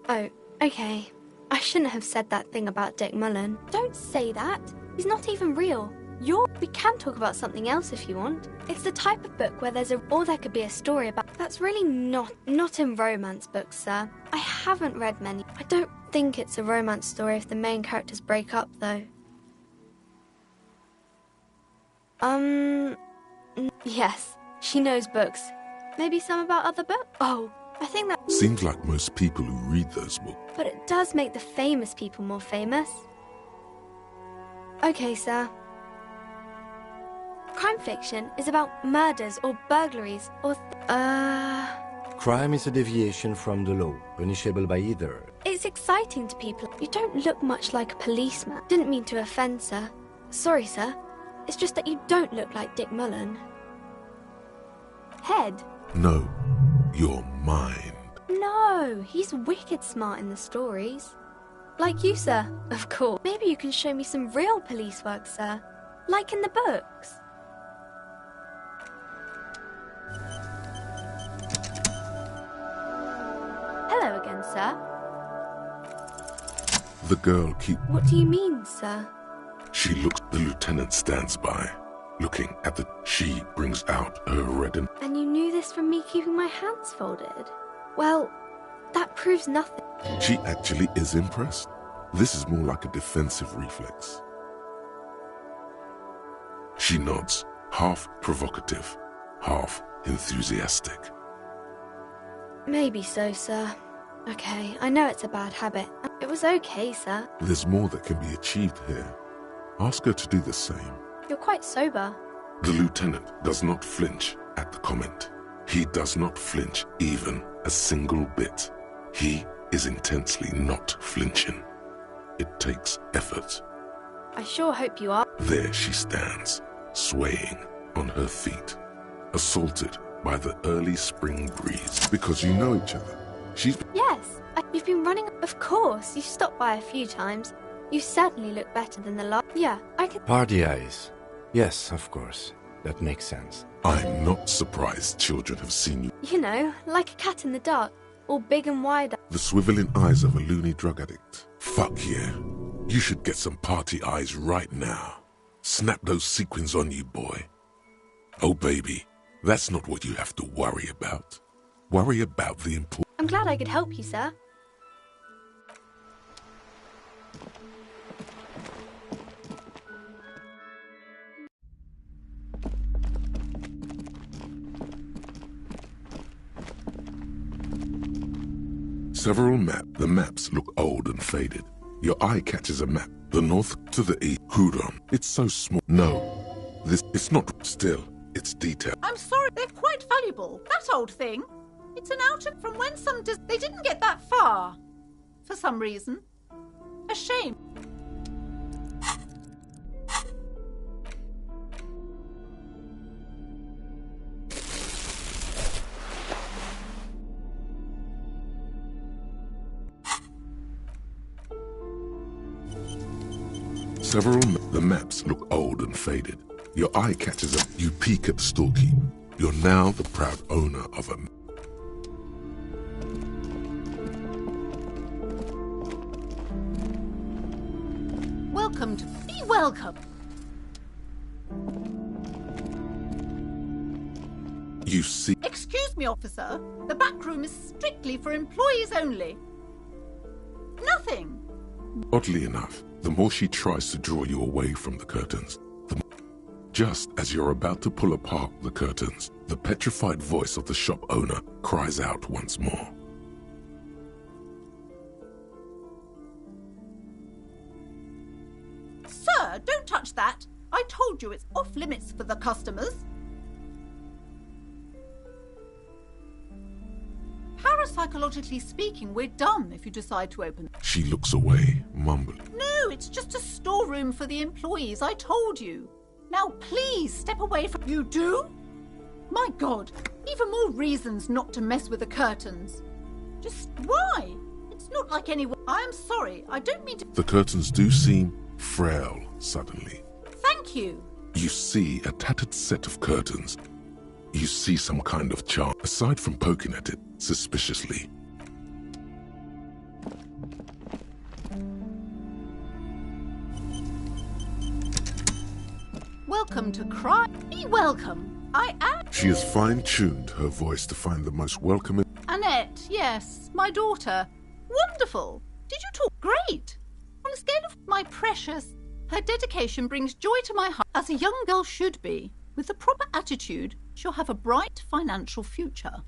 Oh, okay. I shouldn't have said that thing about Dick Mullen. Don't say that. He's not even real. We can talk about something else if you want. It's the type of book where or there could be a story about... That's really not in romance books, sir. I haven't read many. I don't think it's a romance story if the main characters break up, though. Yes, she knows books. Maybe some about other books? Oh, I think that... Seems like most people who read those books. But it does make the famous people more famous. Okay, sir. Crime fiction is about murders or burglaries or... Crime is a deviation from the law, punishable by either. It's exciting to people. You don't look much like a policeman. Didn't mean to offend, sir. Sorry, sir. It's just that you don't look like Dick Mullen. Head? No, your mind. No, he's wicked smart in the stories. Like you, sir, of course. Maybe you can show me some real police work, sir. Like in the books. Hello again, sir. The girl What do you mean, sir? She looks... The lieutenant stands by, looking at the... She brings out her reddened... And you knew this from me keeping my hands folded? Well, that proves nothing. She actually is impressed. This is more like a defensive reflex. She nods, half provocative, half enthusiastic. Maybe so, sir. Okay, I know it's a bad habit. It was okay, sir. There's more that can be achieved here. Ask her to do the same. You're quite sober. The lieutenant does not flinch at the comment. He does not flinch even a single bit. He is intensely not flinching. It takes effort. I sure hope you are. There she stands, swaying on her feet, assaulted by the early spring breeze. Because you know each other. Yes, you've been running... Of course, you've stopped by a few times. You certainly look better than the last... Yeah, I can... Party eyes. Yes, of course. That makes sense. I'm not surprised children have seen you. You know, like a cat in the dark. All big and wide. The swiveling eyes of a loony drug addict. Fuck yeah. You should get some party eyes right now. Snap those sequins on you, boy. Oh, baby, that's not what you have to worry about. Worry about the important... I'm glad I could help you, sir. Several maps. The maps look old and faded. Your eye catches a map. The north to the east. Hudon. It's so small. No. It's not still. It's detailed. I'm sorry, they're quite valuable. That old thing. It's an outer from when they didn't get that far. For some reason. A shame. The maps look old and faded. Your eye catches up. You peek at the storekeep. You're now the proud owner of a... Welcome to... Be welcome. You see... Excuse me, officer. The back room is strictly for employees only. Nothing. Oddly enough, the more she tries to draw you away from the curtains, just as you're about to pull apart the curtains, the petrified voice of the shop owner cries out once more. Sir, don't touch that. I told you it's off limits for the customers. Parapsychologically speaking, we're done if you decide to open. She looks away, mumbling. No, it's just a storeroom for the employees, I told you. Now please step away from... You do? My God, even more reasons not to mess with the curtains. Just why? It's not like anyone... I am sorry, I don't mean to... The curtains do seem frail suddenly. Thank you. You see a tattered set of curtains. You see some kind of charm, aside from poking at it suspiciously. Welcome to Cry. Be welcome. I am... She has fine-tuned her voice to find the most welcoming... Annette, yes, my daughter. Wonderful. Did you talk? Great. On a scale of my precious, her dedication brings joy to my heart, as a young girl should be. With the proper attitude, she'll have a bright financial future.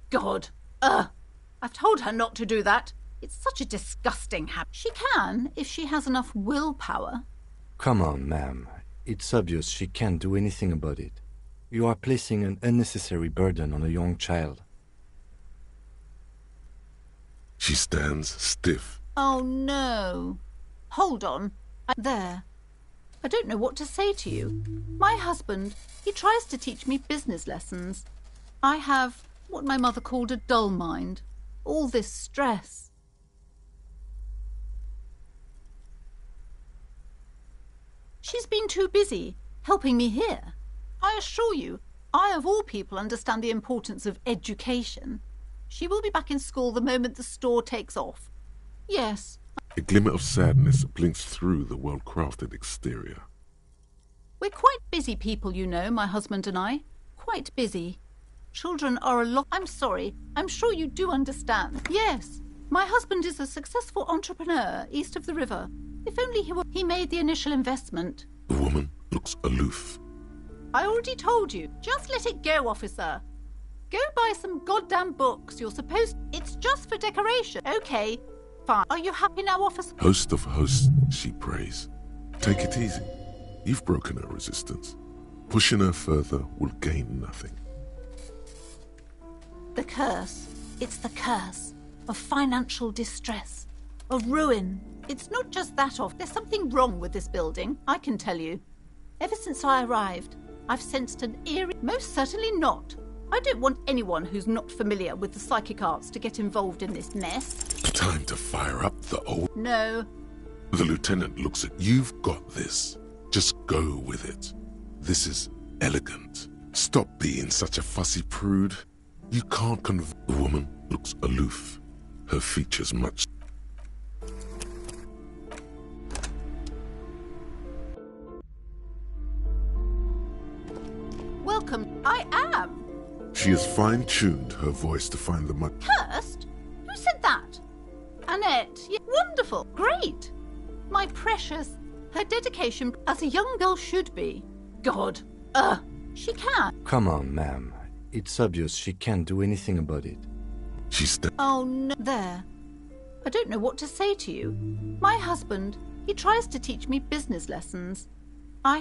God, I've told her not to do that. It's such a disgusting habit. She can, if she has enough willpower. Come on, ma'am. It's obvious she can't do anything about it. You are placing an unnecessary burden on a young child. She stands stiff. Oh, no. Hold on. There. I don't know what to say to you. My husband, he tries to teach me business lessons. I have what my mother called a dull mind. All this stress. She's been too busy helping me here. I assure you, I of all people understand the importance of education. She will be back in school the moment the store takes off. Yes. A glimmer of sadness blinks through the well-crafted exterior. We're quite busy people, you know, my husband and I. Quite busy. Children are a lot... I'm sorry. I'm sure you do understand. Yes. My husband is a successful entrepreneur east of the river. If only he made the initial investment. The woman looks aloof. I already told you. Just let it go, officer. Go buy some goddamn books. You're supposed... It's just for decoration. Okay, fine. Are you happy now, officer? Host of hosts, she prays. Take it easy. You've broken her resistance. Pushing her further will gain nothing. The curse. It's the curse of financial distress. Of ruin. It's not just that of... There's something wrong with this building, I can tell you. Ever since I arrived, I've sensed an eerie... Most certainly not. I don't want anyone who's not familiar with the psychic arts to get involved in this mess. Time to fire up the old... No. The lieutenant looks at... You've got this. Just go with it. This is elegant. Stop being such a fussy prude. You can't The woman looks aloof. Her features much... Welcome. I am. She has fine-tuned her voice to find the Hurst? Who said that? Annette. Yeah, wonderful. Great. My precious. Her dedication, as a young girl should be. God. She can. Come on, ma'am. It's obvious she can't do anything about it. She's... Oh, no. There. I don't know what to say to you. My husband, he tries to teach me business lessons. I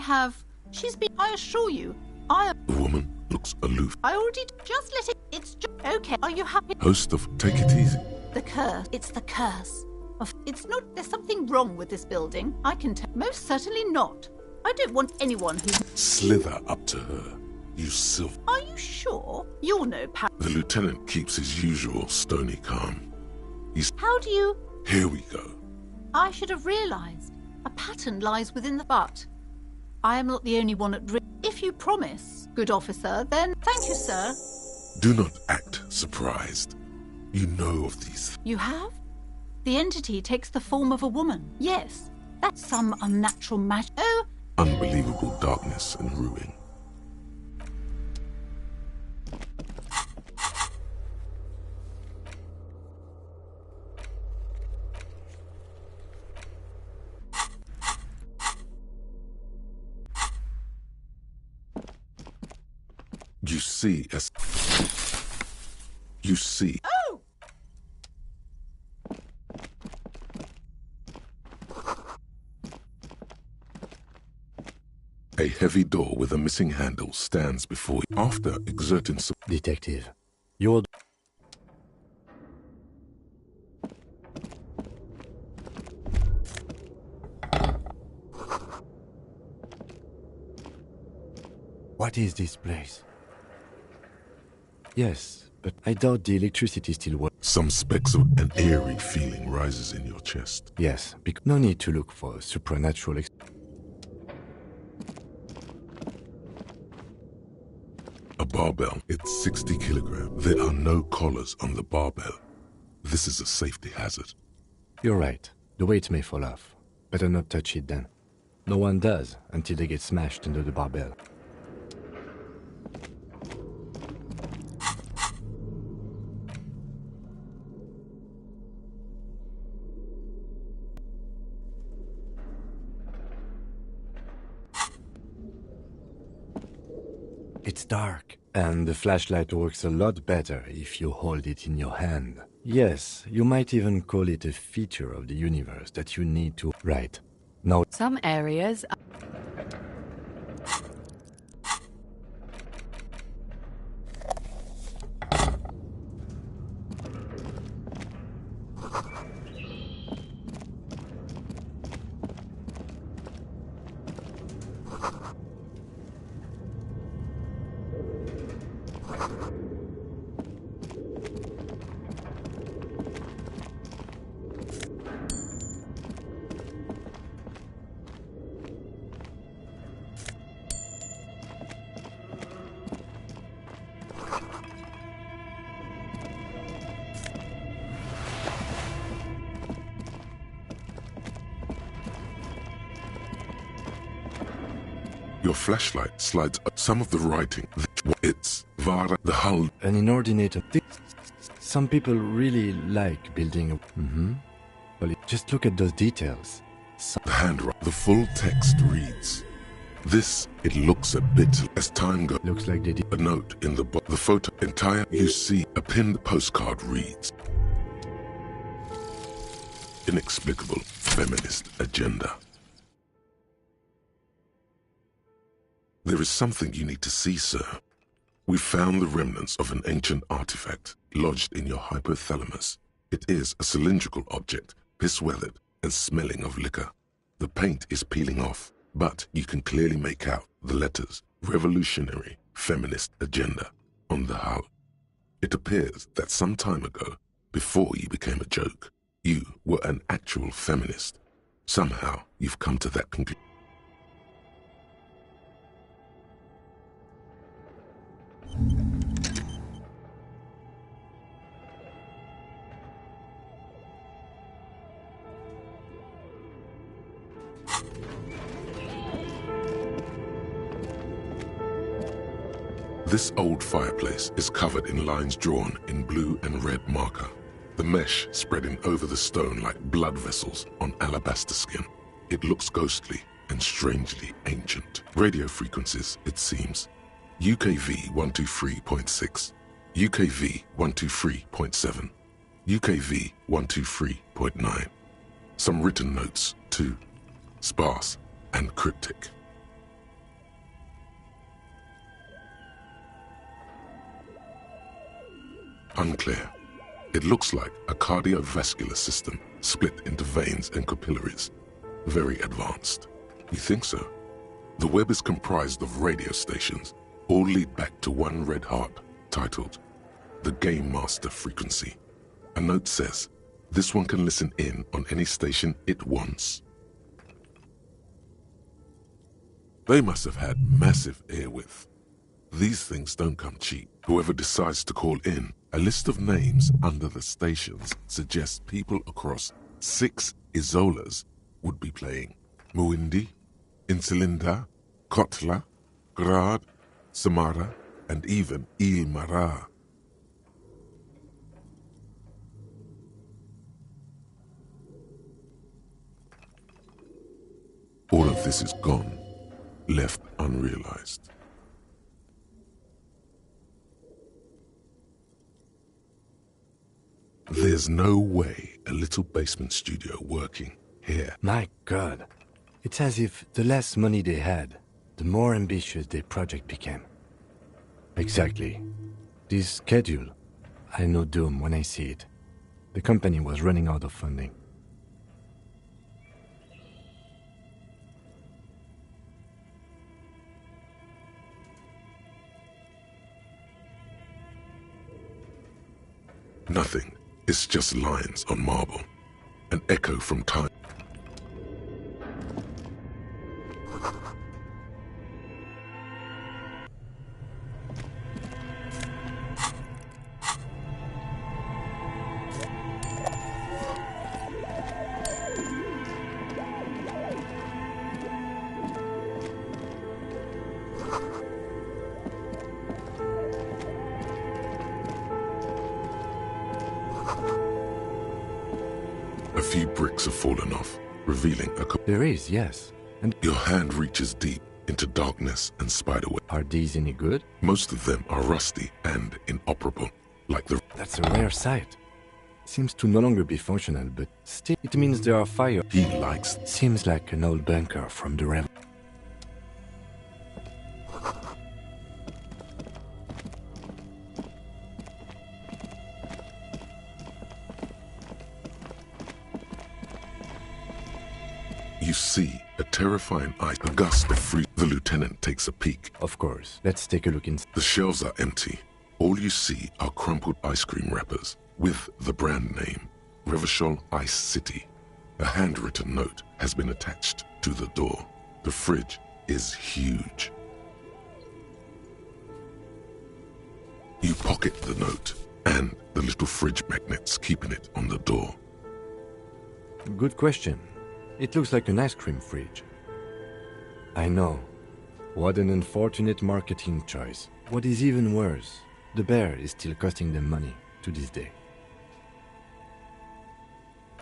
assure you, The woman looks aloof. I already just let it. It's just okay. Are you happy? Host of Take It Easy. The curse. It's the curse. It's not. There's something wrong with this building. I can tell. Most certainly not. I don't want anyone who. Slither up to her. You silver. Are you sure? You'll know, The lieutenant keeps his usual stony calm. He's. How do you? Here we go. I should have realized. A pattern lies within the butt. I am not the only one at risk. If you promise, good officer, then thank you, sir. Do not act surprised. You know of these. You have? The entity takes the form of a woman. Yes, that's some unnatural magic. Oh, Unbelievable darkness and ruin. You see. Oh! A heavy door with a missing handle stands before you. After exerting some... Detective, you're... What is this place? Yes, but I doubt the electricity still works. Some specks of an eerie feeling rises in your chest. Yes, no need to look for supernatural... A barbell. It's 60 kilograms. There are no collars on the barbell. This is a safety hazard. You're right. The weight may fall off. Better not touch it then. No one does until they get smashed under the barbell. It's dark, and the flashlight works a lot better if you hold it in your hand. Yes, you might even call it a feature of the universe that you need to... Right. Now... Some areas... Your flashlight slides up some of the writing. It's Vara the hull. An inordinate... Some people really like building a... Well, just look at those details. The handwriting. The full text reads. This, it looks a bit as time goes. Looks like they did. A note in the photo entire. You see a pinned postcard reads. Inexplicable feminist agenda. There is something you need to see, sir. We found the remnants of an ancient artifact lodged in your hypothalamus. It is a cylindrical object, piss-weathered and smelling of liquor. The paint is peeling off, but you can clearly make out the letters Revolutionary Feminist Agenda on the hull. It appears that some time ago, before you became a joke, you were an actual feminist. Somehow, you've come to that conclusion. This old fireplace is covered in lines drawn in blue and red marker, the mesh spreading over the stone like blood vessels on alabaster skin. It looks ghostly and strangely ancient. Radio frequencies, it seems. UKV 123.6, UKV 123.7, UKV 123.9. Some written notes, too. Sparse and cryptic. Unclear. It looks like a cardiovascular system split into veins and capillaries. Very advanced. You think so? The web is comprised of radio stations, all lead back to one red heart, titled the Game Master Frequency. A note says, this one can listen in on any station it wants. They must have had massive airwidth. These things don't come cheap. Whoever decides to call in, a list of names under the stations suggests people across 6 Isolas would be playing. Muindi, Insulinda, Kotla, Grad, Samara, and even Ilmara. All of this is gone, left unrealized. There's no way a little basement studio working here. My God. It's as if the less money they had, the more ambitious their project became. Exactly. This schedule, I know doom when I see it. The company was running out of funding. Nothing. It's just lines on marble. An echo from time. A few bricks have fallen off, revealing a... There is, yes. And your hand reaches deep into darkness and spiderweb. Are these any good? Most of them are rusty and inoperable, like the... That's a rare sight. Seems to no longer be functional, but still it means there are fire. He likes... Seems like an old bunker from the Rev. You see a terrifying ice, a gust of freeze. The lieutenant takes a peek. Of course. Let's take a look inside. The shelves are empty. All you see are crumpled ice cream wrappers with the brand name, Revachol Ice City. A handwritten note has been attached to the door. The fridge is huge. You pocket the note and the little fridge magnets keeping it on the door. Good question. It looks like an ice cream fridge. I know. What an unfortunate marketing choice. What is even worse, the bear is still costing them money to this day.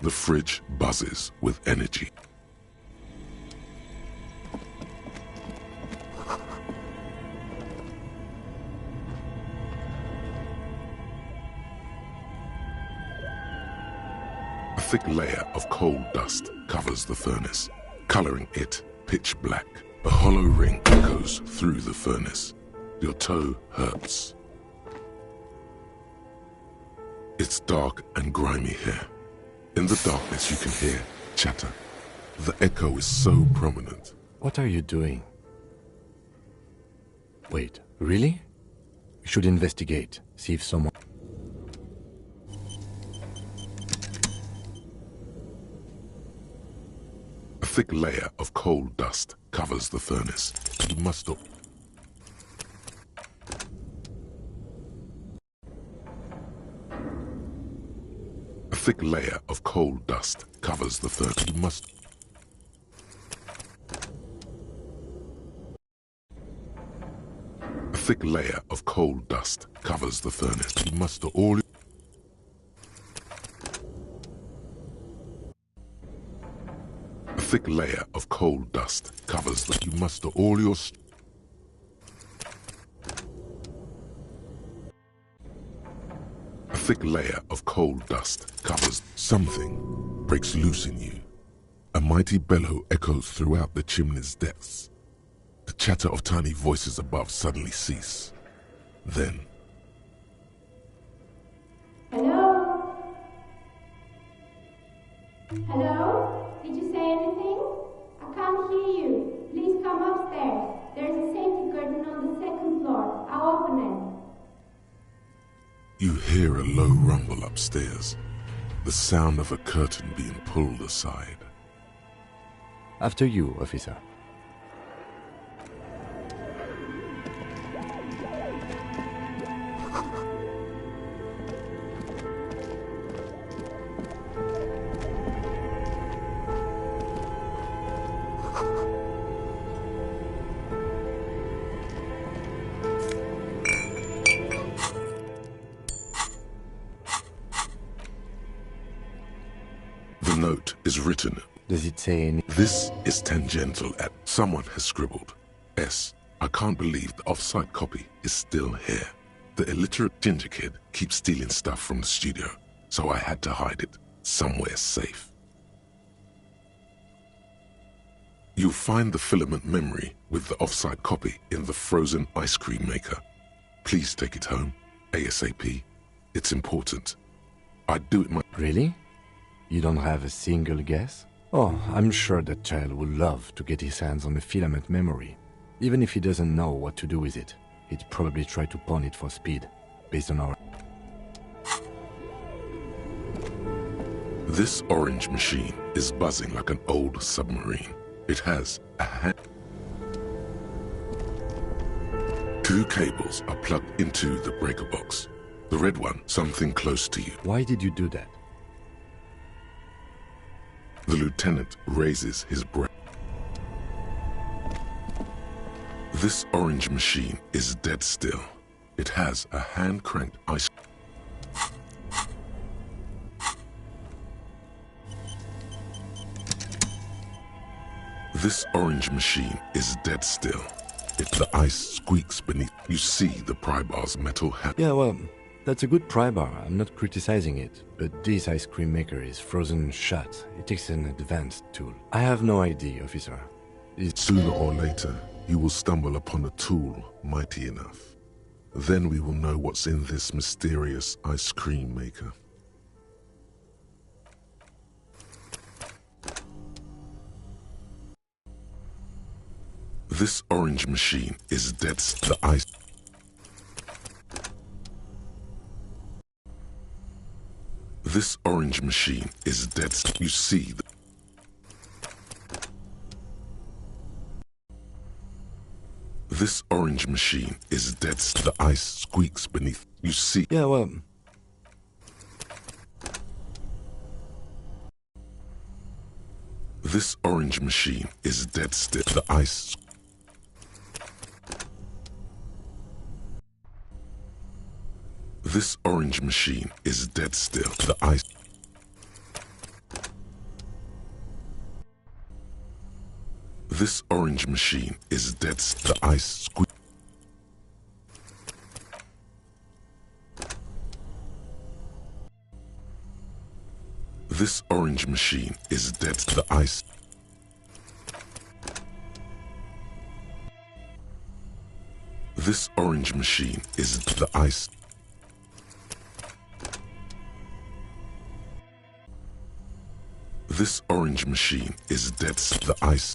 The fridge buzzes with energy. A thick layer of coal dust covers the furnace, coloring it pitch black. A hollow ring echoes through the furnace. Your toe hurts. It's dark and grimy here. In the darkness you can hear chatter. The echo is so prominent. What are you doing? Wait, really? We should investigate, see if someone... A thick layer of coal dust covers the furnace. You must... A thick layer of coal dust covers the furnace. You must... A thick layer of coal dust covers the furnace. You must all... A thick layer of coal dust covers the... You muster all your... A thick layer of coal dust covers. Something breaks loose in you. A mighty bellow echoes throughout the chimney's depths. The chatter of tiny voices above suddenly cease. Then... Hello? Hello? Did you say anything? I can't hear you. Please come upstairs. There's a safety curtain on the second floor. I'll open it. You hear a low rumble upstairs, the sound of a curtain being pulled aside. After you, officer. The note is written. Does it say any? This is tangential at... Someone has scribbled. S. I can't believe the off-site copy is still here. The illiterate ginger kid keeps stealing stuff from the studio, so I had to hide it somewhere safe. You'll find the filament memory with the off-site copy in the frozen ice cream maker. Please take it home, ASAP. It's important. I'd do it Really? You don't have a single guess? Oh, I'm sure that child would love to get his hands on the filament memory. Even if he doesn't know what to do with it, he'd probably try to pawn it for speed, based on our... This orange machine is buzzing like an old submarine. It has a hand... 2 cables are plugged into the breaker box. The red one, something close to you. Why did you do that? The lieutenant raises his breath. This orange machine is dead still. It has a hand-cranked ice... This orange machine is dead still. If the ice squeaks beneath, you see the pry bar's metal hand. Yeah, well, that's a good pry bar. I'm not criticizing it. But this ice cream maker is frozen shut. It takes an advanced tool. I have no idea, officer. Sooner or later, you will stumble upon a tool mighty enough. Then we will know what's in this mysterious ice cream maker. This orange machine is dead. The ice... This orange machine is dead. You see the... This orange machine is dead. The ice squeaks beneath. You see... Yeah, well... This orange machine is dead still. The ice... This orange machine is dead still. The ice... This orange machine is dead still. The ice squeak... This orange machine is dead. The ice... This orange machine is the ice... This orange machine is dead. The ice...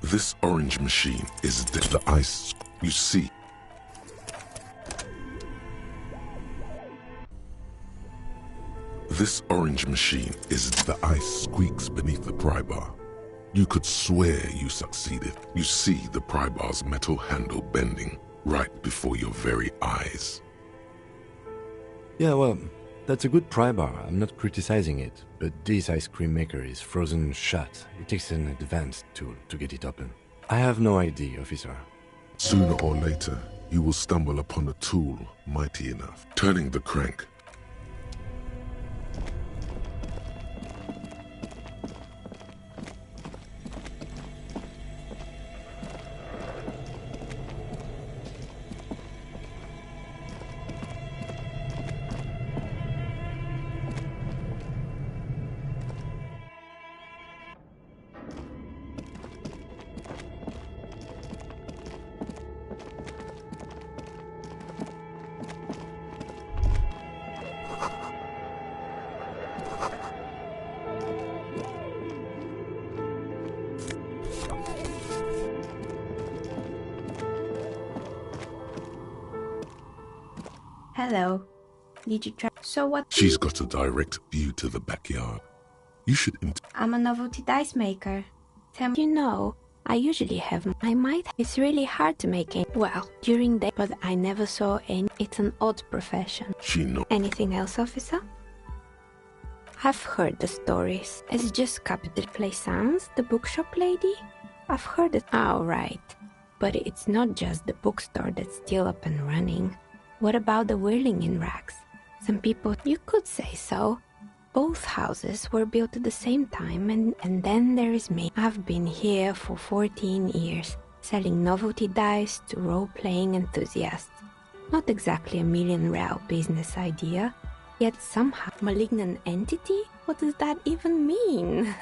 This orange machine is dead. The ice... You see... This orange machine is the ice squeaks beneath the pry bar. You could swear you succeeded. You see the pry bar's metal handle bending right before your very eyes. Yeah, well, that's a good pry bar. I'm not criticizing it. But this ice cream maker is frozen shut. It takes an advanced tool to get it open. I have no idea, officer. Sooner or later, you will stumble upon a tool mighty enough. Turning the crank. Hello. Did you try? So what? She's got a direct view to the backyard. You should I'm a novelty dice maker. Tell me. You know, I usually have. I might. It's really hard to make it. Well, during the. But I never saw any. It's an odd profession. She know. Anything else, officer? I've heard the stories. It's just Capital Plaisance, the bookshop lady? I've heard it. Oh, right. But it's not just the bookstore that's still up and running. What about the whirling in rags? Some people. You could say so. Both houses were built at the same time, and then there is me. I've been here for 14 years, selling novelty dice to role-playing enthusiasts. Not exactly a million-real business idea, yet somehow malignant entity? What does that even mean?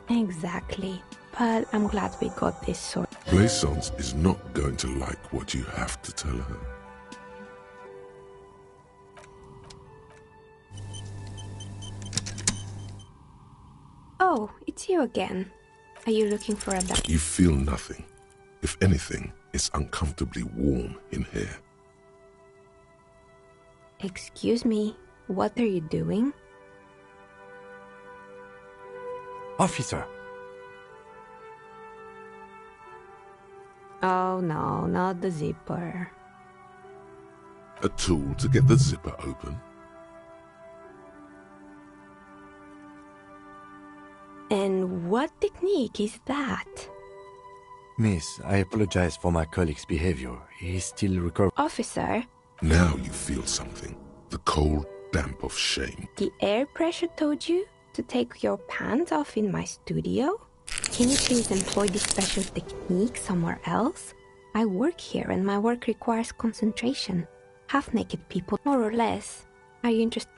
Exactly, but I'm glad we got this sort. Plaisance is not going to like what you have to tell her. Oh, it's you again. Are you looking for a duck? You feel nothing. If anything, it's uncomfortably warm in here. Excuse me, what are you doing? Officer! Oh no, not the zipper. A tool to get the zipper open? And what technique is that? Miss, I apologize for my colleague's behavior. He's still recovering. Officer? Now you feel something. The cold damp of shame. The air pressure told you to take your pants off in my studio? Can you please employ this special technique somewhere else? I work here and my work requires concentration. Half-naked people, more or less. Are you interested?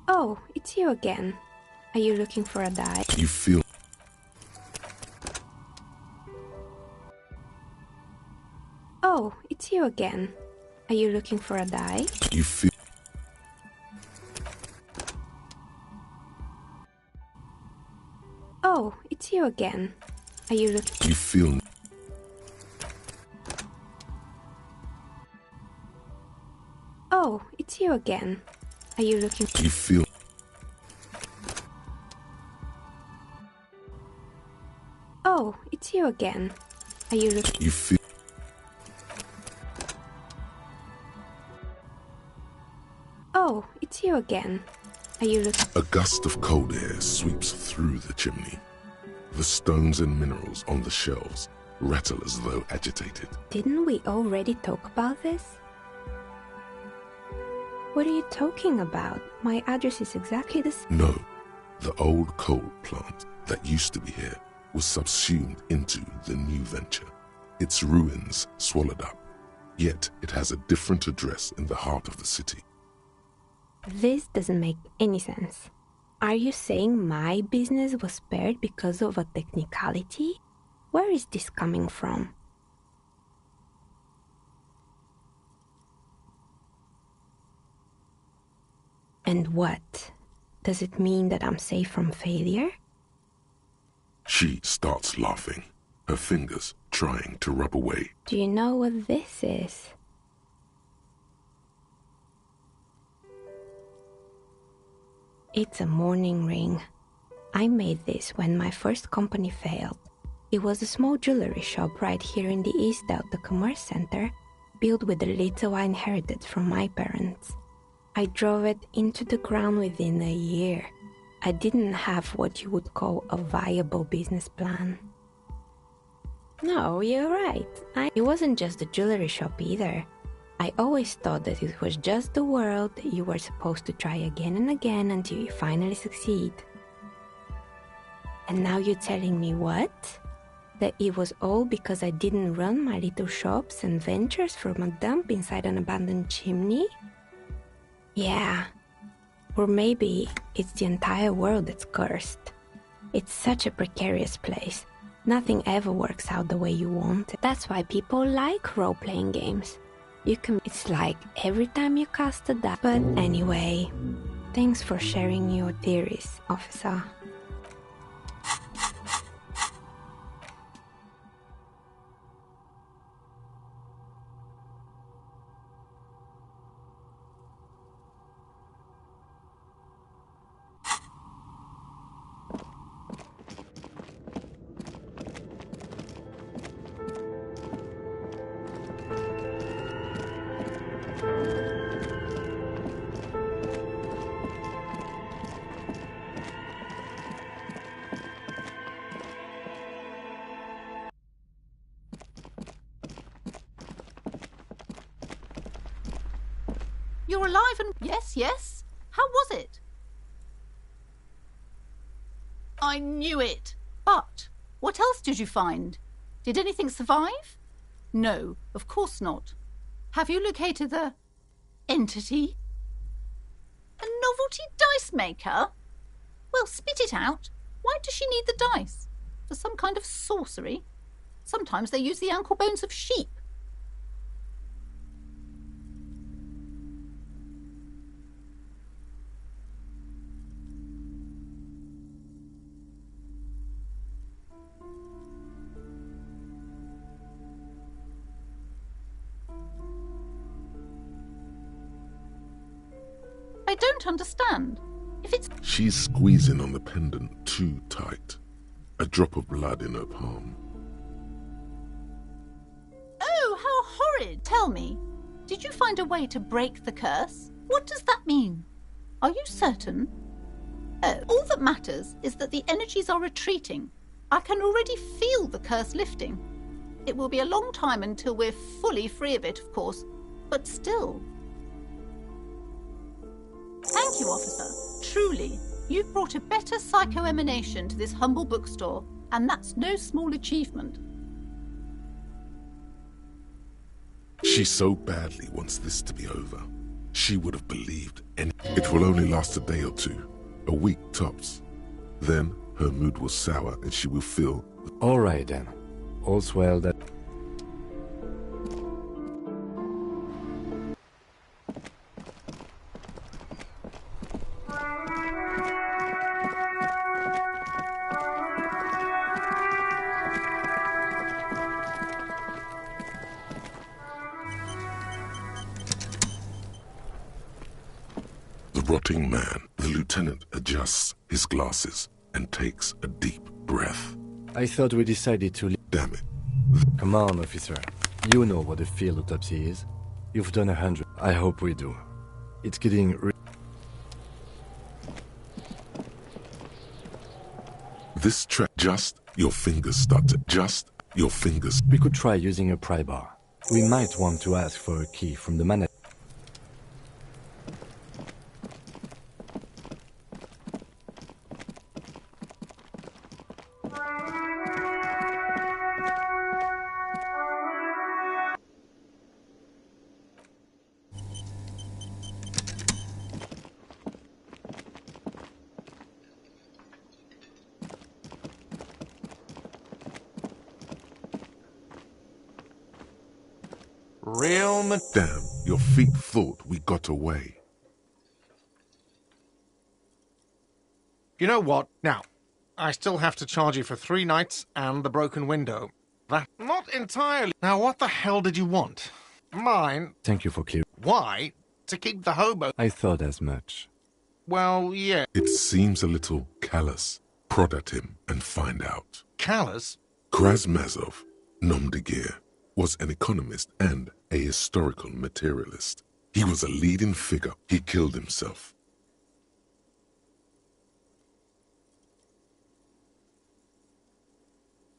Oh, it's you again. Are you looking for a die? You feel... Oh, it's you again. Are you looking for a die? You feel... Oh, it's you again. Are you looking... You feel... Oh, it's you again. Are you looking... You feel... Oh, it's you again. Are you looking... You feel... Oh, it's you again. Are you looking... A gust of cold air sweeps through the chimney. The stones and minerals on the shelves rattle as though agitated. Didn't we already talk about this? What are you talking about? My address is exactly the same. No, the old coal plant that used to be here was subsumed into the new venture. Its ruins swallowed up. Yet it has a different address in the heart of the city. This doesn't make any sense. Are you saying my business was spared because of a technicality? Where is this coming from? And what? Does it mean that I'm safe from failure? She starts laughing, her fingers trying to rub away. Do you know what this is? It's a mourning ring. I made this when my first company failed. It was a small jewelry shop right here in the East Delta Commerce Center, built with the little I inherited from my parents. I drove it into the ground within a year. I didn't have what you would call a viable business plan. No, you're right. It wasn't just a jewelry shop either. I always thought that it was just the world that you were supposed to try again and again until you finally succeed. And now you're telling me what? That it was all because I didn't run my little shops and ventures from a dump inside an abandoned chimney? Yeah. Or maybe it's the entire world that's cursed. It's such a precarious place. Nothing ever works out the way you want it. That's why people like role-playing games. It's like every time you cast a die. But anyway, thanks for sharing your theories, officer. You're alive and... Yes, yes. How was it? I knew it. But what else did you find? Did anything survive? No, of course not. Have you located the entity? A novelty dice maker? Well, spit it out. Why does she need the dice? For some kind of sorcery? Sometimes they use the ankle bones of sheep. I don't understand. If it's... She's squeezing on the pendant too tight. A drop of blood in her palm. Oh, how horrid! Tell me, did you find a way to break the curse? What does that mean? Are you certain? Oh, all that matters is that the energies are retreating. I can already feel the curse lifting. It will be a long time until we're fully free of it, of course, but still... Thank you, officer. Truly, you've brought a better psycho-emanation to this humble bookstore, and that's no small achievement. She so badly wants this to be over. She would have believed any... It will only last a day or two, a week tops. Then her mood will sour and she will feel... All right then. All's well that... Rotting man, the lieutenant adjusts his glasses and takes a deep breath. I thought we decided to... Damn it. Come on, officer. You know what a field autopsy is. You've done 100. I hope we do. It's getting... This track, just your fingers start to... Just your fingers... We could try using a pry bar. We might want to ask for a key from the manager. Damn, your feet thought we got away. You know what? Now, I still have to charge you for 3 nights and the broken window. That... Not entirely. Now, what the hell did you want? Mine? Thank you for clear. Why? To keep the hobo... I thought as much. Well, yeah. It seems a little callous. Prod at him and find out. Callous? Krasmazov, nom de guerre, was an economist and a historical materialist. He was a leading figure. He killed himself.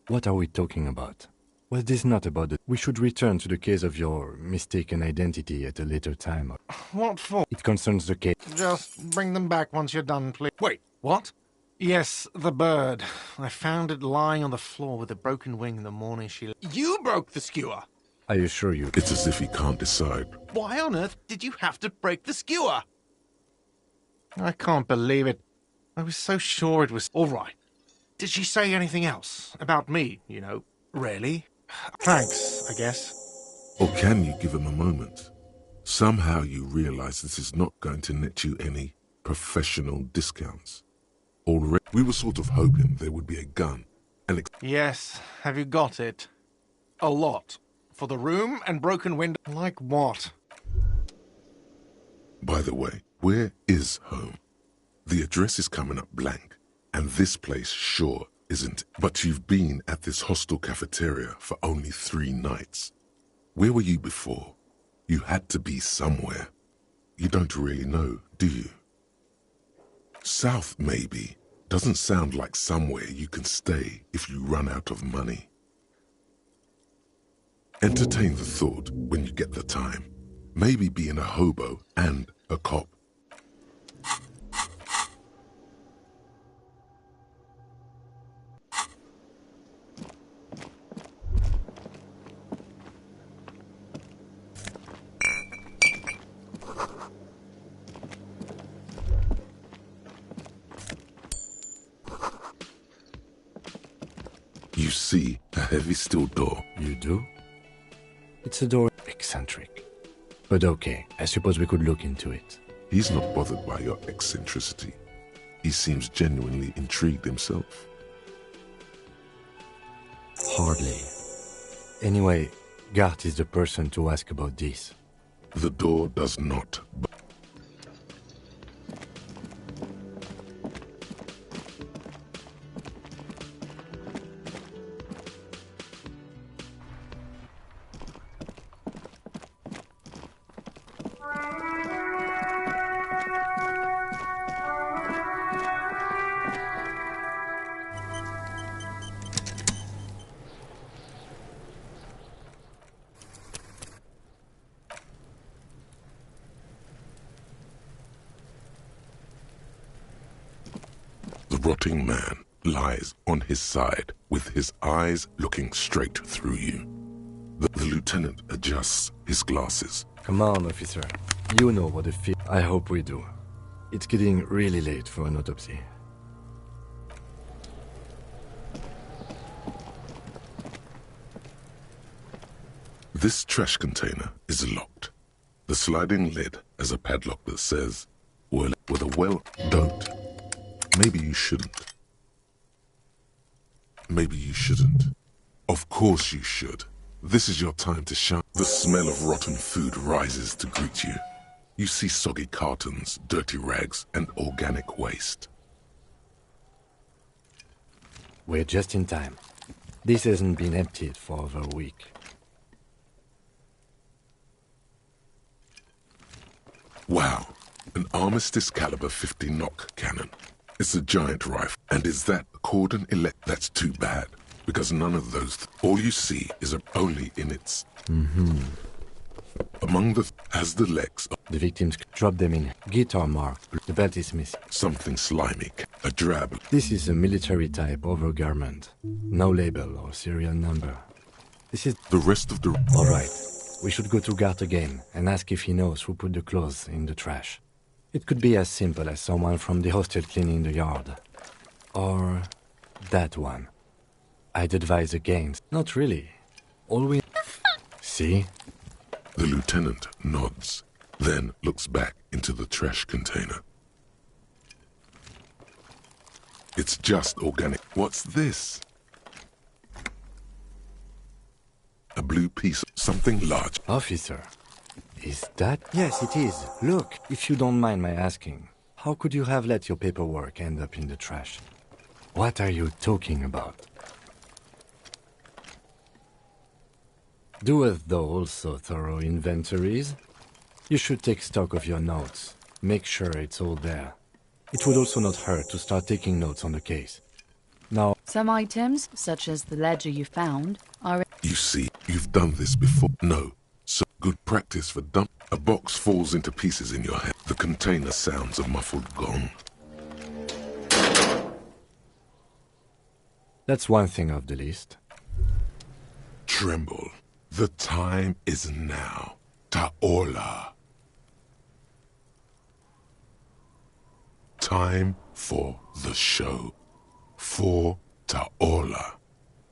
What are we talking about? Was this not about the... We should return to the case of your mistaken identity at a later time. What for? It concerns the case. Just bring them back once you're done, please. Wait, what? Yes, the bird. I found it lying on the floor with a broken wing the morning she... You broke the skewer! I assure you. It's as if he can't decide. Why on earth did you have to break the skewer? I can't believe it. I was so sure it was... All right. Did she say anything else? About me, you know? Really? Thanks, I guess. Or can you give him a moment? Somehow you realize this is not going to net you any professional discounts. Already, we were sort of hoping there would be a gun. And yes, have you got it? A lot. For the room and broken window. Like what? By the way, where is home? The address is coming up blank, and this place sure isn't. But you've been at this hostel cafeteria for only 3 nights. Where were you before? You had to be somewhere. You don't really know, do you? South, maybe. Doesn't sound like somewhere you can stay if you run out of money. Entertain the thought when you get the time. Maybe being a hobo and a cop. You see a heavy steel door. You do? It's a door eccentric. But okay, I suppose we could look into it. He's not bothered by your eccentricity. He seems genuinely intrigued himself. Hardly. Anyway, Gart is the person to ask about this. The door does not. The rotting man lies on his side with his eyes looking straight through you. The lieutenant adjusts his glasses. Come on, officer. You know what it feels. I hope we do. It's getting really late for an autopsy. This trash container is locked. The sliding lid has a padlock that says, well, with a well, don't. Maybe you shouldn't. Maybe you shouldn't. Of course you should. This is your time to shine. The smell of rotten food rises to greet you. You see soggy cartons, dirty rags, and organic waste. We're just in time. This hasn't been emptied for over a week. Wow, an Armistice caliber 50 knock cannon. It's a giant rifle. And is that a cordon elect? That's too bad, because none of those. All you see is only in its. Among the has the legs. The victims dropped them in guitar mark. The belt is missing. Something slimy. A drab. This is a military type overgarment. No label or serial number. This is the rest of the. All right. We should go to Gart again and ask if he knows who put the clothes in the trash. It could be as simple as someone from the hostel cleaning the yard. Or that one. I'd advise against. Not really. All we... See? The lieutenant nods, then looks back into the trash container. It's just organic. What's this? A blue piece, something large. Officer, is that? Yes, it is. Look, if you don't mind my asking, how could you have let your paperwork end up in the trash? What are you talking about? Doeth thou also thorough inventories? You should take stock of your notes. Make sure it's all there. It would also not hurt to start taking notes on the case. Now, some items, such as the ledger you found, are... You see, you've done this before. No. So good practice for dump. A box falls into pieces in your head. The container sounds a muffled gong. That's one thing off the list. Tremble. The time is now. Ta'ola. Time for the show. For Ta'ola.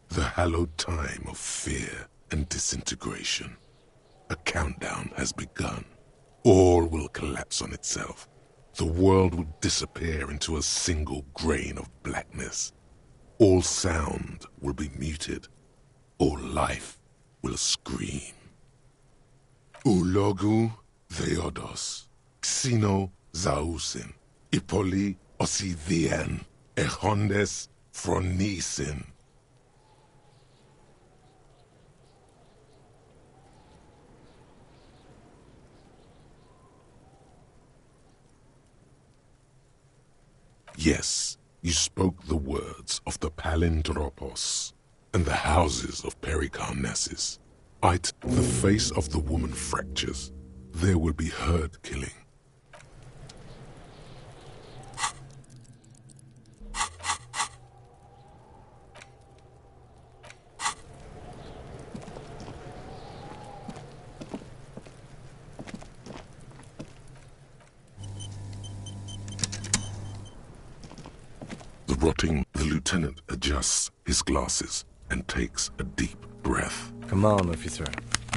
The hallowed time of fear and disintegration. A countdown has begun. All will collapse on itself. The world will disappear into a single grain of blackness. All sound will be muted. All life will scream. Ulogu theodos, xino zausin, ipoli osithien, echondes fronisin. Yes, you spoke the words of the Palindropos and the houses of Pericarnassus. The face of the woman fractures. there will be herd killing. The lieutenant adjusts his glasses and takes a deep breath. Come on, officer.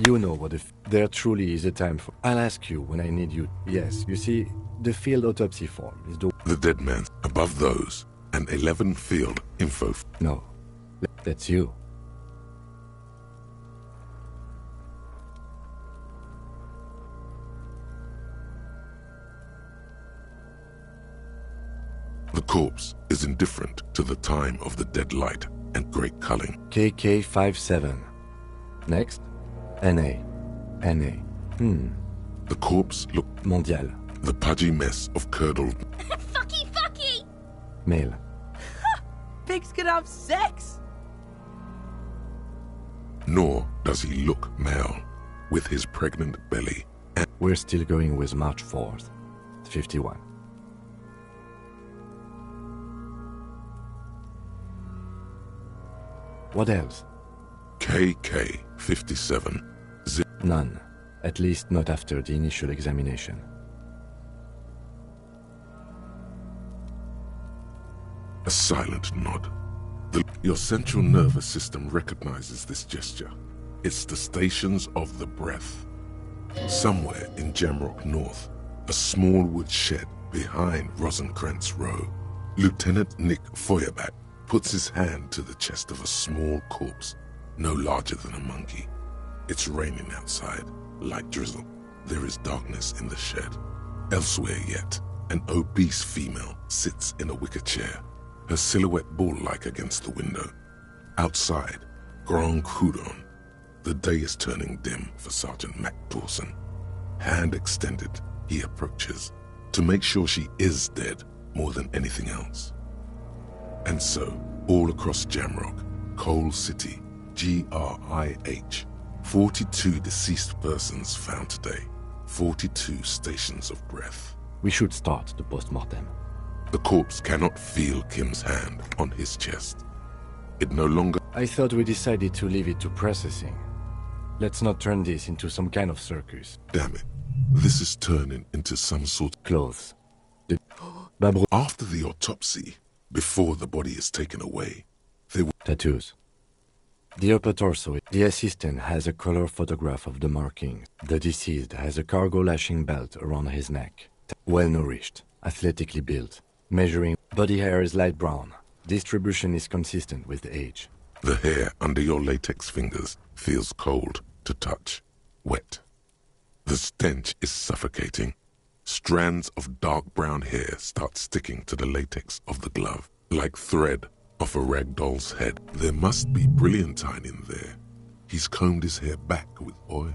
You know what if there truly is a time for... I'll ask you when I need you. Yes, you see, the field autopsy form is the dead man. Above those, an 11 field info... No, that's you. The corpse is indifferent to the time of the dead light and great culling. KK57. Next. NA. The corpse looked... Mondial. The pudgy mess of curdled... Fucky! Male. Pigs can have sex! Nor does he look male, with his pregnant belly and... We're still going with March 4th. 51. What else? KK57. None. At least not after the initial examination. A silent nod. Your central nervous system recognizes this gesture. It's the stations of the breath. Somewhere in Jamrock North, a small wood shed behind Rosenkrantz Row, Lieutenant Nick Feuerbach puts his hand to the chest of a small corpse, no larger than a monkey. It's raining outside, light drizzle. There is darkness in the shed. Elsewhere yet, an obese female sits in a wicker chair, her silhouette bull-like against the window. Outside, Grand Coudon. The day is turning dim for Sergeant Mac Dawson. Hand extended, he approaches, to make sure she is dead more than anything else. And so, all across Jamrock, Coal City, GRIH, 42 deceased persons found today, 42 stations of breath. We should start the post-mortem. The corpse cannot feel Kim's hand on his chest. It no longer... I thought we decided to leave it to processing. Let's not turn this into some kind of circus. Damn it. This is turning into some sort of... Clothes. After the autopsy, before the body is taken away, they were... Tattoos. The upper torso. The assistant has a color photograph of the markings. The deceased has a cargo lashing belt around his neck. Well-nourished, athletically built. Measuring. Body hair is light brown. Distribution is consistent with age. The hair under your latex fingers feels cold to touch, wet. The stench is suffocating. Strands of dark brown hair start sticking to the latex of the glove, like thread off a rag doll's head. There must be brilliantine in there. He's combed his hair back with oil.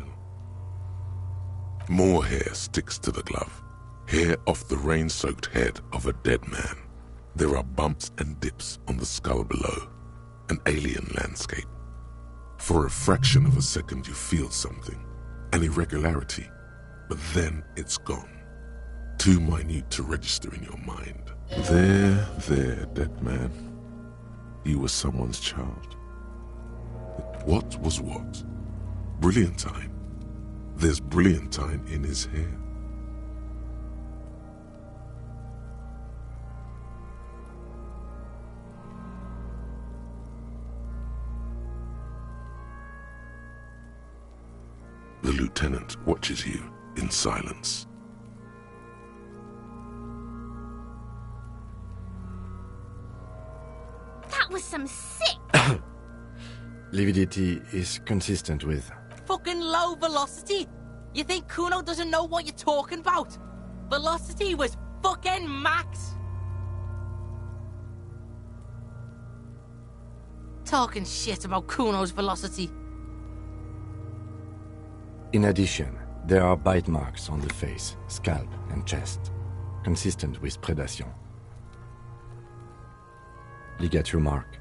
More hair sticks to the glove. Hair off the rain-soaked head of a dead man. There are bumps and dips on the skull below. An alien landscape. For a fraction of a second you feel something, an irregularity, but then it's gone. Too minute to register in your mind. There, dead man. You were someone's child. What was what? Brilliantine. There's brilliantine in his hair. The lieutenant watches you in silence. That was some sick... Lividity is consistent with... Fucking low velocity? You think Kuno doesn't know what you're talking about? Velocity was fucking max. Talking shit about Kuno's velocity. In addition, there are bite marks on the face, scalp, and chest, consistent with predation. Ligature mark.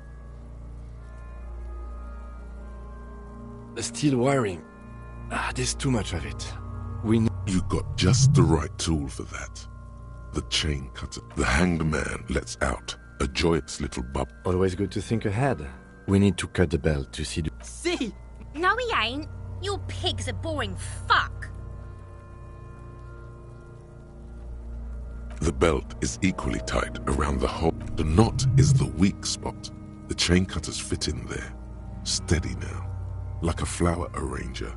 The steel wiring. There's too much of it. You got just the right tool for that. The chain cutter. The hanged man lets out a joyous little bubble. Always good to think ahead. We need to cut the belt to see the... See? No, he ain't. Your pig's a boring fuck. The belt is equally tight around the hole. The knot is the weak spot. The chain cutters fit in there. Steady now. Like a flower arranger.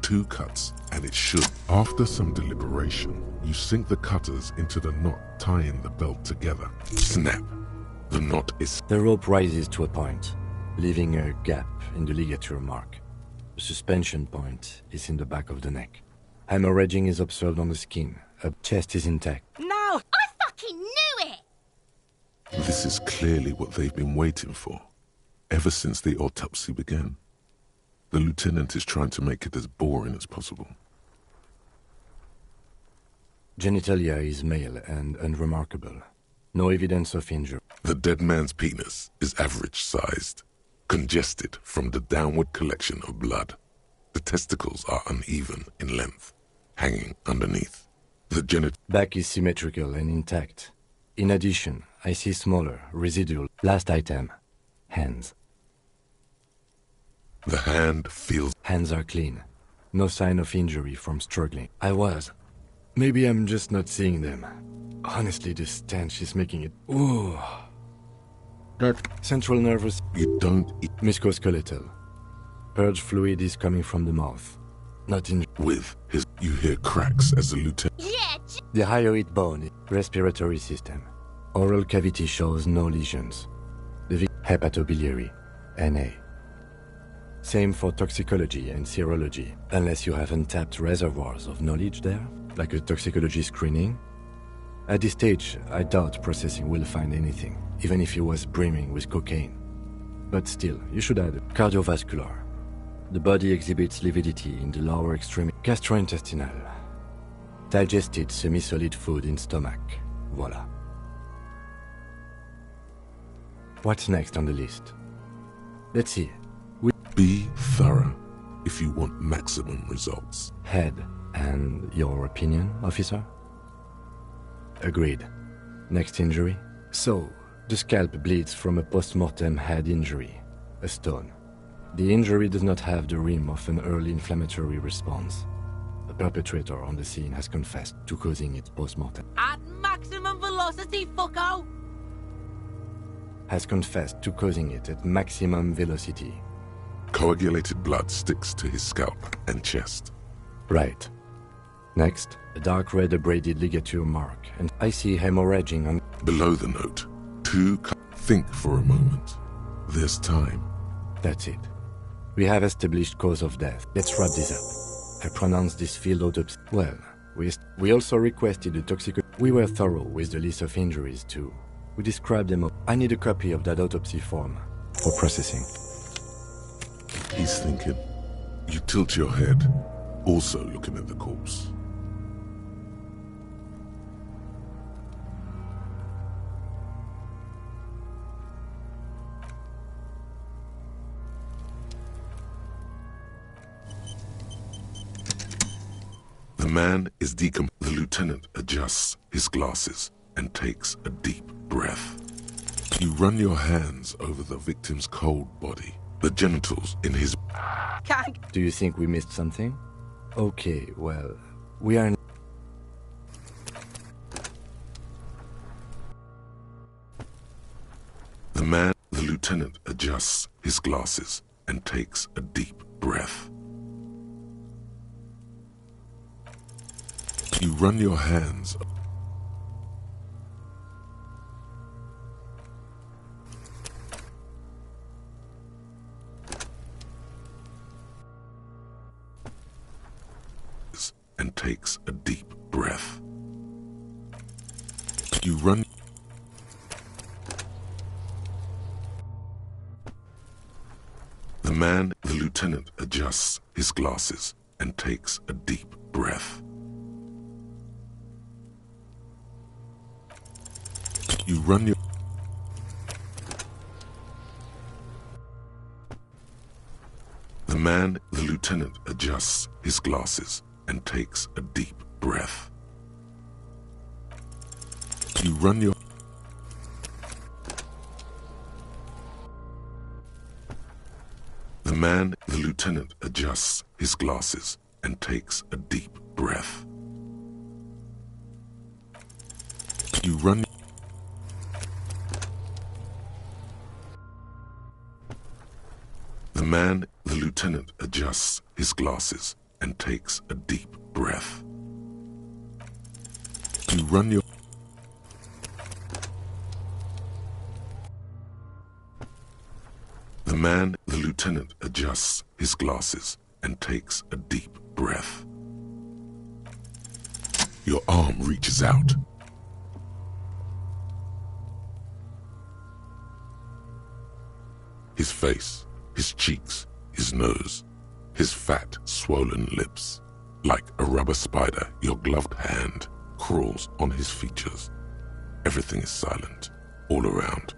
2 cuts, and it should. After some deliberation, you sink the cutters into the knot, tying the belt together. Snap. The knot is... The rope rises to a point, leaving a gap in the ligature mark. The suspension point is in the back of the neck. Hemorrhaging is observed on the skin. A chest is intact. No! I fucking knew it! This is clearly what they've been waiting for, ever since the autopsy began. The lieutenant is trying to make it as boring as possible. Genitalia is male and unremarkable. No evidence of injury. The dead man's penis is average-sized, congested from the downward collection of blood. The testicles are uneven in length, hanging underneath. The back is symmetrical and intact. In addition, I see smaller, residual. Last item. Hands. The hand feels... Hands are clean. No sign of injury from struggling. I was. Maybe I'm just not seeing them. Honestly, the stench is making it... Ooh. That central nervous... You don't eat... Musculoskeletal. Purge fluid is coming from the mouth. Not in... With his... You hear cracks as the lieutenant... Yeah! The hyoid bone, respiratory system. Oral cavity shows no lesions. The hepatobiliary, NA. Same for toxicology and serology, unless you have untapped reservoirs of knowledge there, like a toxicology screening. At this stage, I doubt processing will find anything, even if he was brimming with cocaine. But still, you should add cardiovascular. The body exhibits lividity in the lower extremity. Gastrointestinal. Digested semi-solid food in stomach. Voila. What's next on the list? Let's see. Be thorough if you want maximum results. Head. And your opinion, officer? Agreed. Next injury? So, the scalp bleeds from a post-mortem head injury. A stone. The injury does not have the rim of an early inflammatory response. The perpetrator on the scene has confessed to causing it post-mortem. At maximum velocity, fucko! Has confessed to causing it at maximum velocity. Coagulated blood sticks to his scalp and chest. Right. Next, a dark red abraded ligature mark, and I see hemorrhaging on... Below the note, 2 Think for a moment. There's time. That's it. We have established cause of death. Let's wrap this up. I pronounce this field autopsy. Well, we also requested a toxicology. We were thorough with the list of injuries too. We described them. I need a copy of that autopsy form for processing. He's thinking. You tilt your head, also looking at the corpse. The man is decomposed. The lieutenant adjusts his glasses and takes a deep breath. You run your hands over the victim's cold body, the genitals in his... Do you think we missed something? Okay, well, we are... The lieutenant adjusts his glasses and takes a deep breath. You run your hands... and takes a deep breath. You run... The lieutenant adjusts his glasses and takes a deep breath. You run your... The lieutenant adjusts his glasses and takes a deep breath. You run your... The lieutenant adjusts his glasses and takes a deep breath. You run... The lieutenant adjusts his glasses and takes a deep breath. You run your... The lieutenant adjusts his glasses and takes a deep breath. Your arm reaches out. His face, his cheeks, his nose, his fat, swollen lips. Like a rubber spider, your gloved hand crawls on his features. Everything is silent, all around.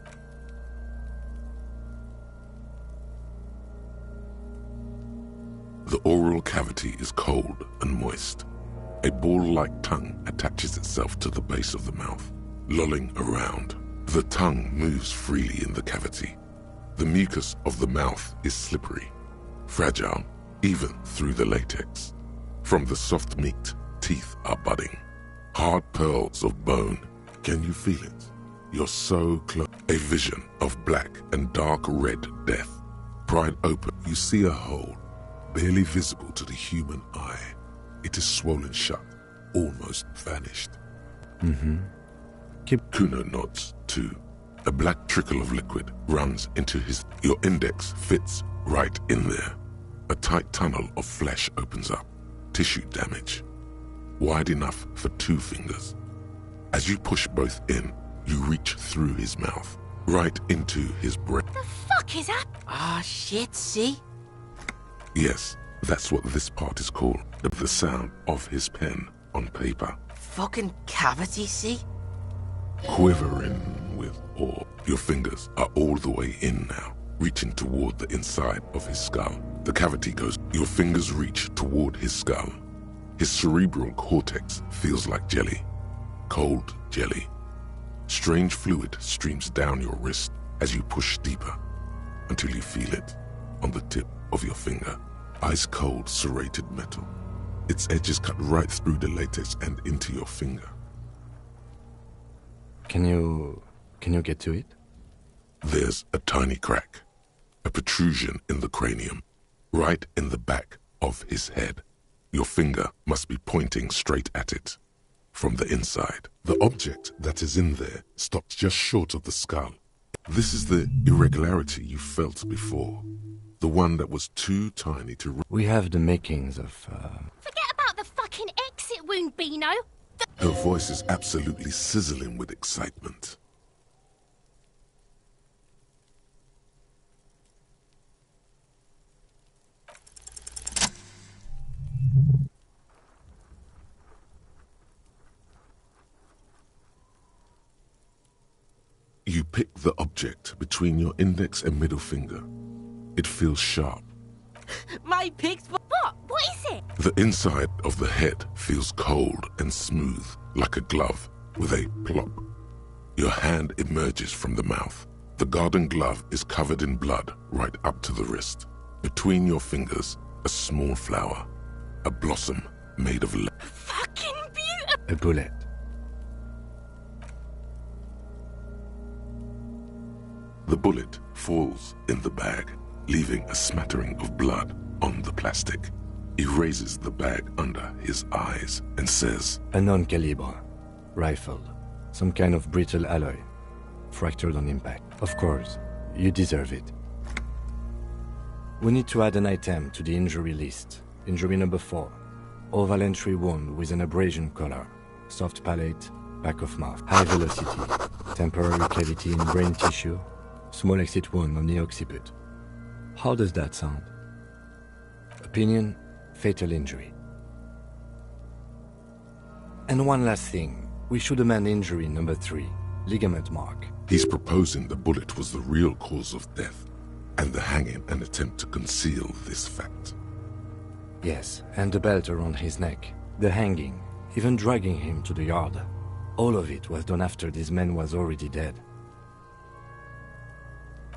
The oral cavity is cold and moist. A ball-like tongue attaches itself to the base of the mouth, lolling around. The tongue moves freely in the cavity. The mucus of the mouth is slippery, fragile, even through the latex. From the soft meat, teeth are budding. Hard pearls of bone. Can you feel it? You're so close. A vision of black and dark red death. Pried open, you see a hole, barely visible to the human eye. It is swollen shut, almost vanished. Kuno nods, too. A black trickle of liquid runs into his... Your index fits right in there. A tight tunnel of flesh opens up. Tissue damage. Wide enough for 2 fingers. As you push both in, you reach through his mouth, right into his brain. The fuck is that? Ah, shit, see? Yes, that's what this part is called. The sound of his pen on paper. Fucking cavity, see? Quivering with awe. Your fingers are all the way in now, reaching toward the inside of his skull. The cavity goes. Your fingers reach toward his skull. His cerebral cortex feels like jelly. Cold jelly. Strange fluid streams down your wrist as you push deeper, until you feel it on the tip of your finger. Ice-cold serrated metal. Its edges cut right through the latex and into your finger. Can you get to it? There's a tiny crack, a protrusion in the cranium, right in the back of his head. Your finger must be pointing straight at it. From the inside, the object that is in there stops just short of the skull. This is the irregularity you felt before. The one that was too tiny to... We have the makings of... Forget about the fucking exit wound, Beano. Her voice is absolutely sizzling with excitement. You pick the object between your index and middle finger. It feels sharp. My pig's... What? What is it? The inside of the head feels cold and smooth, like a glove, with a plop. Your hand emerges from the mouth. The garden glove is covered in blood right up to the wrist. Between your fingers, a small flower. A blossom made of... Fucking beautiful! A bullet. The bullet falls in the bag, leaving a smattering of blood on the plastic. He raises the bag under his eyes and says, A non-calibre. Rifle. Some kind of brittle alloy. Fractured on impact. Of course, you deserve it. We need to add an item to the injury list. Injury number 4. Oval entry wound with an abrasion color. Soft palate, back of mouth. High velocity. Temporary cavity in brain tissue. Small exit wound on the occiput. How does that sound? Opinion, fatal injury. And one last thing. We should amend injury number 3. Ligament mark. He's proposing the bullet was the real cause of death, and the hanging an attempt to conceal this fact. Yes, and the belt around his neck. The hanging even dragging him to the yard. All of it was done after this man was already dead.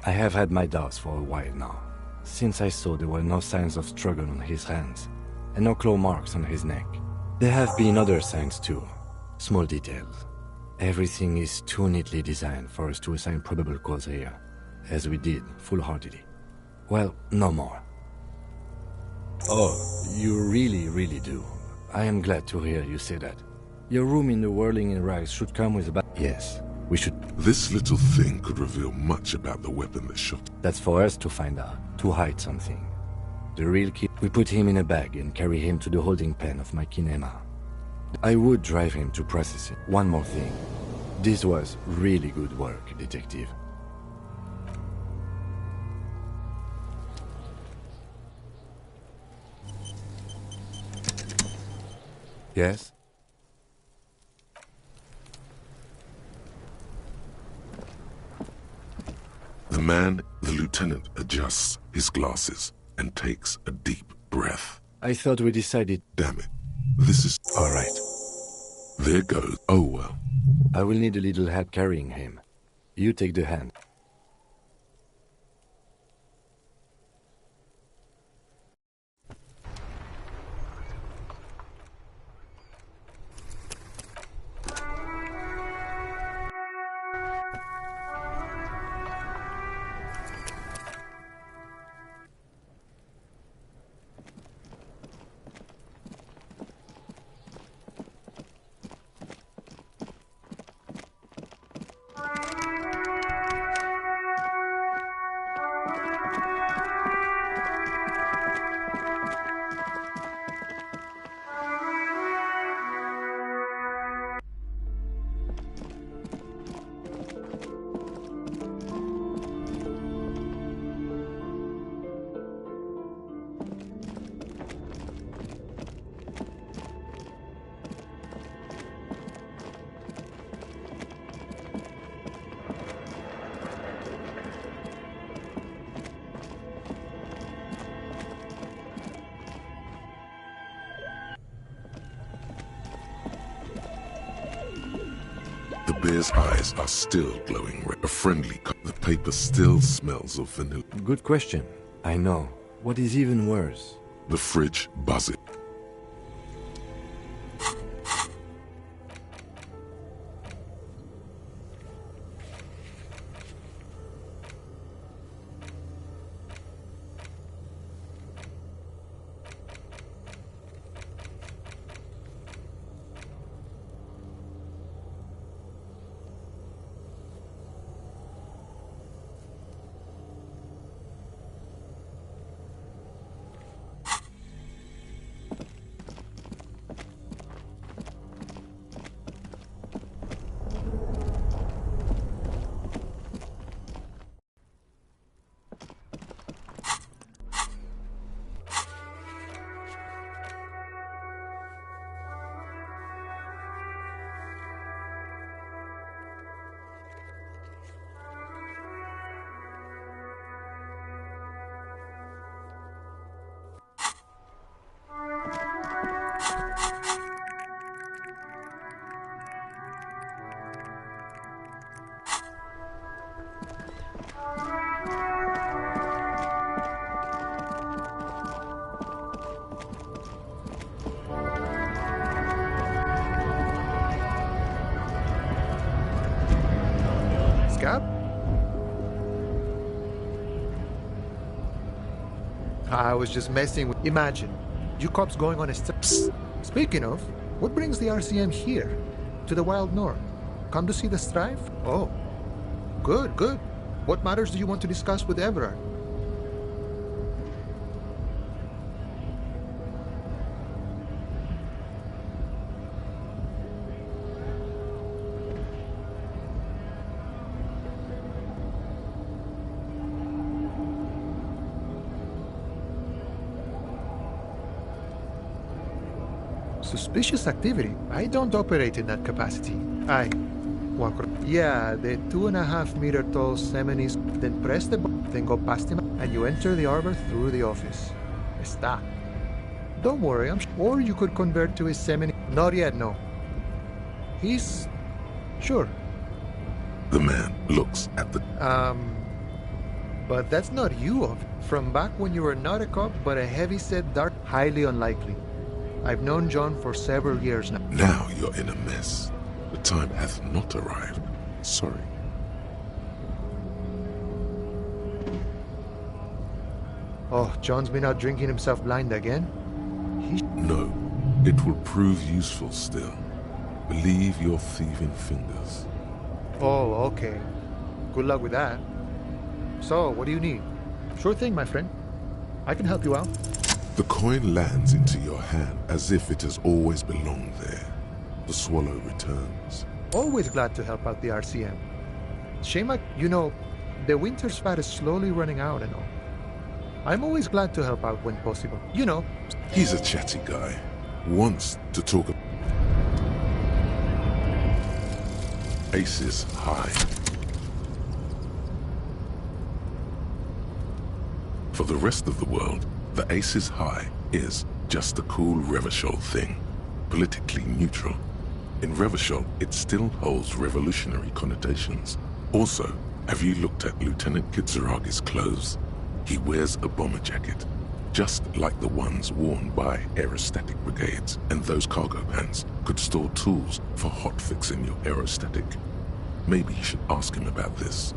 I have had my doubts for a while now, since I saw there were no signs of struggle on his hands, and no claw marks on his neck. There have been other signs too, small details. Everything is too neatly designed for us to assign probable cause here, as we did, full-heartedly. Well, no more. Oh, you really do. I am glad to hear you say that. Your room in the Whirling in Rags should come with a Yes, we should... This little thing could reveal much about the weapon that shot. That's for us to find out, to hide something. The real key... We put him in a bag and carry him to the holding pen of my kinema. I would drive him to process it. One more thing. This was really good work, detective. Yes? The lieutenant adjusts his glasses and takes a deep breath. I thought we decided... Damn it. This is... All right. There goes. Oh, well. I will need a little help carrying him. You take the hand. The bear's eyes are still glowing red. A friendly cut. The paper still smells of vanilla. Good question. I know. What is even worse? The fridge buzzes. I was just messing with... Imagine, you cops going on a... Speaking of, what brings the RCM here? To the Wild North? Come to see the strife? Oh, good, good. What matters do you want to discuss with Everard? Suspicious activity? I don't operate in that capacity. I walk... Yeah, the 2.5-meter tall Semenis, then press the button, then go past him, and you enter the arbor through the office. Está. Don't worry, or you could convert to his seminary. Not yet, no. He's... sure. The man looks at the... But that's not you. From back when you were not a cop, but a heavy-set dark, highly unlikely. I've known John for several years now. Now you're in a mess. The time hath not arrived. Sorry. Oh, John's been out drinking himself blind again? No, it will prove useful still. Believe your thieving fingers. Oh, okay. Good luck with that. So, what do you need? Sure thing, my friend. I can help you out. The coin lands into your hand as if it has always belonged there. The swallow returns. Always glad to help out the RCM. Shame the winter's fat is slowly running out and all. I'm always glad to help out when possible. He's a chatty guy. Wants to talk. Aces high. For the rest of the world, the Aces High is just a cool Revachol thing, politically neutral. In Revachol, it still holds revolutionary connotations. Also, have you looked at Lieutenant Kitsuragi's clothes? He wears a bomber jacket, just like the ones worn by aerostatic brigades, and those cargo pants could store tools for hotfixing your aerostatic. Maybe you should ask him about this.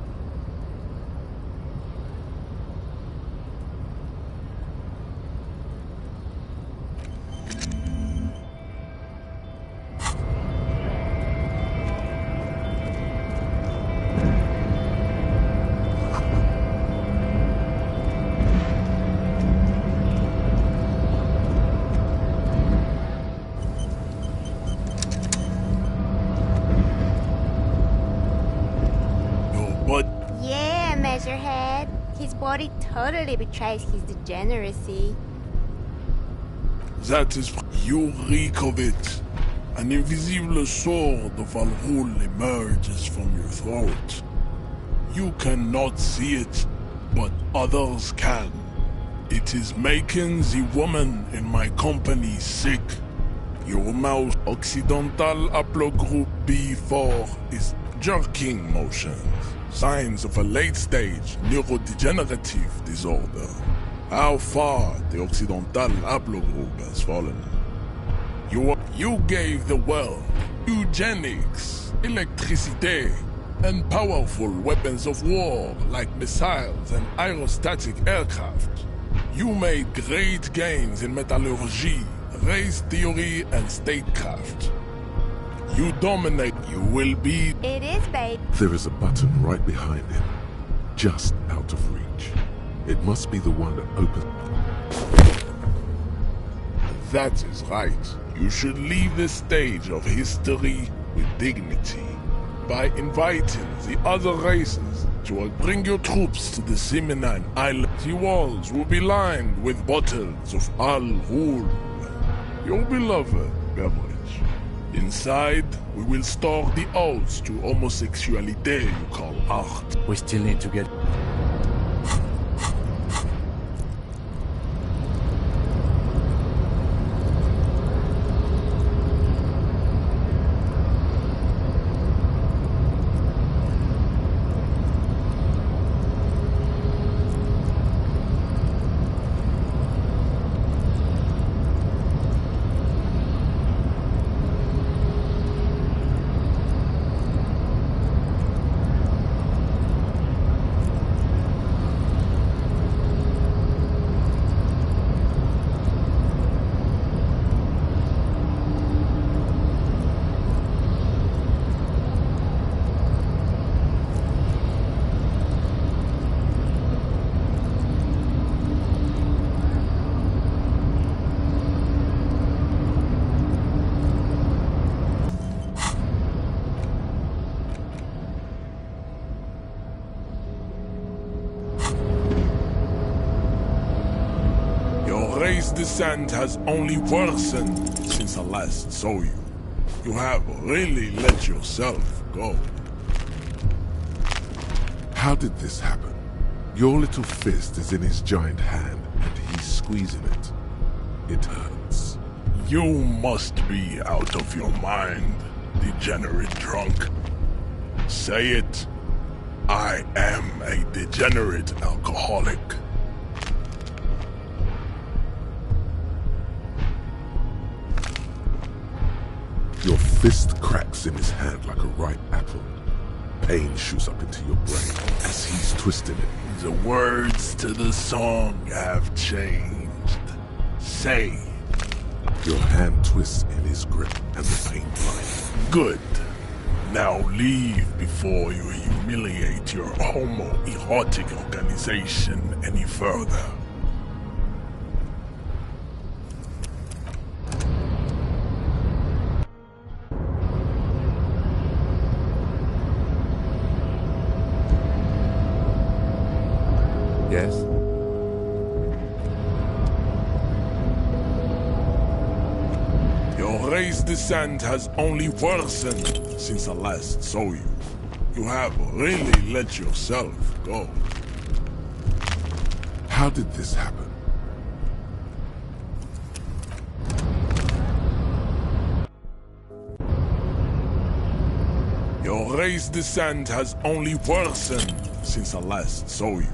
Yeah, Measurehead. His body totally betrays his degeneracy. That is... You reek of it. An invisible sword of Valhul emerges from your throat. You cannot see it, but others can. It is making the woman in my company sick. Your mouse Occidental Haplogroup B4 is jerking motions. Signs of a late-stage neurodegenerative disorder. How far the Occidental Haplogroup has fallen. You gave the world eugenics, electricity, and powerful weapons of war like missiles and aerostatic aircraft. You made great gains in metallurgy, race theory, and statecraft. You dominate. You will be... It is, babe. There is a button right behind him, just out of reach. It must be the one that opens... That is right. You should leave the stage of history with dignity by inviting the other races to bring your troops to the Simenine Island. The walls will be lined with bottles of Al-Hul, your beloved beverage. Inside, we will store the odes to homosexuality you call art. We still need to get... Descent has only worsened since I last saw you. You have really let yourself go. How did this happen? Your little fist is in his giant hand, and he's squeezing it. it hurts. You must be out of your mind, degenerate drunk. Say it. I am a degenerate alcoholic. Your fist cracks in his hand like a ripe apple. Pain shoots up into your brain as he's twisting it. The words to the song have changed. Say. Your hand twists in his grip and the pain blinds. Good. Now leave before you humiliate your homoerotic organization any further. Yes? Your race descent has only worsened since I last saw you. You have really let yourself go. How did this happen? Your race descent has only worsened since I last saw you.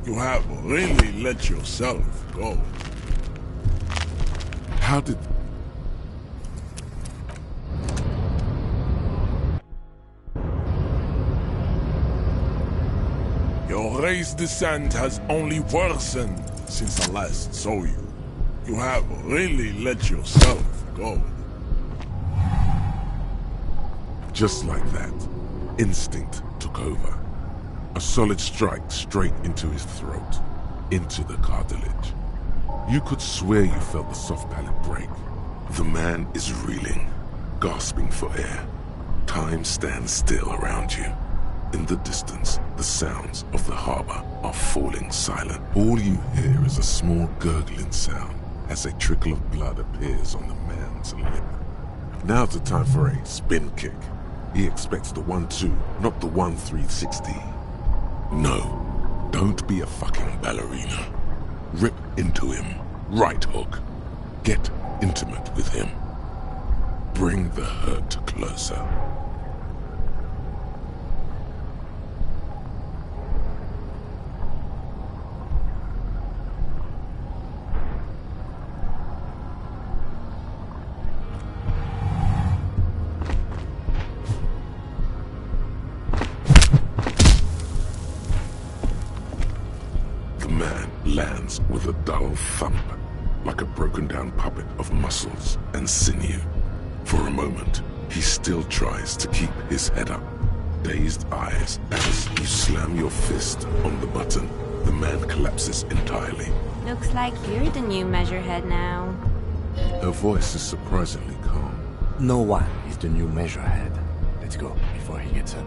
You have really let yourself go. How did... Your race descent has only worsened since I last saw you. You have really let yourself go. Just like that, instinct took over. A solid strike straight into his throat, into the cartilage. You could swear you felt the soft palate break. The man is reeling, gasping for air. Time stands still around you. In the distance, the sounds of the harbor are falling silent. All you hear is a small gurgling sound as a trickle of blood appears on the man's lip. Now's the time for a spin kick. He expects the 1-2, not the 1-3-60. No, don't be a fucking ballerina. Rip into him, right hook. Get intimate with him. Bring the hurt closer. Lands with a dull thump, like a broken-down puppet of muscles and sinew. For a moment, he still tries to keep his head up. Dazed eyes as you slam your fist on the button. The man collapses entirely. Looks like you're the new measurehead now. Her voice is surprisingly calm. No one is the new measurehead. Let's go before he gets up.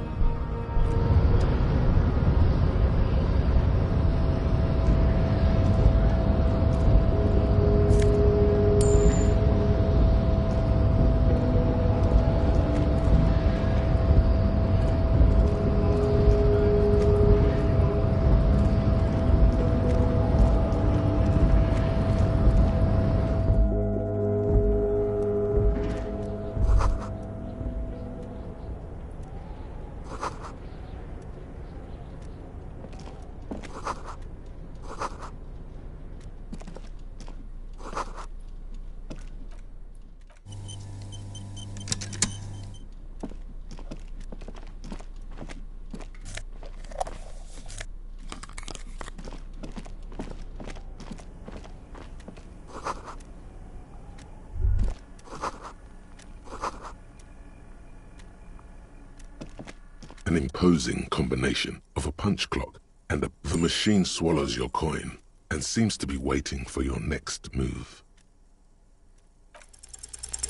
An imposing combination of a punch clock and the machine swallows your coin and seems to be waiting for your next move.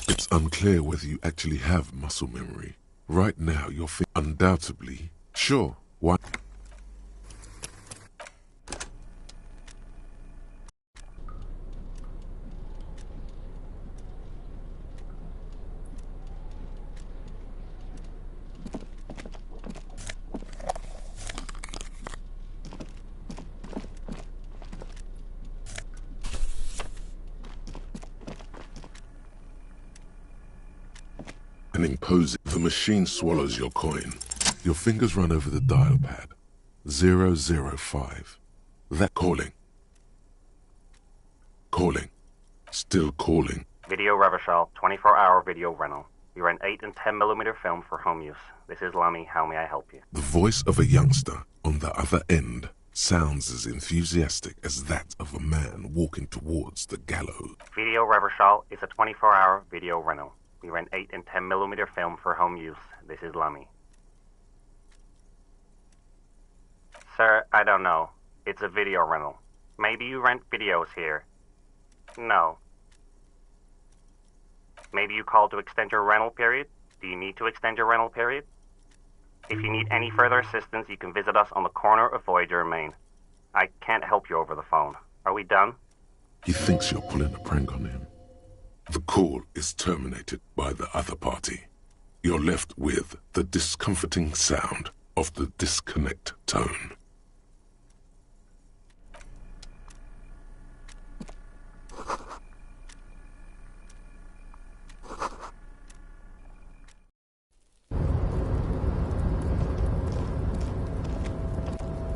It's unclear whether you actually have muscle memory. Right now, you're undoubtedly sure. Why? and imposing. The machine swallows your coin. Your fingers run over the dial pad. 005. That calling. Calling. Still calling. Video Revachol, 24-hour video rental. We rent 8 and 10mm film for home use. This is Lamy. How may I help you? The voice of a youngster on the other end sounds as enthusiastic as that of a man walking towards the gallows. Video Revachol is a 24-hour video rental. We rent 8 and 10mm film for home use. This is Lamy. Sir, I don't know. It's a video rental. Maybe you rent videos here. No. Maybe you called to extend your rental period? Do you need to extend your rental period? If you need any further assistance, you can visit us on the corner of Voyager and Main. I can't help you over the phone. Are we done? He thinks you're pulling a prank on him. The call is terminated by the other party. You're left with the discomforting sound of the disconnect tone.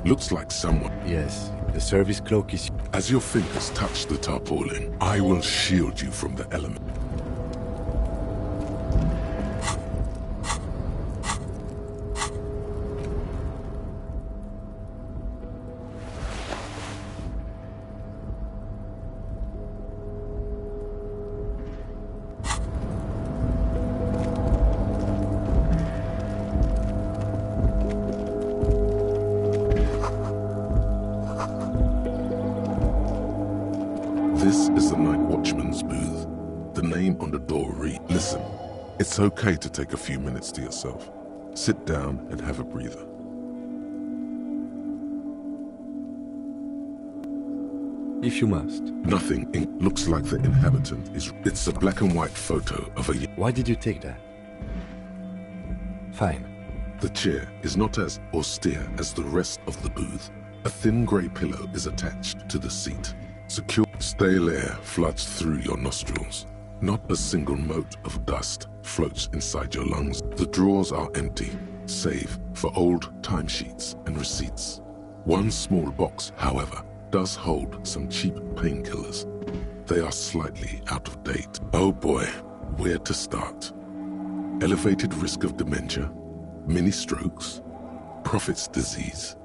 Looks like someone. Yes, the service cloak is... As your fingers touch the tarpaulin, I will shield you from the element. This is the night watchman's booth. The name on the door reads, listen, it's okay to take a few minutes to yourself. Sit down and have a breather. If you must. Nothing looks like the inhabitant is... It's a black and white photo of a... Why did you take that? Fine. The chair is not as austere as the rest of the booth. A thin grey pillow is attached to the seat. Secure. Stale air floods through your nostrils. Not a single mote of dust floats inside your lungs. The drawers are empty, save for old timesheets and receipts. One small box, however, does hold some cheap painkillers. They are slightly out of date. Oh boy, where to start? Elevated risk of dementia, mini strokes, prophet's disease,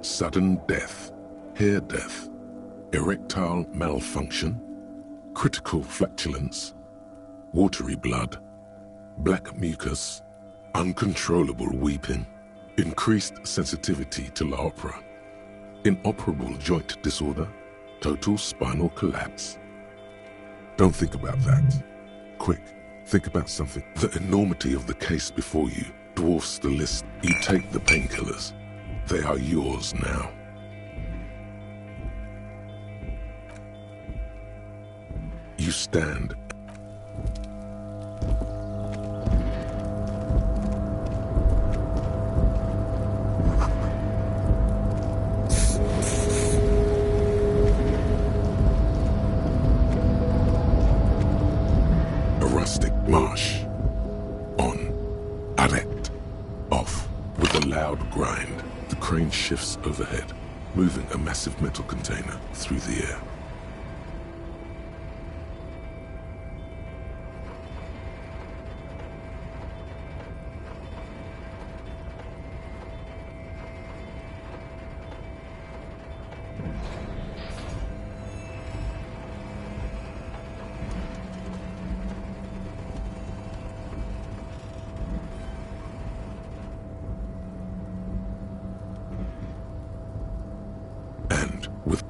sudden death, hair death, erectile malfunction, critical flatulence, watery blood, black mucus, uncontrollable weeping, increased sensitivity to la opera, inoperable joint disorder, total spinal collapse. Don't think about that. Quick, think about something. The enormity of the case before you dwarfs the list. You take the painkillers. They are yours now. You stand. A rustic marsh. On. Arrête. Off. With a loud grind, the crane shifts overhead, moving a massive metal container through the air.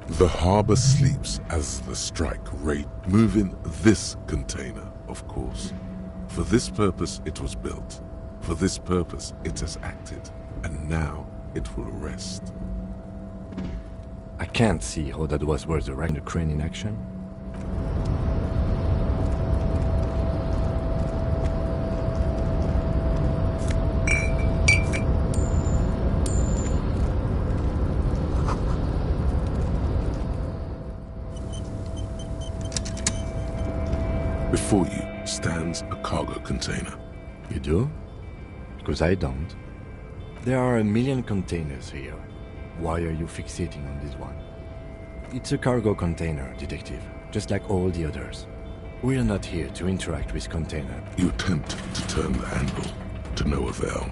The harbor sleeps as the strike rate. Moving this container, of course. For this purpose it was built. For this purpose it has acted. And now it will rest. I can't see how that was worth the crane in action. Before you stands a cargo container. You do? Because I don't. There are a million containers here. Why are you fixating on this one? It's a cargo container, Detective, just like all the others. We're not here to interact with container. You attempt to turn the handle, to no avail.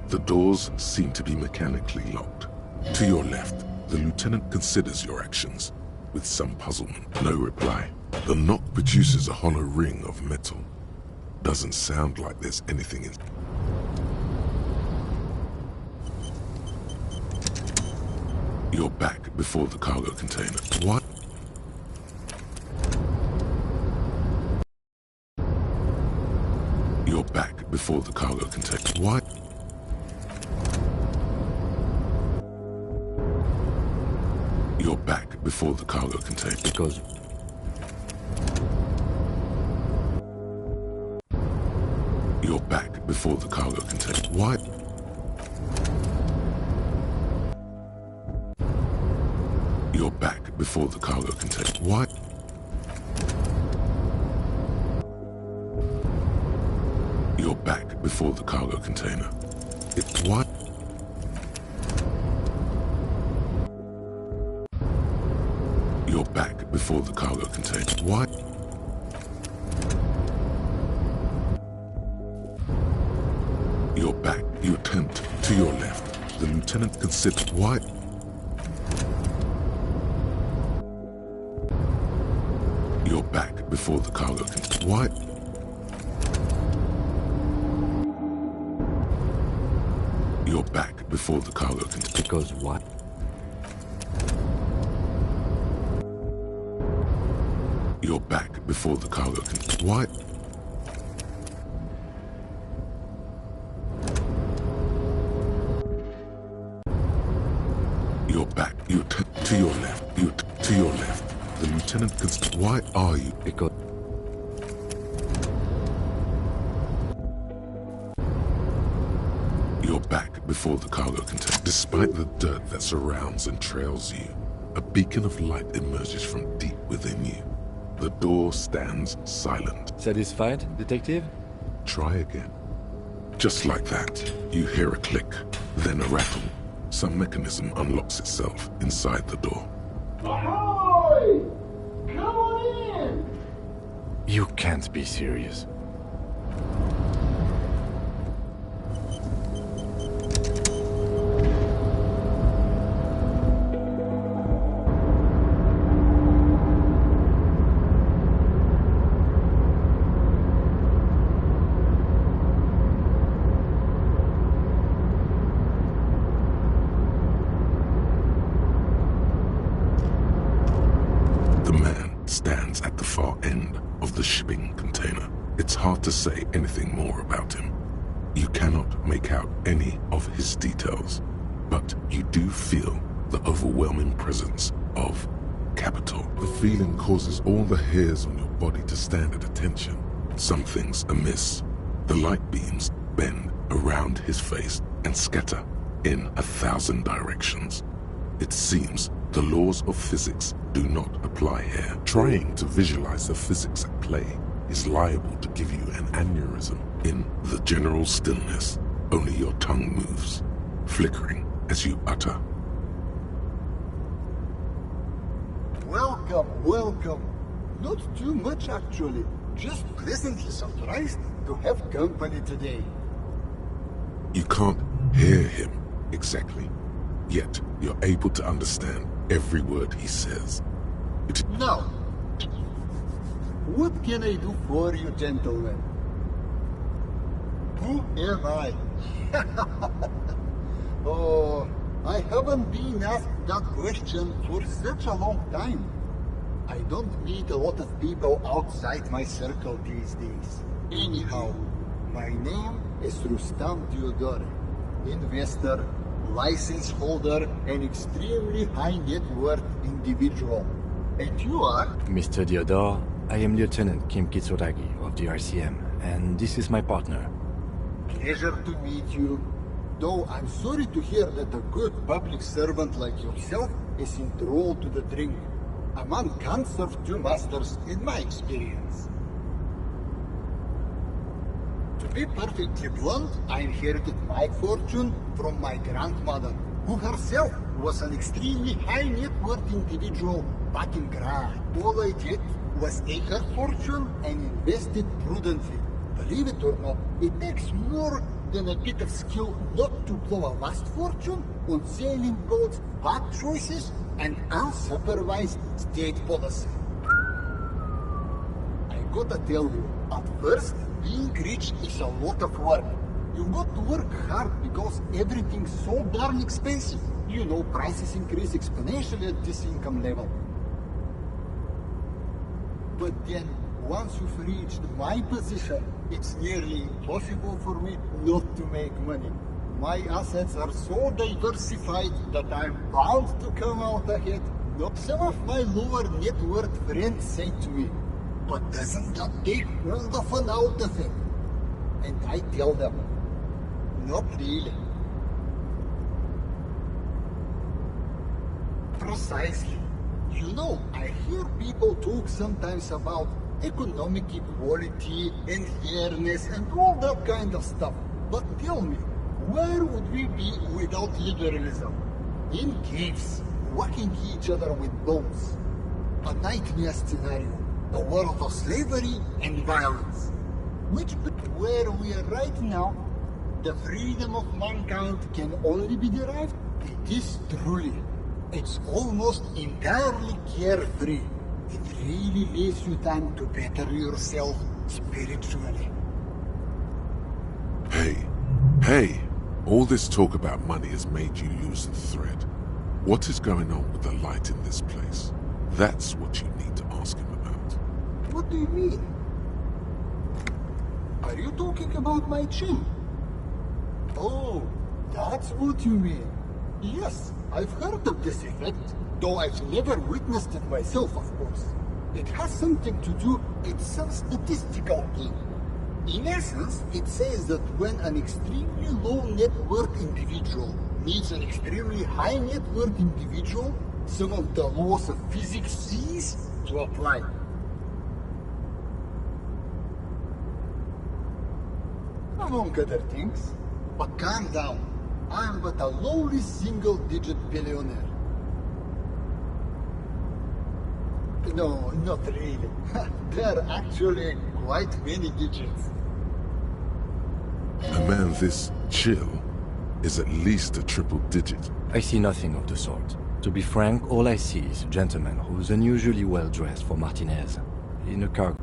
The doors seem to be mechanically locked. To your left, the lieutenant considers your actions, with some puzzlement. No reply. The knock produces a hollow ring of metal. Doesn't sound like there's anything in... You're back before the cargo container. What? You're back before the cargo container. What? You're back before the cargo container. Because... You're back before the cargo container. What? You're back before the cargo container. What? You're back before the cargo container. It's what? You're back before the cargo container. What? You're back. You attempt to your left. The lieutenant considers what? You're back before the cargo container. What? You're back before the cargo container. Because what? You're back before the cargo container. What? You're back. You to your left. You to your left. The lieutenant considers. Why are you? Because... You're back before the cargo container. Despite the dirt that surrounds and trails you, a beacon of light emerges from deep within you. The door stands silent. Satisfied, Detective? Try again. Just like that, you hear a click, then a rattle. Some mechanism unlocks itself inside the door. Ahoy! Come on in! You can't be serious. Stands at the far end of the shipping container. It's hard to say anything more about him. You cannot make out any of his details, but you do feel the overwhelming presence of Capital. The feeling causes all the hairs on your body to stand at attention. Something's amiss. The light beams bend around his face and scatter in 1,000 directions. It seems the laws of physics do not apply here. Trying to visualize the physics at play is liable to give you an aneurysm. In the general stillness, only your tongue moves, flickering as you utter. Welcome, welcome. Not too much actually. Just pleasantly surprised to have company today. You can't hear him exactly, yet you're able to understand every word he says. Now, what can I do for you, gentlemen? Who am I? Oh, I haven't been asked that question for such a long time. I don't meet a lot of people outside my circle these days. Anyhow, my name is Rustam Diodore, investor, license holder, and extremely high net worth individual. And you are? Mr. Diodore, I am Lieutenant Kim Kitsuragi of the RCM, and this is my partner. Pleasure to meet you. Though I'm sorry to hear that a good public servant like yourself is enthralled to the drink. A man can't serve two masters in my experience. be perfectly blunt, I inherited my fortune from my grandmother, who herself was an extremely high net worth individual back in Gra. All I did was take her fortune and invest it prudently. Believe it or not, it takes more than a bit of skill not to blow a vast fortune on sailing boats, bad choices, and unsupervised state policy. I gotta tell you, at first, being rich is a lot of work. You've got to work hard because everything's so darn expensive. You know, prices increase exponentially at this income level. But then, once you've reached my position, it's nearly impossible for me not to make money. My assets are so diversified that I'm bound to come out ahead. Some of my lower net worth friends say to me, but doesn't that take all the fun out of it? And I tell them, not really. Precisely. You know, I hear people talk sometimes about economic equality and fairness and all that kind of stuff. But tell me, where would we be without liberalism? In caves, whacking each other with bombs. A nightmare scenario. A world of slavery and violence. Where we are right now, the freedom of mankind can only be derived. It is truly. It's almost entirely carefree. It really leaves you time to better yourself spiritually. Hey, all this talk about money has made you lose the thread. What is going on with the light in this place? That's what you need to ask him about. What do you mean? Are you talking about my chin? Oh, that's what you mean. Yes, I've heard of this effect, though I've never witnessed it myself, of course. It has something to do, it's some statistical thing. In essence, it says that when an extremely low net worth individual meets an extremely high net worth individual, some of the laws of physics cease to apply. Among other things, but calm down. I am but a lowly single-digit billionaire. No, not really. There are actually quite many digits. A man this chill is at least a triple digit. I see nothing of the sort. To be frank, all I see is a gentleman who's unusually well dressed for Martinez, in a car.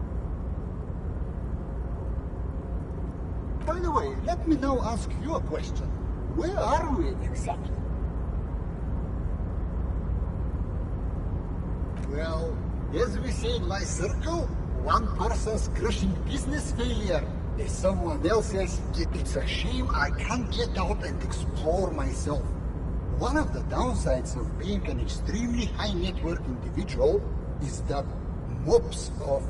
By the way, let me now ask you a question. Where are we exactly? Well, as we say in my circle, one person's crushing business failure is someone else's. It's a shame I can't get out and explore myself. One of the downsides of being an extremely high net worth individual is that mobs of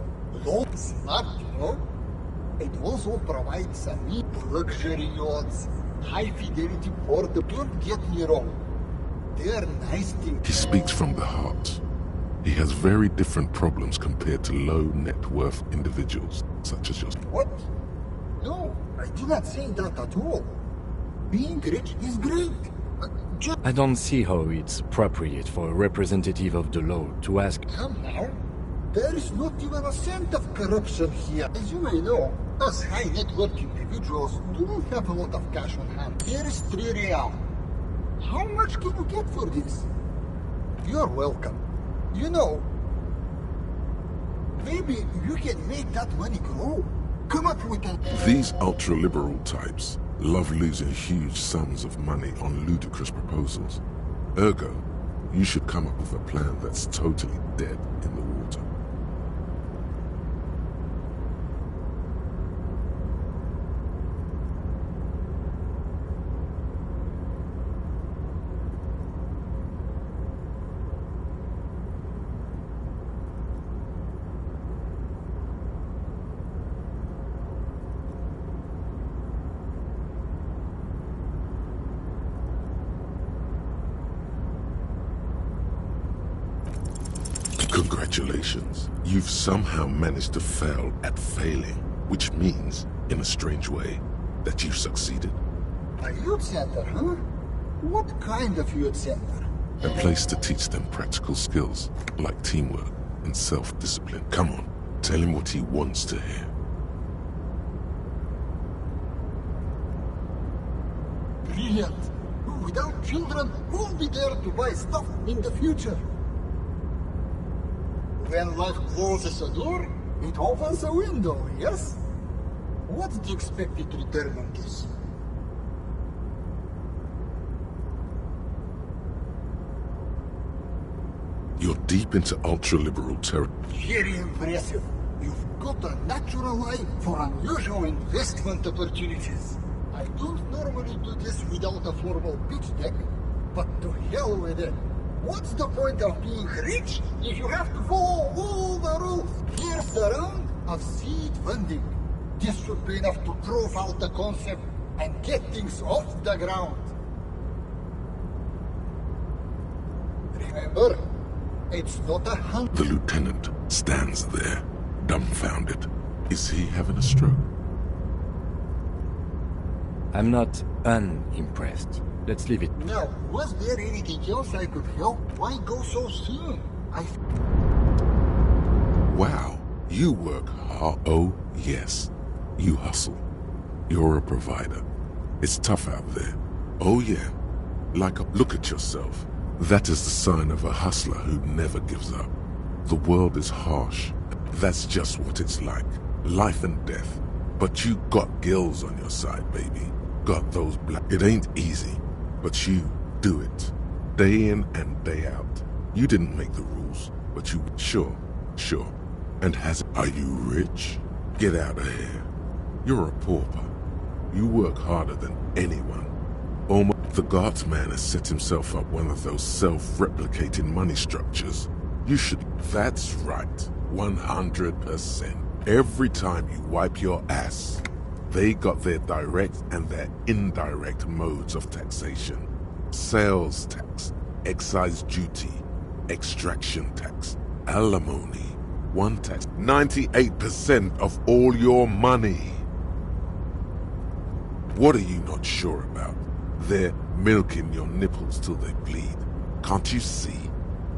low smart, you know? It also provides a need for luxury yachts, high fidelity portable. Don't get me wrong, they're nice things. He speaks from the heart. He has very different problems compared to low net worth individuals, such as yours. What? No, I did not say that at all. Being rich is great. I don't see how it's appropriate for a representative of the law to ask. Come now. There is not even a cent of corruption here. As you may know, us high net worth individuals don't have a lot of cash on hand. Here is 3 real. How much can you get for this? You're welcome. You know, maybe you can make that money grow. Come up with a... These ultra-liberal types love losing huge sums of money on ludicrous proposals. Ergo, you should come up with a plan that's totally dead in the water. Congratulations. You've somehow managed to fail at failing, which means in a strange way, that you succeeded. A youth center, huh? What kind of youth center? A place to teach them practical skills, like teamwork and self-discipline. Come on, tell him what he wants to hear. Brilliant. Without children, who'll be there to buy stuff in the future? When life closes a door, it opens a window, yes? What's the expected return on this? You're deep into ultra-liberal territory. Very impressive. You've got a natural eye for unusual investment opportunities. I don't normally do this without a formal pitch deck, but to hell with it. What's the point of being rich if you have to follow all the rules? Here's a round of seed funding. This should be enough to prove out the concept and get things off the ground. Remember, it's not a hunt. The lieutenant stands there, dumbfounded. Is he having a stroke? I'm not unimpressed. Let's leave it. Now, was there anything else I could help? Why go so soon? Wow, you work hard. Oh, yes. You hustle. You're a provider. It's tough out there. Oh, yeah. Look at yourself. That is the sign of a hustler who never gives up. The world is harsh. That's just what it's like. Life and death. But you got gills on your side, baby. Got those black. It ain't easy, but you do it. Day in and day out. You didn't make the rules, but you... Sure. And Are you rich? Get out of here. You're a pauper. You work harder than anyone. The guardsman has set himself up one of those self-replicating money structures. You should... That's right. 100%. Every time you wipe your ass, they got their direct and their indirect modes of taxation. Sales tax, excise duty, extraction tax, alimony, one tax. 98% of all your money. What are you not sure about? They're milking your nipples till they bleed. Can't you see?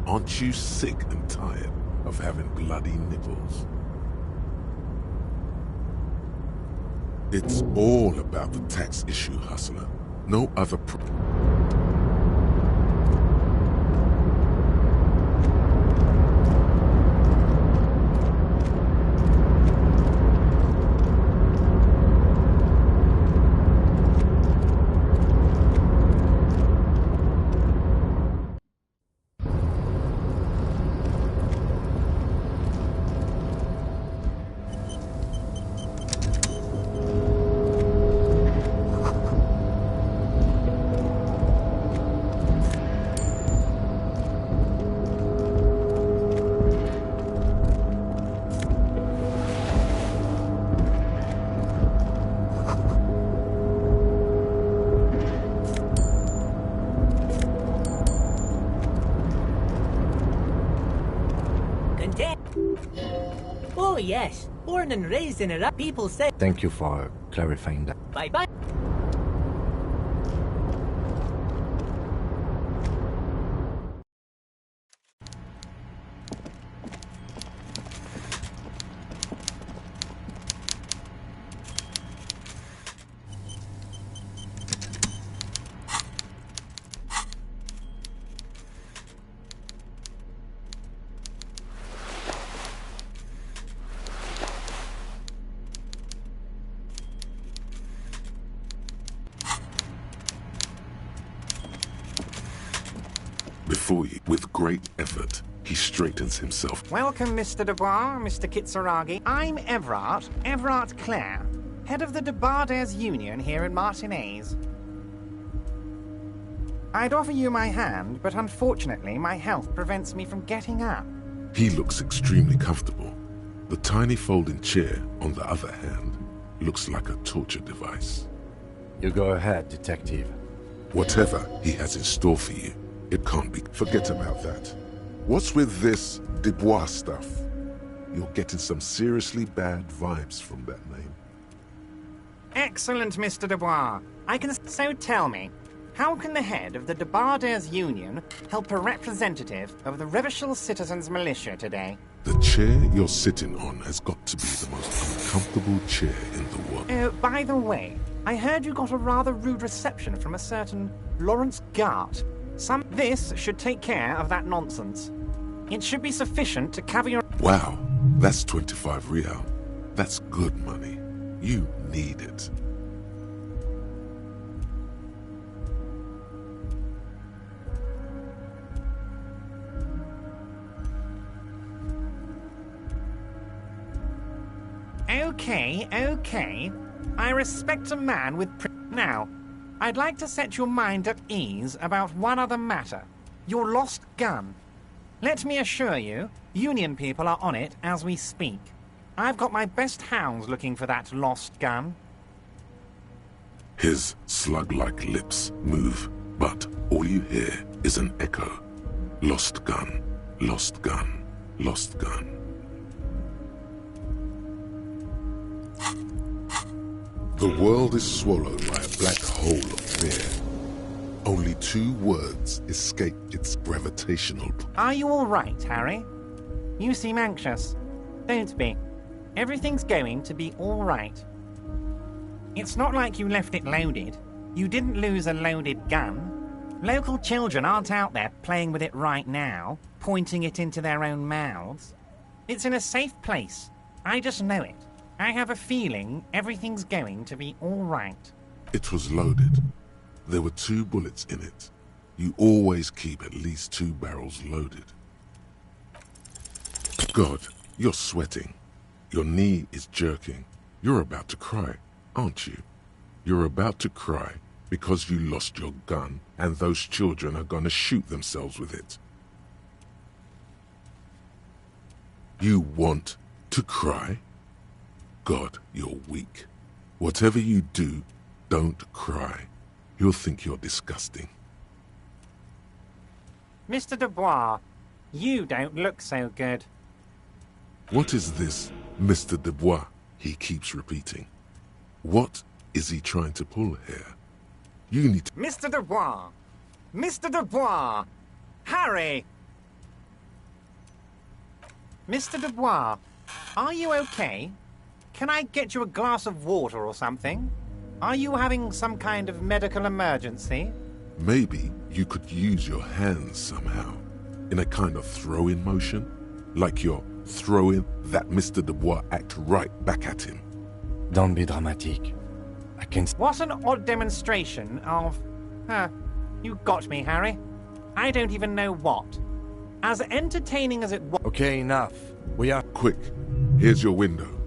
Aren't you sick and tired of having bloody nipples? It's all about the tax issue, hustler. No other Oh yes, born and raised in Iraq, people say... Thank you for clarifying that. Bye-bye. Before you, with great effort, he straightens himself. Welcome, Mr. Dubois, Mr. Kitsuragi. I'm Everard Clare, head of the Debarders Union here in Martinez. I'd offer you my hand, but unfortunately my health prevents me from getting up. He looks extremely comfortable. The tiny folding chair, on the other hand, looks like a torture device. You go ahead, detective. Whatever he has in store for you, it can't be. Forget about that. What's with this Dubois stuff? You're getting some seriously bad vibes from that name. Excellent, Mr. Dubois. So tell me, how can the head of the Debarders Union help a representative of the Revachol Citizens Militia today? The chair you're sitting on has got to be the most uncomfortable chair in the world. Oh, by the way, I heard you got a rather rude reception from a certain Lawrence Gart. This should take care of that nonsense. It should be sufficient to cover your... Wow, that's 25 real. That's good money. You need it. Okay. I respect a man with... Now, I'd like to set your mind at ease about one other matter. Your lost gun. Let me assure you, Union people are on it as we speak. I've got my best hounds looking for that lost gun. His slug-like lips move, but all you hear is an echo. Lost gun, lost gun, lost gun. The world is swallowed by a black hole of fear. Only 2 words escape its gravitational... Are you all right, Harry? You seem anxious. Don't be. Everything's going to be all right. It's not like you left it loaded. You didn't lose a loaded gun. Local children aren't out there playing with it right now, pointing it into their own mouths. It's in a safe place. I just know it. I have a feeling everything's going to be all right. It was loaded. There were 2 bullets in it. You always keep at least 2 barrels loaded. God, you're sweating. Your knee is jerking. You're about to cry, aren't you? You're about to cry because you lost your gun and those children are gonna shoot themselves with it. You want to cry? God, you're weak. Whatever you do, don't cry. He'll think you're disgusting. Mr. Dubois, you don't look so good. What is this, Mr. Dubois? He keeps repeating. What is he trying to pull here? You need to... Mr. Dubois! Mr. Dubois! Harry! Mr. Dubois, are you okay? Can I get you a glass of water or something? Are you having some kind of medical emergency? Maybe you could use your hands somehow, in a kind of throw-in motion, like you're throwing that Mr. Dubois act right back at him. Don't be dramatic. I can... What an odd demonstration of... you got me, Harry. I don't even know what. As entertaining as it was... Okay, enough. We are... Quick, here's your window.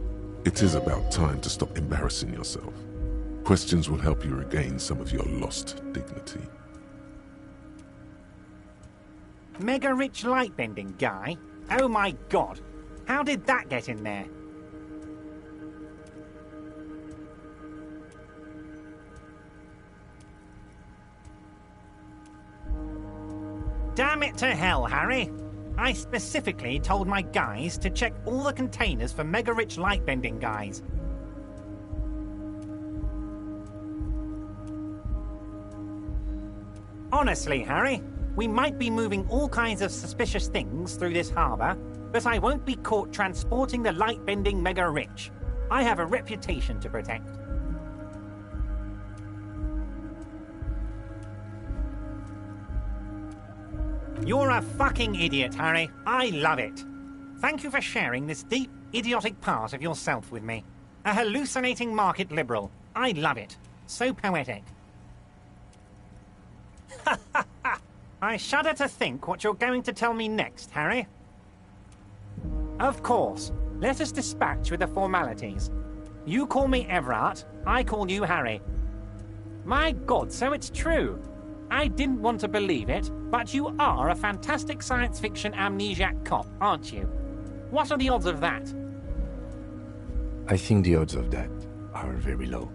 It is about time to stop embarrassing yourself. Questions will help you regain some of your lost dignity. Mega-rich light-bending guy? Oh my god! How did that get in there? Damn it to hell, Harry! I specifically told my guys to check all the containers for mega-rich light-bending guys. Honestly, Harry, we might be moving all kinds of suspicious things through this harbour, but I won't be caught transporting the light-bending mega-rich. I have a reputation to protect. You're a fucking idiot, Harry. I love it. Thank you for sharing this deep, idiotic part of yourself with me. A hallucinating market liberal. I love it. So poetic. I shudder to think what you're going to tell me next, Harry. Of course. Let us dispatch with the formalities. You call me Everard, I call you Harry. My God, so it's true. I didn't want to believe it, but you are a fantastic science fiction amnesiac cop, aren't you? What are the odds of that? I think the odds of that are very low.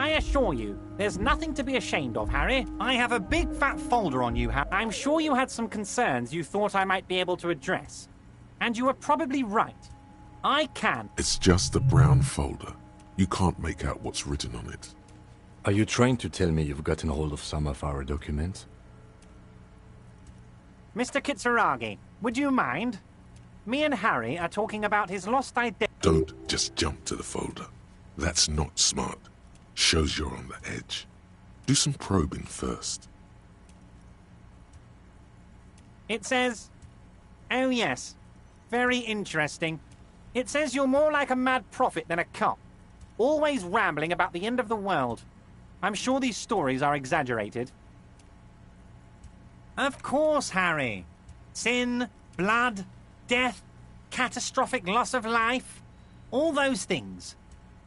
I assure you, there's nothing to be ashamed of, Harry. I have a big fat folder on you, Harry. I'm sure you had some concerns you thought I might be able to address. And you were probably right. I can. It's just a brown folder. You can't make out what's written on it. Are you trying to tell me you've gotten hold of some of our documents? Mr. Kitsuragi, would you mind? Me and Harry are talking about his lost identity. Don't just jump to the folder. That's not smart. Shows you're on the edge. Do some probing first. It says... Oh yes, very interesting. It says you're more like a mad prophet than a cop. Always rambling about the end of the world. I'm sure these stories are exaggerated. Of course, Harry. Sin, blood, death, catastrophic loss of life. All those things.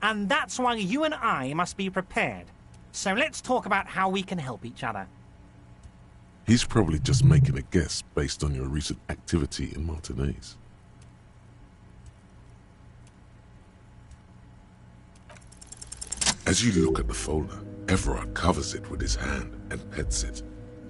And that's why you and I must be prepared. So let's talk about how we can help each other. He's probably just making a guess based on your recent activity in Martinez. As you look at the folder, Everard covers it with his hand and pets it.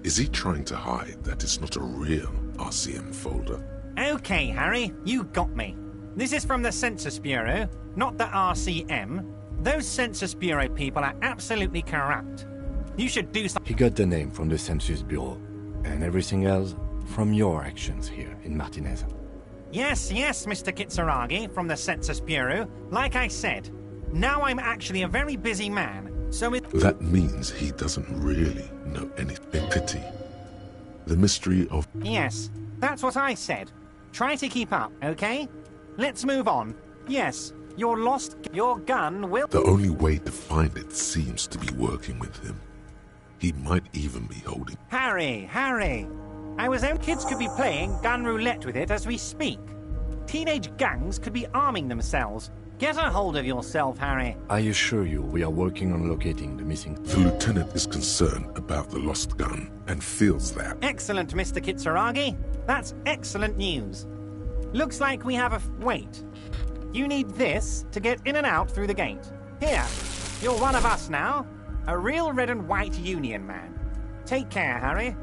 Is he trying to hide that it's not a real RCM folder? Okay, Harry, you got me. This is from the Census Bureau, not the RCM. Those Census Bureau people are absolutely corrupt. You should do something. He got the name from the Census Bureau, and everything else from your actions here in Martinez. Yes, Mr. Kitsuragi from the Census Bureau. Like I said, now I'm actually a very busy man, so That means he doesn't really know anything. Pity. The mystery of... Yes, that's what I said. Try to keep up, okay? Let's move on. Yes, your gun will... The only way to find it seems to be working with him. He might even be holding... Harry! Kids could be playing gun roulette with it as we speak. Teenage gangs could be arming themselves. Get a hold of yourself, Harry. I assure you, we are working on locating the missing... The lieutenant is concerned about the lost gun and feels that... Excellent, Mr. Kitsuragi. That's excellent news. Looks like we have a... Wait. You need this to get in and out through the gate. Here, you're one of us now. A real red and white Union man. Take care, Harry.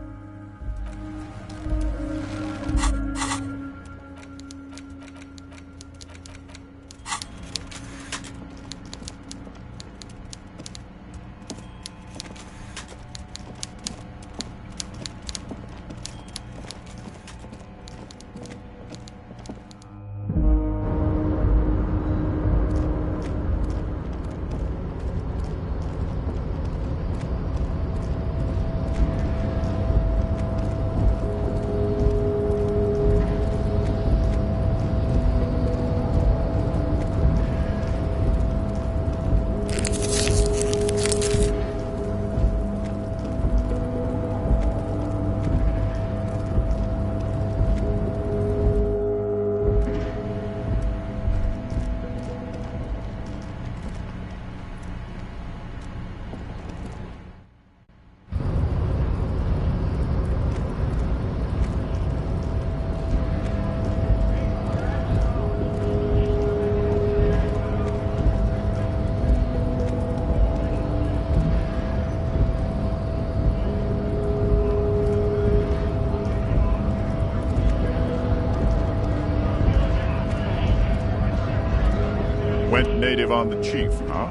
Went native on the chief, huh?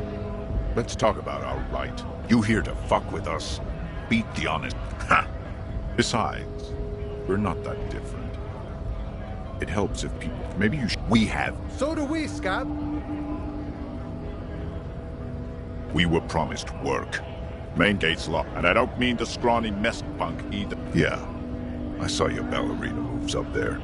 Let's talk about our right. You here to fuck with us? Beat the honest. Ha! Besides, we're not that different. It helps if people... Maybe you We have... So do we, Scab. We were promised work. Main gate's locked, and I don't mean the scrawny mess punk either. Yeah, I saw your ballerina moves up there.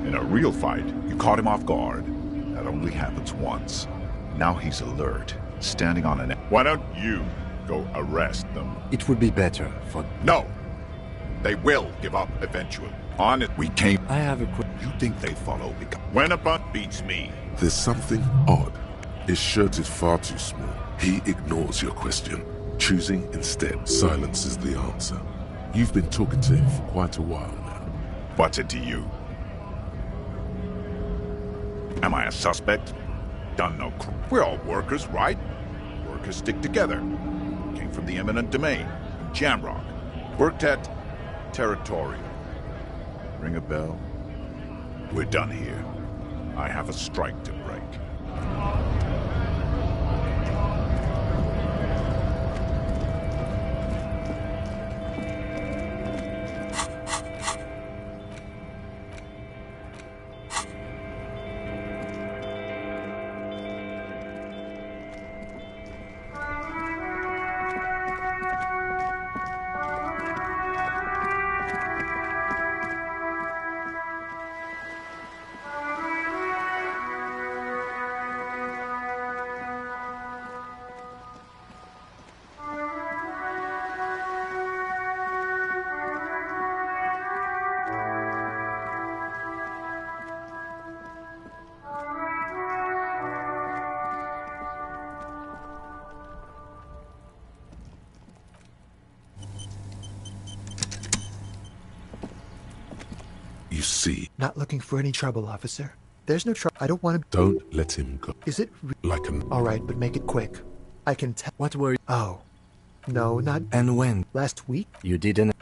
In a real fight, you caught him off guard. That only happens once. Now he's alert, standing on an... Why don't you go arrest them? It would be better for... No! They will give up eventually. On it, we came... I have a quick... You think they follow because... When a buck beats me... There's something odd. His shirt is far too small. He ignores your question, choosing instead silence is the answer. You've been talking to him for quite a while now. What's it to you? Am I a suspect? Done no... We're all workers, right? workers stick together. Came from the eminent domain, Jamrock. Worked at Territorial. Ring a bell? We're done here. I have a strike to break. You see. Not looking for any trouble, officer. There's no trouble. I don't want to... Don't let him go. Is it... Like an... Alright, but make it quick. I can tell... What were you... Oh. No, not... And when? Last week? You didn't...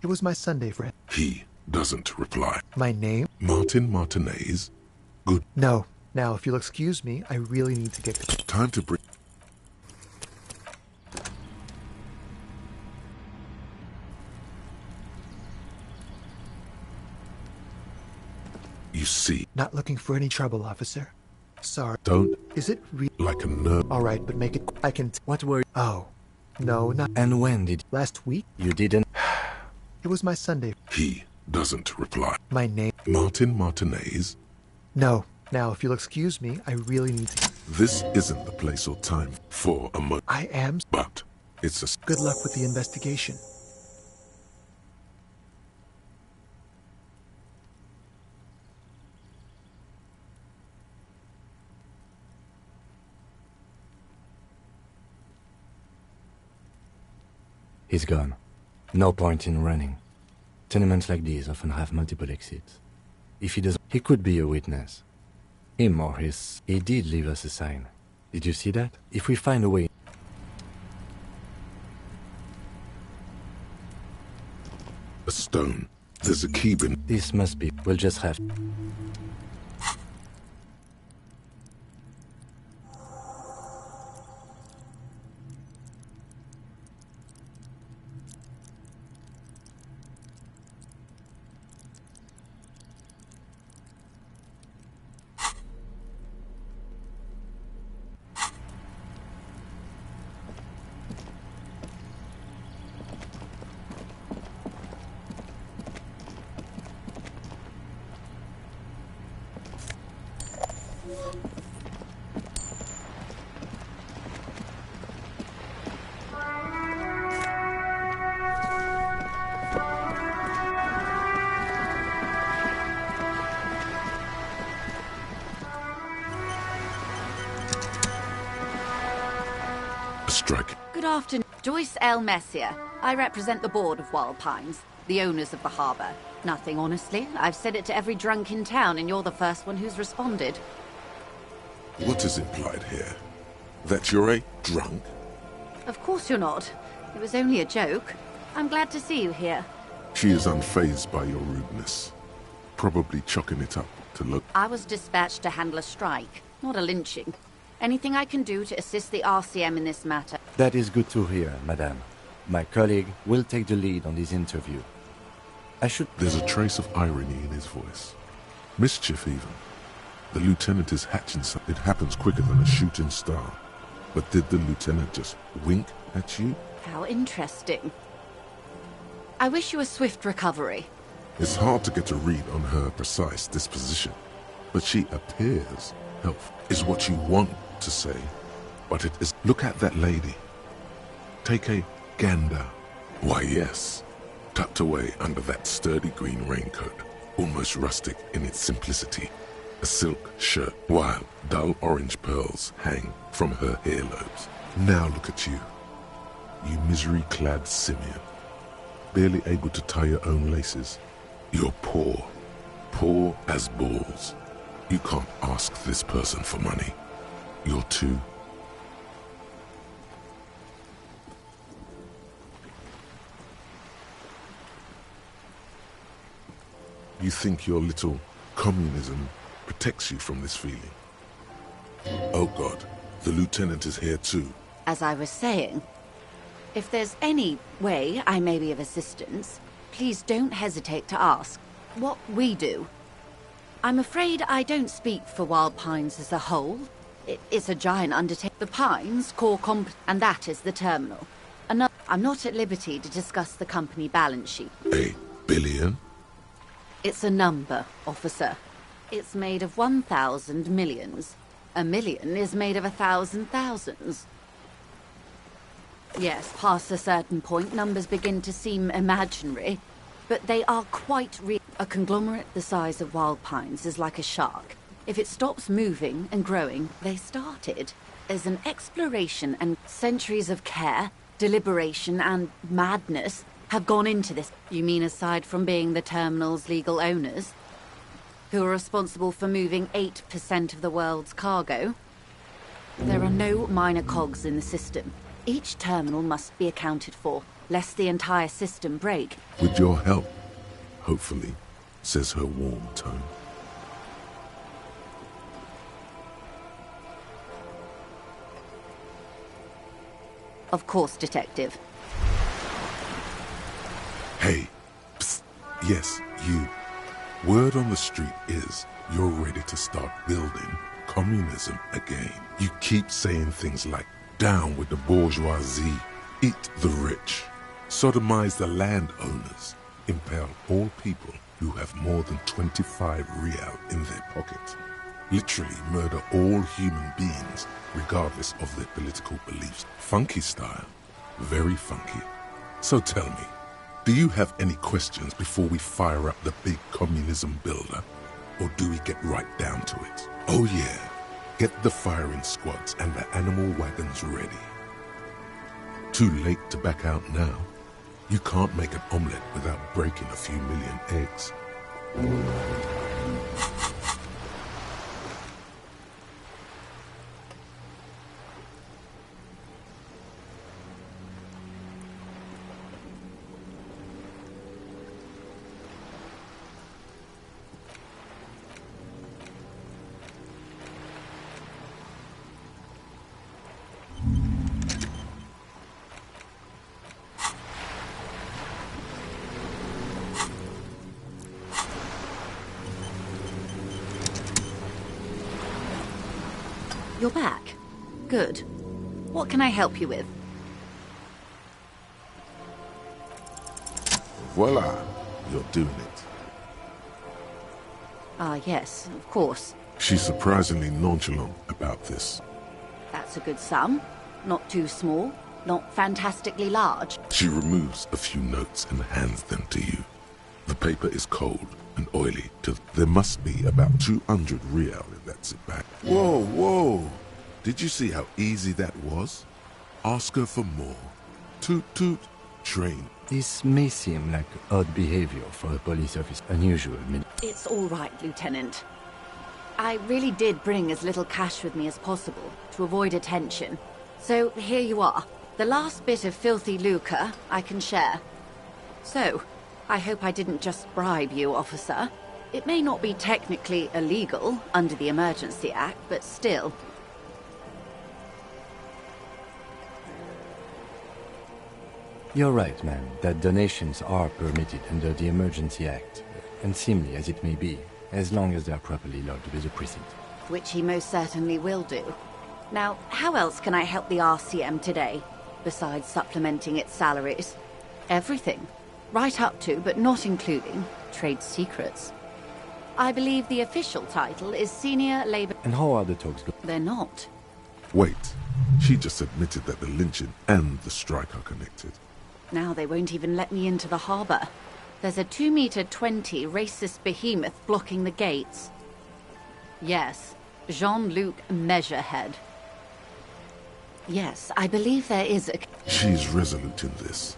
It was my Sunday, friend. He doesn't reply. My name? Martin Martinez. Good. No. Now, if you'll excuse me, I really need to get... Time to bring... You see. Not looking for any trouble, officer. Sorry. Don't. Is it like a nerve? Alright, but make it... I can... What were... Oh. No, not... And when did... Last week? You didn't... It was my Sunday. He doesn't reply. My name? Martin Martinez. No. Now, if you'll excuse me, I really need to... This isn't the place or time for a moment. I am... But it's a... Good luck with the investigation. He's gone. No point in running. Tenements like these often have multiple exits. If he doesn't, he could be a witness. Him or his... He did leave us a sign. Did you see that? If we find a way... A stone. There's a key in... This must be... We'll just have... Good afternoon. Joyce L. Messier. I represent the board of Wild Pines, the owners of the harbour. Nothing, honestly. I've said it to every drunk in town, and you're the first one who's responded. What is implied here? That you're a drunk? Of course you're not. It was only a joke. I'm glad to see you here. She is unfazed by your rudeness. Probably chalking it up to look... I was dispatched to handle a strike, not a lynching. Anything I can do to assist the RCM in this matter? That is good to hear, madame. My colleague will take the lead on this interview. I should... There's a trace of irony in his voice. Mischief, even. The lieutenant is hatching something. It happens quicker than a shooting star. But did the lieutenant just wink at you? How interesting. I wish you a swift recovery. It's hard to get a read on her precise disposition. But she appears healthy, is what you want to say. But it is... Look at that lady. Take a gander. Why, yes. Tucked away under that sturdy green raincoat, almost rustic in its simplicity. A silk shirt, while dull orange pearls hang from her hairlobes. Now look at you. You misery-clad simian. Barely able to tie your own laces. You're poor. Poor as balls. You can't ask this person for money. You're too... You think your little communism protects you from this feeling? Oh God, the lieutenant is here too. As I was saying, if there's any way I may be of assistance, please don't hesitate to ask what we do. I'm afraid I don't speak for Wild Pines as a whole. It's a giant undertaking. The Pines core and that is the terminal. I'm not at liberty to discuss the company balance sheet. $1 billion? It's a number, officer. It's made of 1,000 millions. A million is made of 1,000 thousands. Yes, past a certain point, numbers begin to seem imaginary, but they are quite real. A conglomerate the size of Wild Pines is like a shark. If it stops moving and growing, they started. As an exploration and centuries of care, deliberation and madness have gone into this. You mean aside from being the terminal's legal owners, who are responsible for moving 8% of the world's cargo? There are no minor cogs in the system. Each terminal must be accounted for, lest the entire system break. With your help, hopefully, says her warm tone. Of course, Detective. Hey, psst, yes, you. Word on the street is you're ready to start building communism again. You keep saying things like, down with the bourgeoisie, eat the rich, sodomize the landowners, impale all people who have more than 25 real in their pocket. Literally murder all human beings, regardless of their political beliefs. Funky style. Very funky. So tell me, do you have any questions before we fire up the big communism builder? Or do we get right down to it? Oh yeah, get the firing squads and the animal wagons ready. Too late to back out now. You can't make an omelette without breaking a few million eggs. You're back. Good. What can I help you with? Voila, you're doing it. Ah, yes, of course. She's surprisingly nonchalant about this. That's a good sum. Not too small, not fantastically large. She removes a few notes and hands them to you. The paper is cold and oily. There must be about 200 real in that zip bag. Whoa, whoa! Did you see how easy that was? Ask her for more. Toot toot, train. This may seem like odd behavior for a police officer. Unusual. It's all right, Lieutenant. I really did bring as little cash with me as possible to avoid attention. So here you are. The last bit of filthy lucre I can share. So, I hope I didn't just bribe you, officer. It may not be technically illegal under the Emergency Act, but still. You're right, ma'am, that donations are permitted under the Emergency Act, unseemly as it may be, as long as they are properly logged with the precinct. Which he most certainly will do. Now, how else can I help the RCM today, besides supplementing its salaries? Everything. Right up to, but not including, trade secrets. I believe the official title is Senior Labor... And how are the talks going? They're not. Wait, she just admitted that the lynching and the strike are connected. Now they won't even let me into the harbor. There's a 2-meter-20 racist behemoth blocking the gates. Yes, Jean-Luc Measurehead. Yes, I believe there is a... She's resolute in this,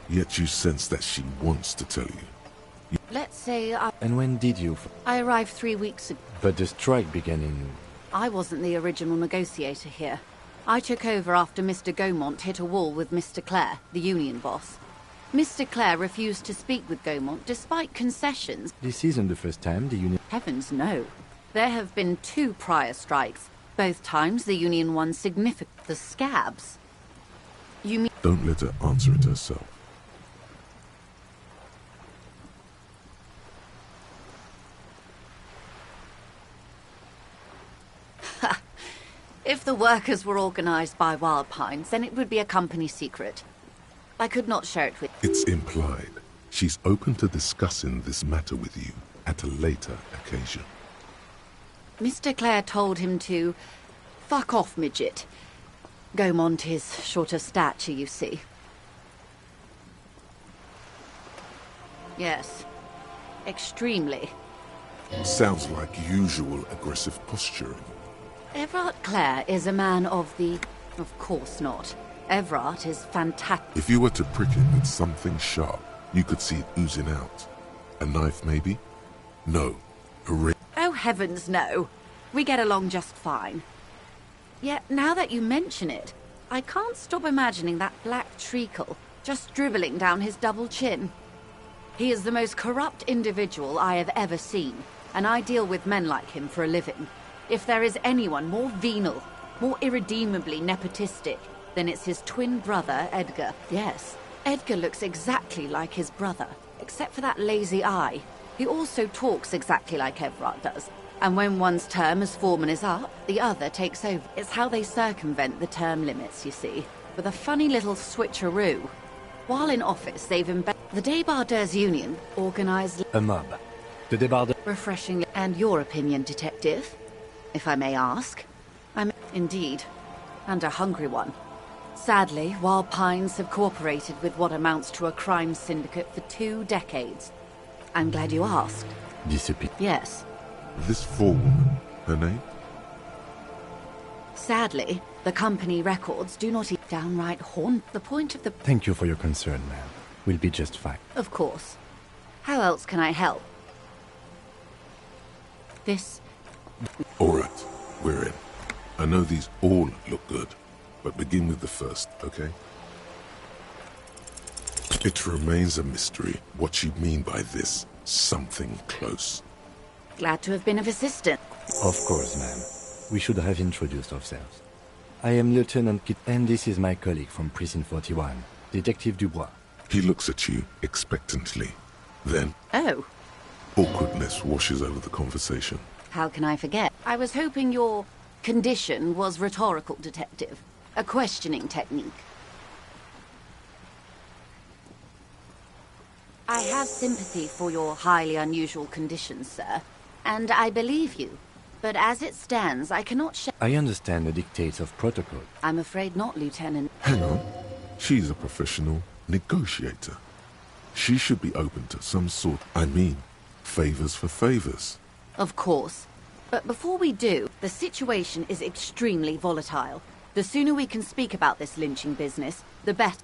yet you sense that she wants to tell you. Let's say And when did you... I arrived 3 weeks ago. But the strike began in... I wasn't the original negotiator here. I took over after Mr. Gaumont hit a wall with Mr. Clare, the union boss. Mr. Clare refused to speak with Gaumont despite concessions. This isn't the first time the Union... Heavens, no. There have been 2 prior strikes. Both times the Union won significant... The scabs. You mean... Don't let her answer it herself. If the workers were organized by Wild Pines, then it would be a company secret. I could not share it with... It's implied. She's open to discussing this matter with you at a later occasion. Mr. Clare told him to... fuck off, midget. Gaumont is short of stature, you see. Yes. Extremely. Sounds like usual aggressive posturing. Everard Clare is a man of the... Of course not. Everard is fantastic. If you were to prick it with something sharp, you could see it oozing out. A knife, maybe? No. A ring. Oh, heavens, no. We get along just fine. Yet, now that you mention it, I can't stop imagining that black treacle just dribbling down his double chin. He is the most corrupt individual I have ever seen, and I deal with men like him for a living. If there is anyone more venal, more irredeemably nepotistic, then it's his twin brother, Edgar. Yes, Edgar looks exactly like his brother, except for that lazy eye. He also talks exactly like Everard does. And when one's term as foreman is up, the other takes over. It's how they circumvent the term limits, you see, with a funny little switcheroo. While in office, they've embedded... The Débardeurs Union organized... A mob. The Débardeurs... Refreshingly... And your opinion, detective? If I may ask. I'm... Indeed. And a hungry one. Sadly, Wild Pines have cooperated with what amounts to a crime syndicate for 2 decades. I'm glad you asked. Disappear. Yes. This forewoman, her name? Sadly, the company records do not downright haunt the point of the... Thank you for your concern, ma'am. We'll be just fine. Of course. How else can I help? This... All right, we're in. I know these all look good, but begin with the first, okay? It remains a mystery what you mean by this something close. Glad to have been of assistance. Of course, ma'am. We should have introduced ourselves. I am Lieutenant Kit, and this is my colleague from Precinct 41, Detective Dubois. He looks at you expectantly. Then... Oh. Awkwardness washes over the conversation. How can I forget? I was hoping your condition was rhetorical, detective. A questioning technique. I have sympathy for your highly unusual conditions, sir. And I believe you. But as it stands, I cannot share... I understand the dictates of protocol. I'm afraid not, Lieutenant. Hang on. She's a professional negotiator. She should be open to some sort... favors for favors. Of course. But before we do, the situation is extremely volatile. The sooner we can speak about this lynching business, the better.